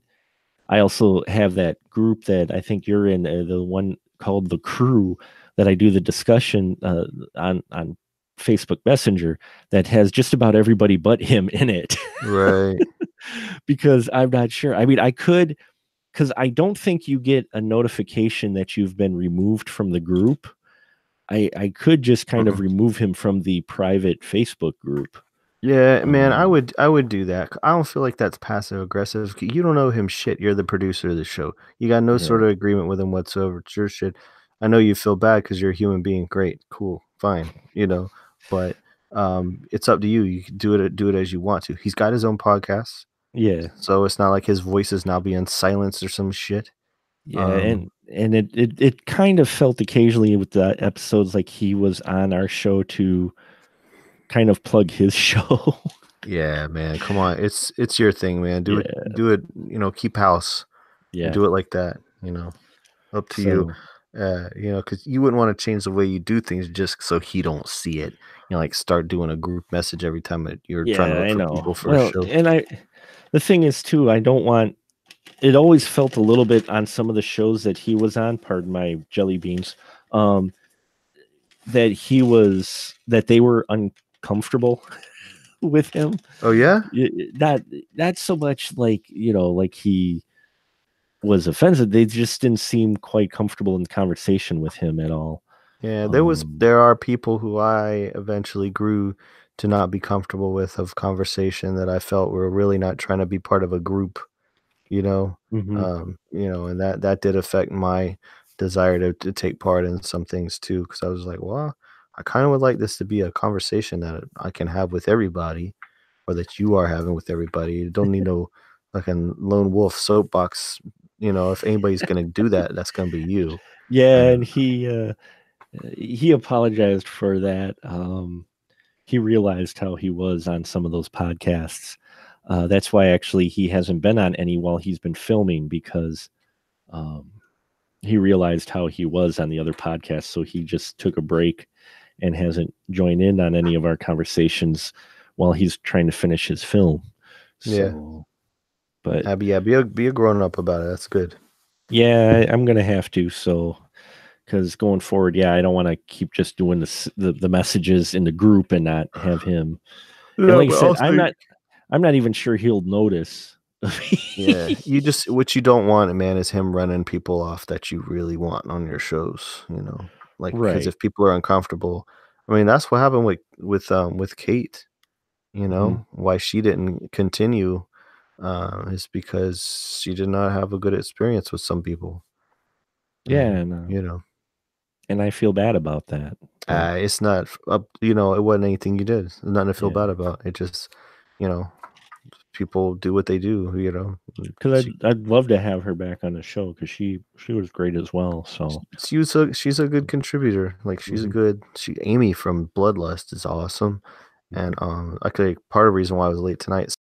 S1: I also have that group that I think you're in, the one called The Crew, that I do the discussion on Facebook Messenger, that has just about everybody but him in it.
S3: Right.
S1: Because I'm not sure. I mean, I could, because I don't think you get a notification that you've been removed from the group. I could just kind of remove him from the private Facebook group.
S3: Yeah, man, I would do that. I don't feel like that's passive aggressive. You don't know him shit. You're the producer of the show. You got no sort of agreement with him whatsoever. It's your shit. I know you feel bad because you're a human being. Great, cool, fine, But it's up to you. You can do it as you want to. He's got his own podcast.
S1: Yeah.
S3: So it's not like his voice is now being silenced or some shit.
S1: Yeah, and it kind of felt occasionally with the episodes like he was on our show to kind of plug his show.
S3: Yeah, man, come on, it's your thing, man. Do it. Keep house.
S1: Yeah,
S3: do it like that. Up to you. Because you wouldn't want to change the way you do things just so he don't see it. Like start doing a group message every time that you're trying to look for people for a show.
S1: And the thing is too, I don't want. It always felt a little bit on some of the shows that he was on, pardon my jelly beans, that they were uncomfortable with him.
S3: Oh yeah?
S1: Not so much like, like he was offensive. They just didn't seem quite comfortable in conversation with him at all.
S3: Yeah, there are people who I eventually grew to not be comfortable with of conversation that I felt were really not trying to be part of a group. And that did affect my desire to take part in some things too, because I was like, well, I kind of would like this to be a conversation that I can have with everybody, or that you are having with everybody. You don't need no fucking lone wolf soapbox. If anybody's gonna do that, that's gonna be you.
S1: Yeah, and he apologized for that. He realized how he was on some of those podcasts. That's why actually he hasn't been on any while he's been filming, because he realized how he was on the other podcasts. So he just took a break and hasn't joined in on any of our conversations while he's trying to finish his film.
S3: Yeah. But be a grown up about it. That's good.
S1: Yeah, I'm gonna have to. So, because going forward, I don't want to keep just doing the messages in the group and not have him. And like I said, I'm not even sure he'll notice.
S3: Yeah, what you don't want, man, is him running people off that you really want on your shows. Because if people are uncomfortable, I mean, that's what happened with Kate. Why she didn't continue is because she did not have a good experience with some people.
S1: Yeah, and I feel bad about that.
S3: It's not it wasn't anything you did. There's nothing to feel bad about. It just, people do what they do,
S1: Because I'd love to have her back on the show, because she was great as well. So
S3: she's a good contributor. Like she's Amy from Bloodlust is awesome. And part of the reason why I was late tonight,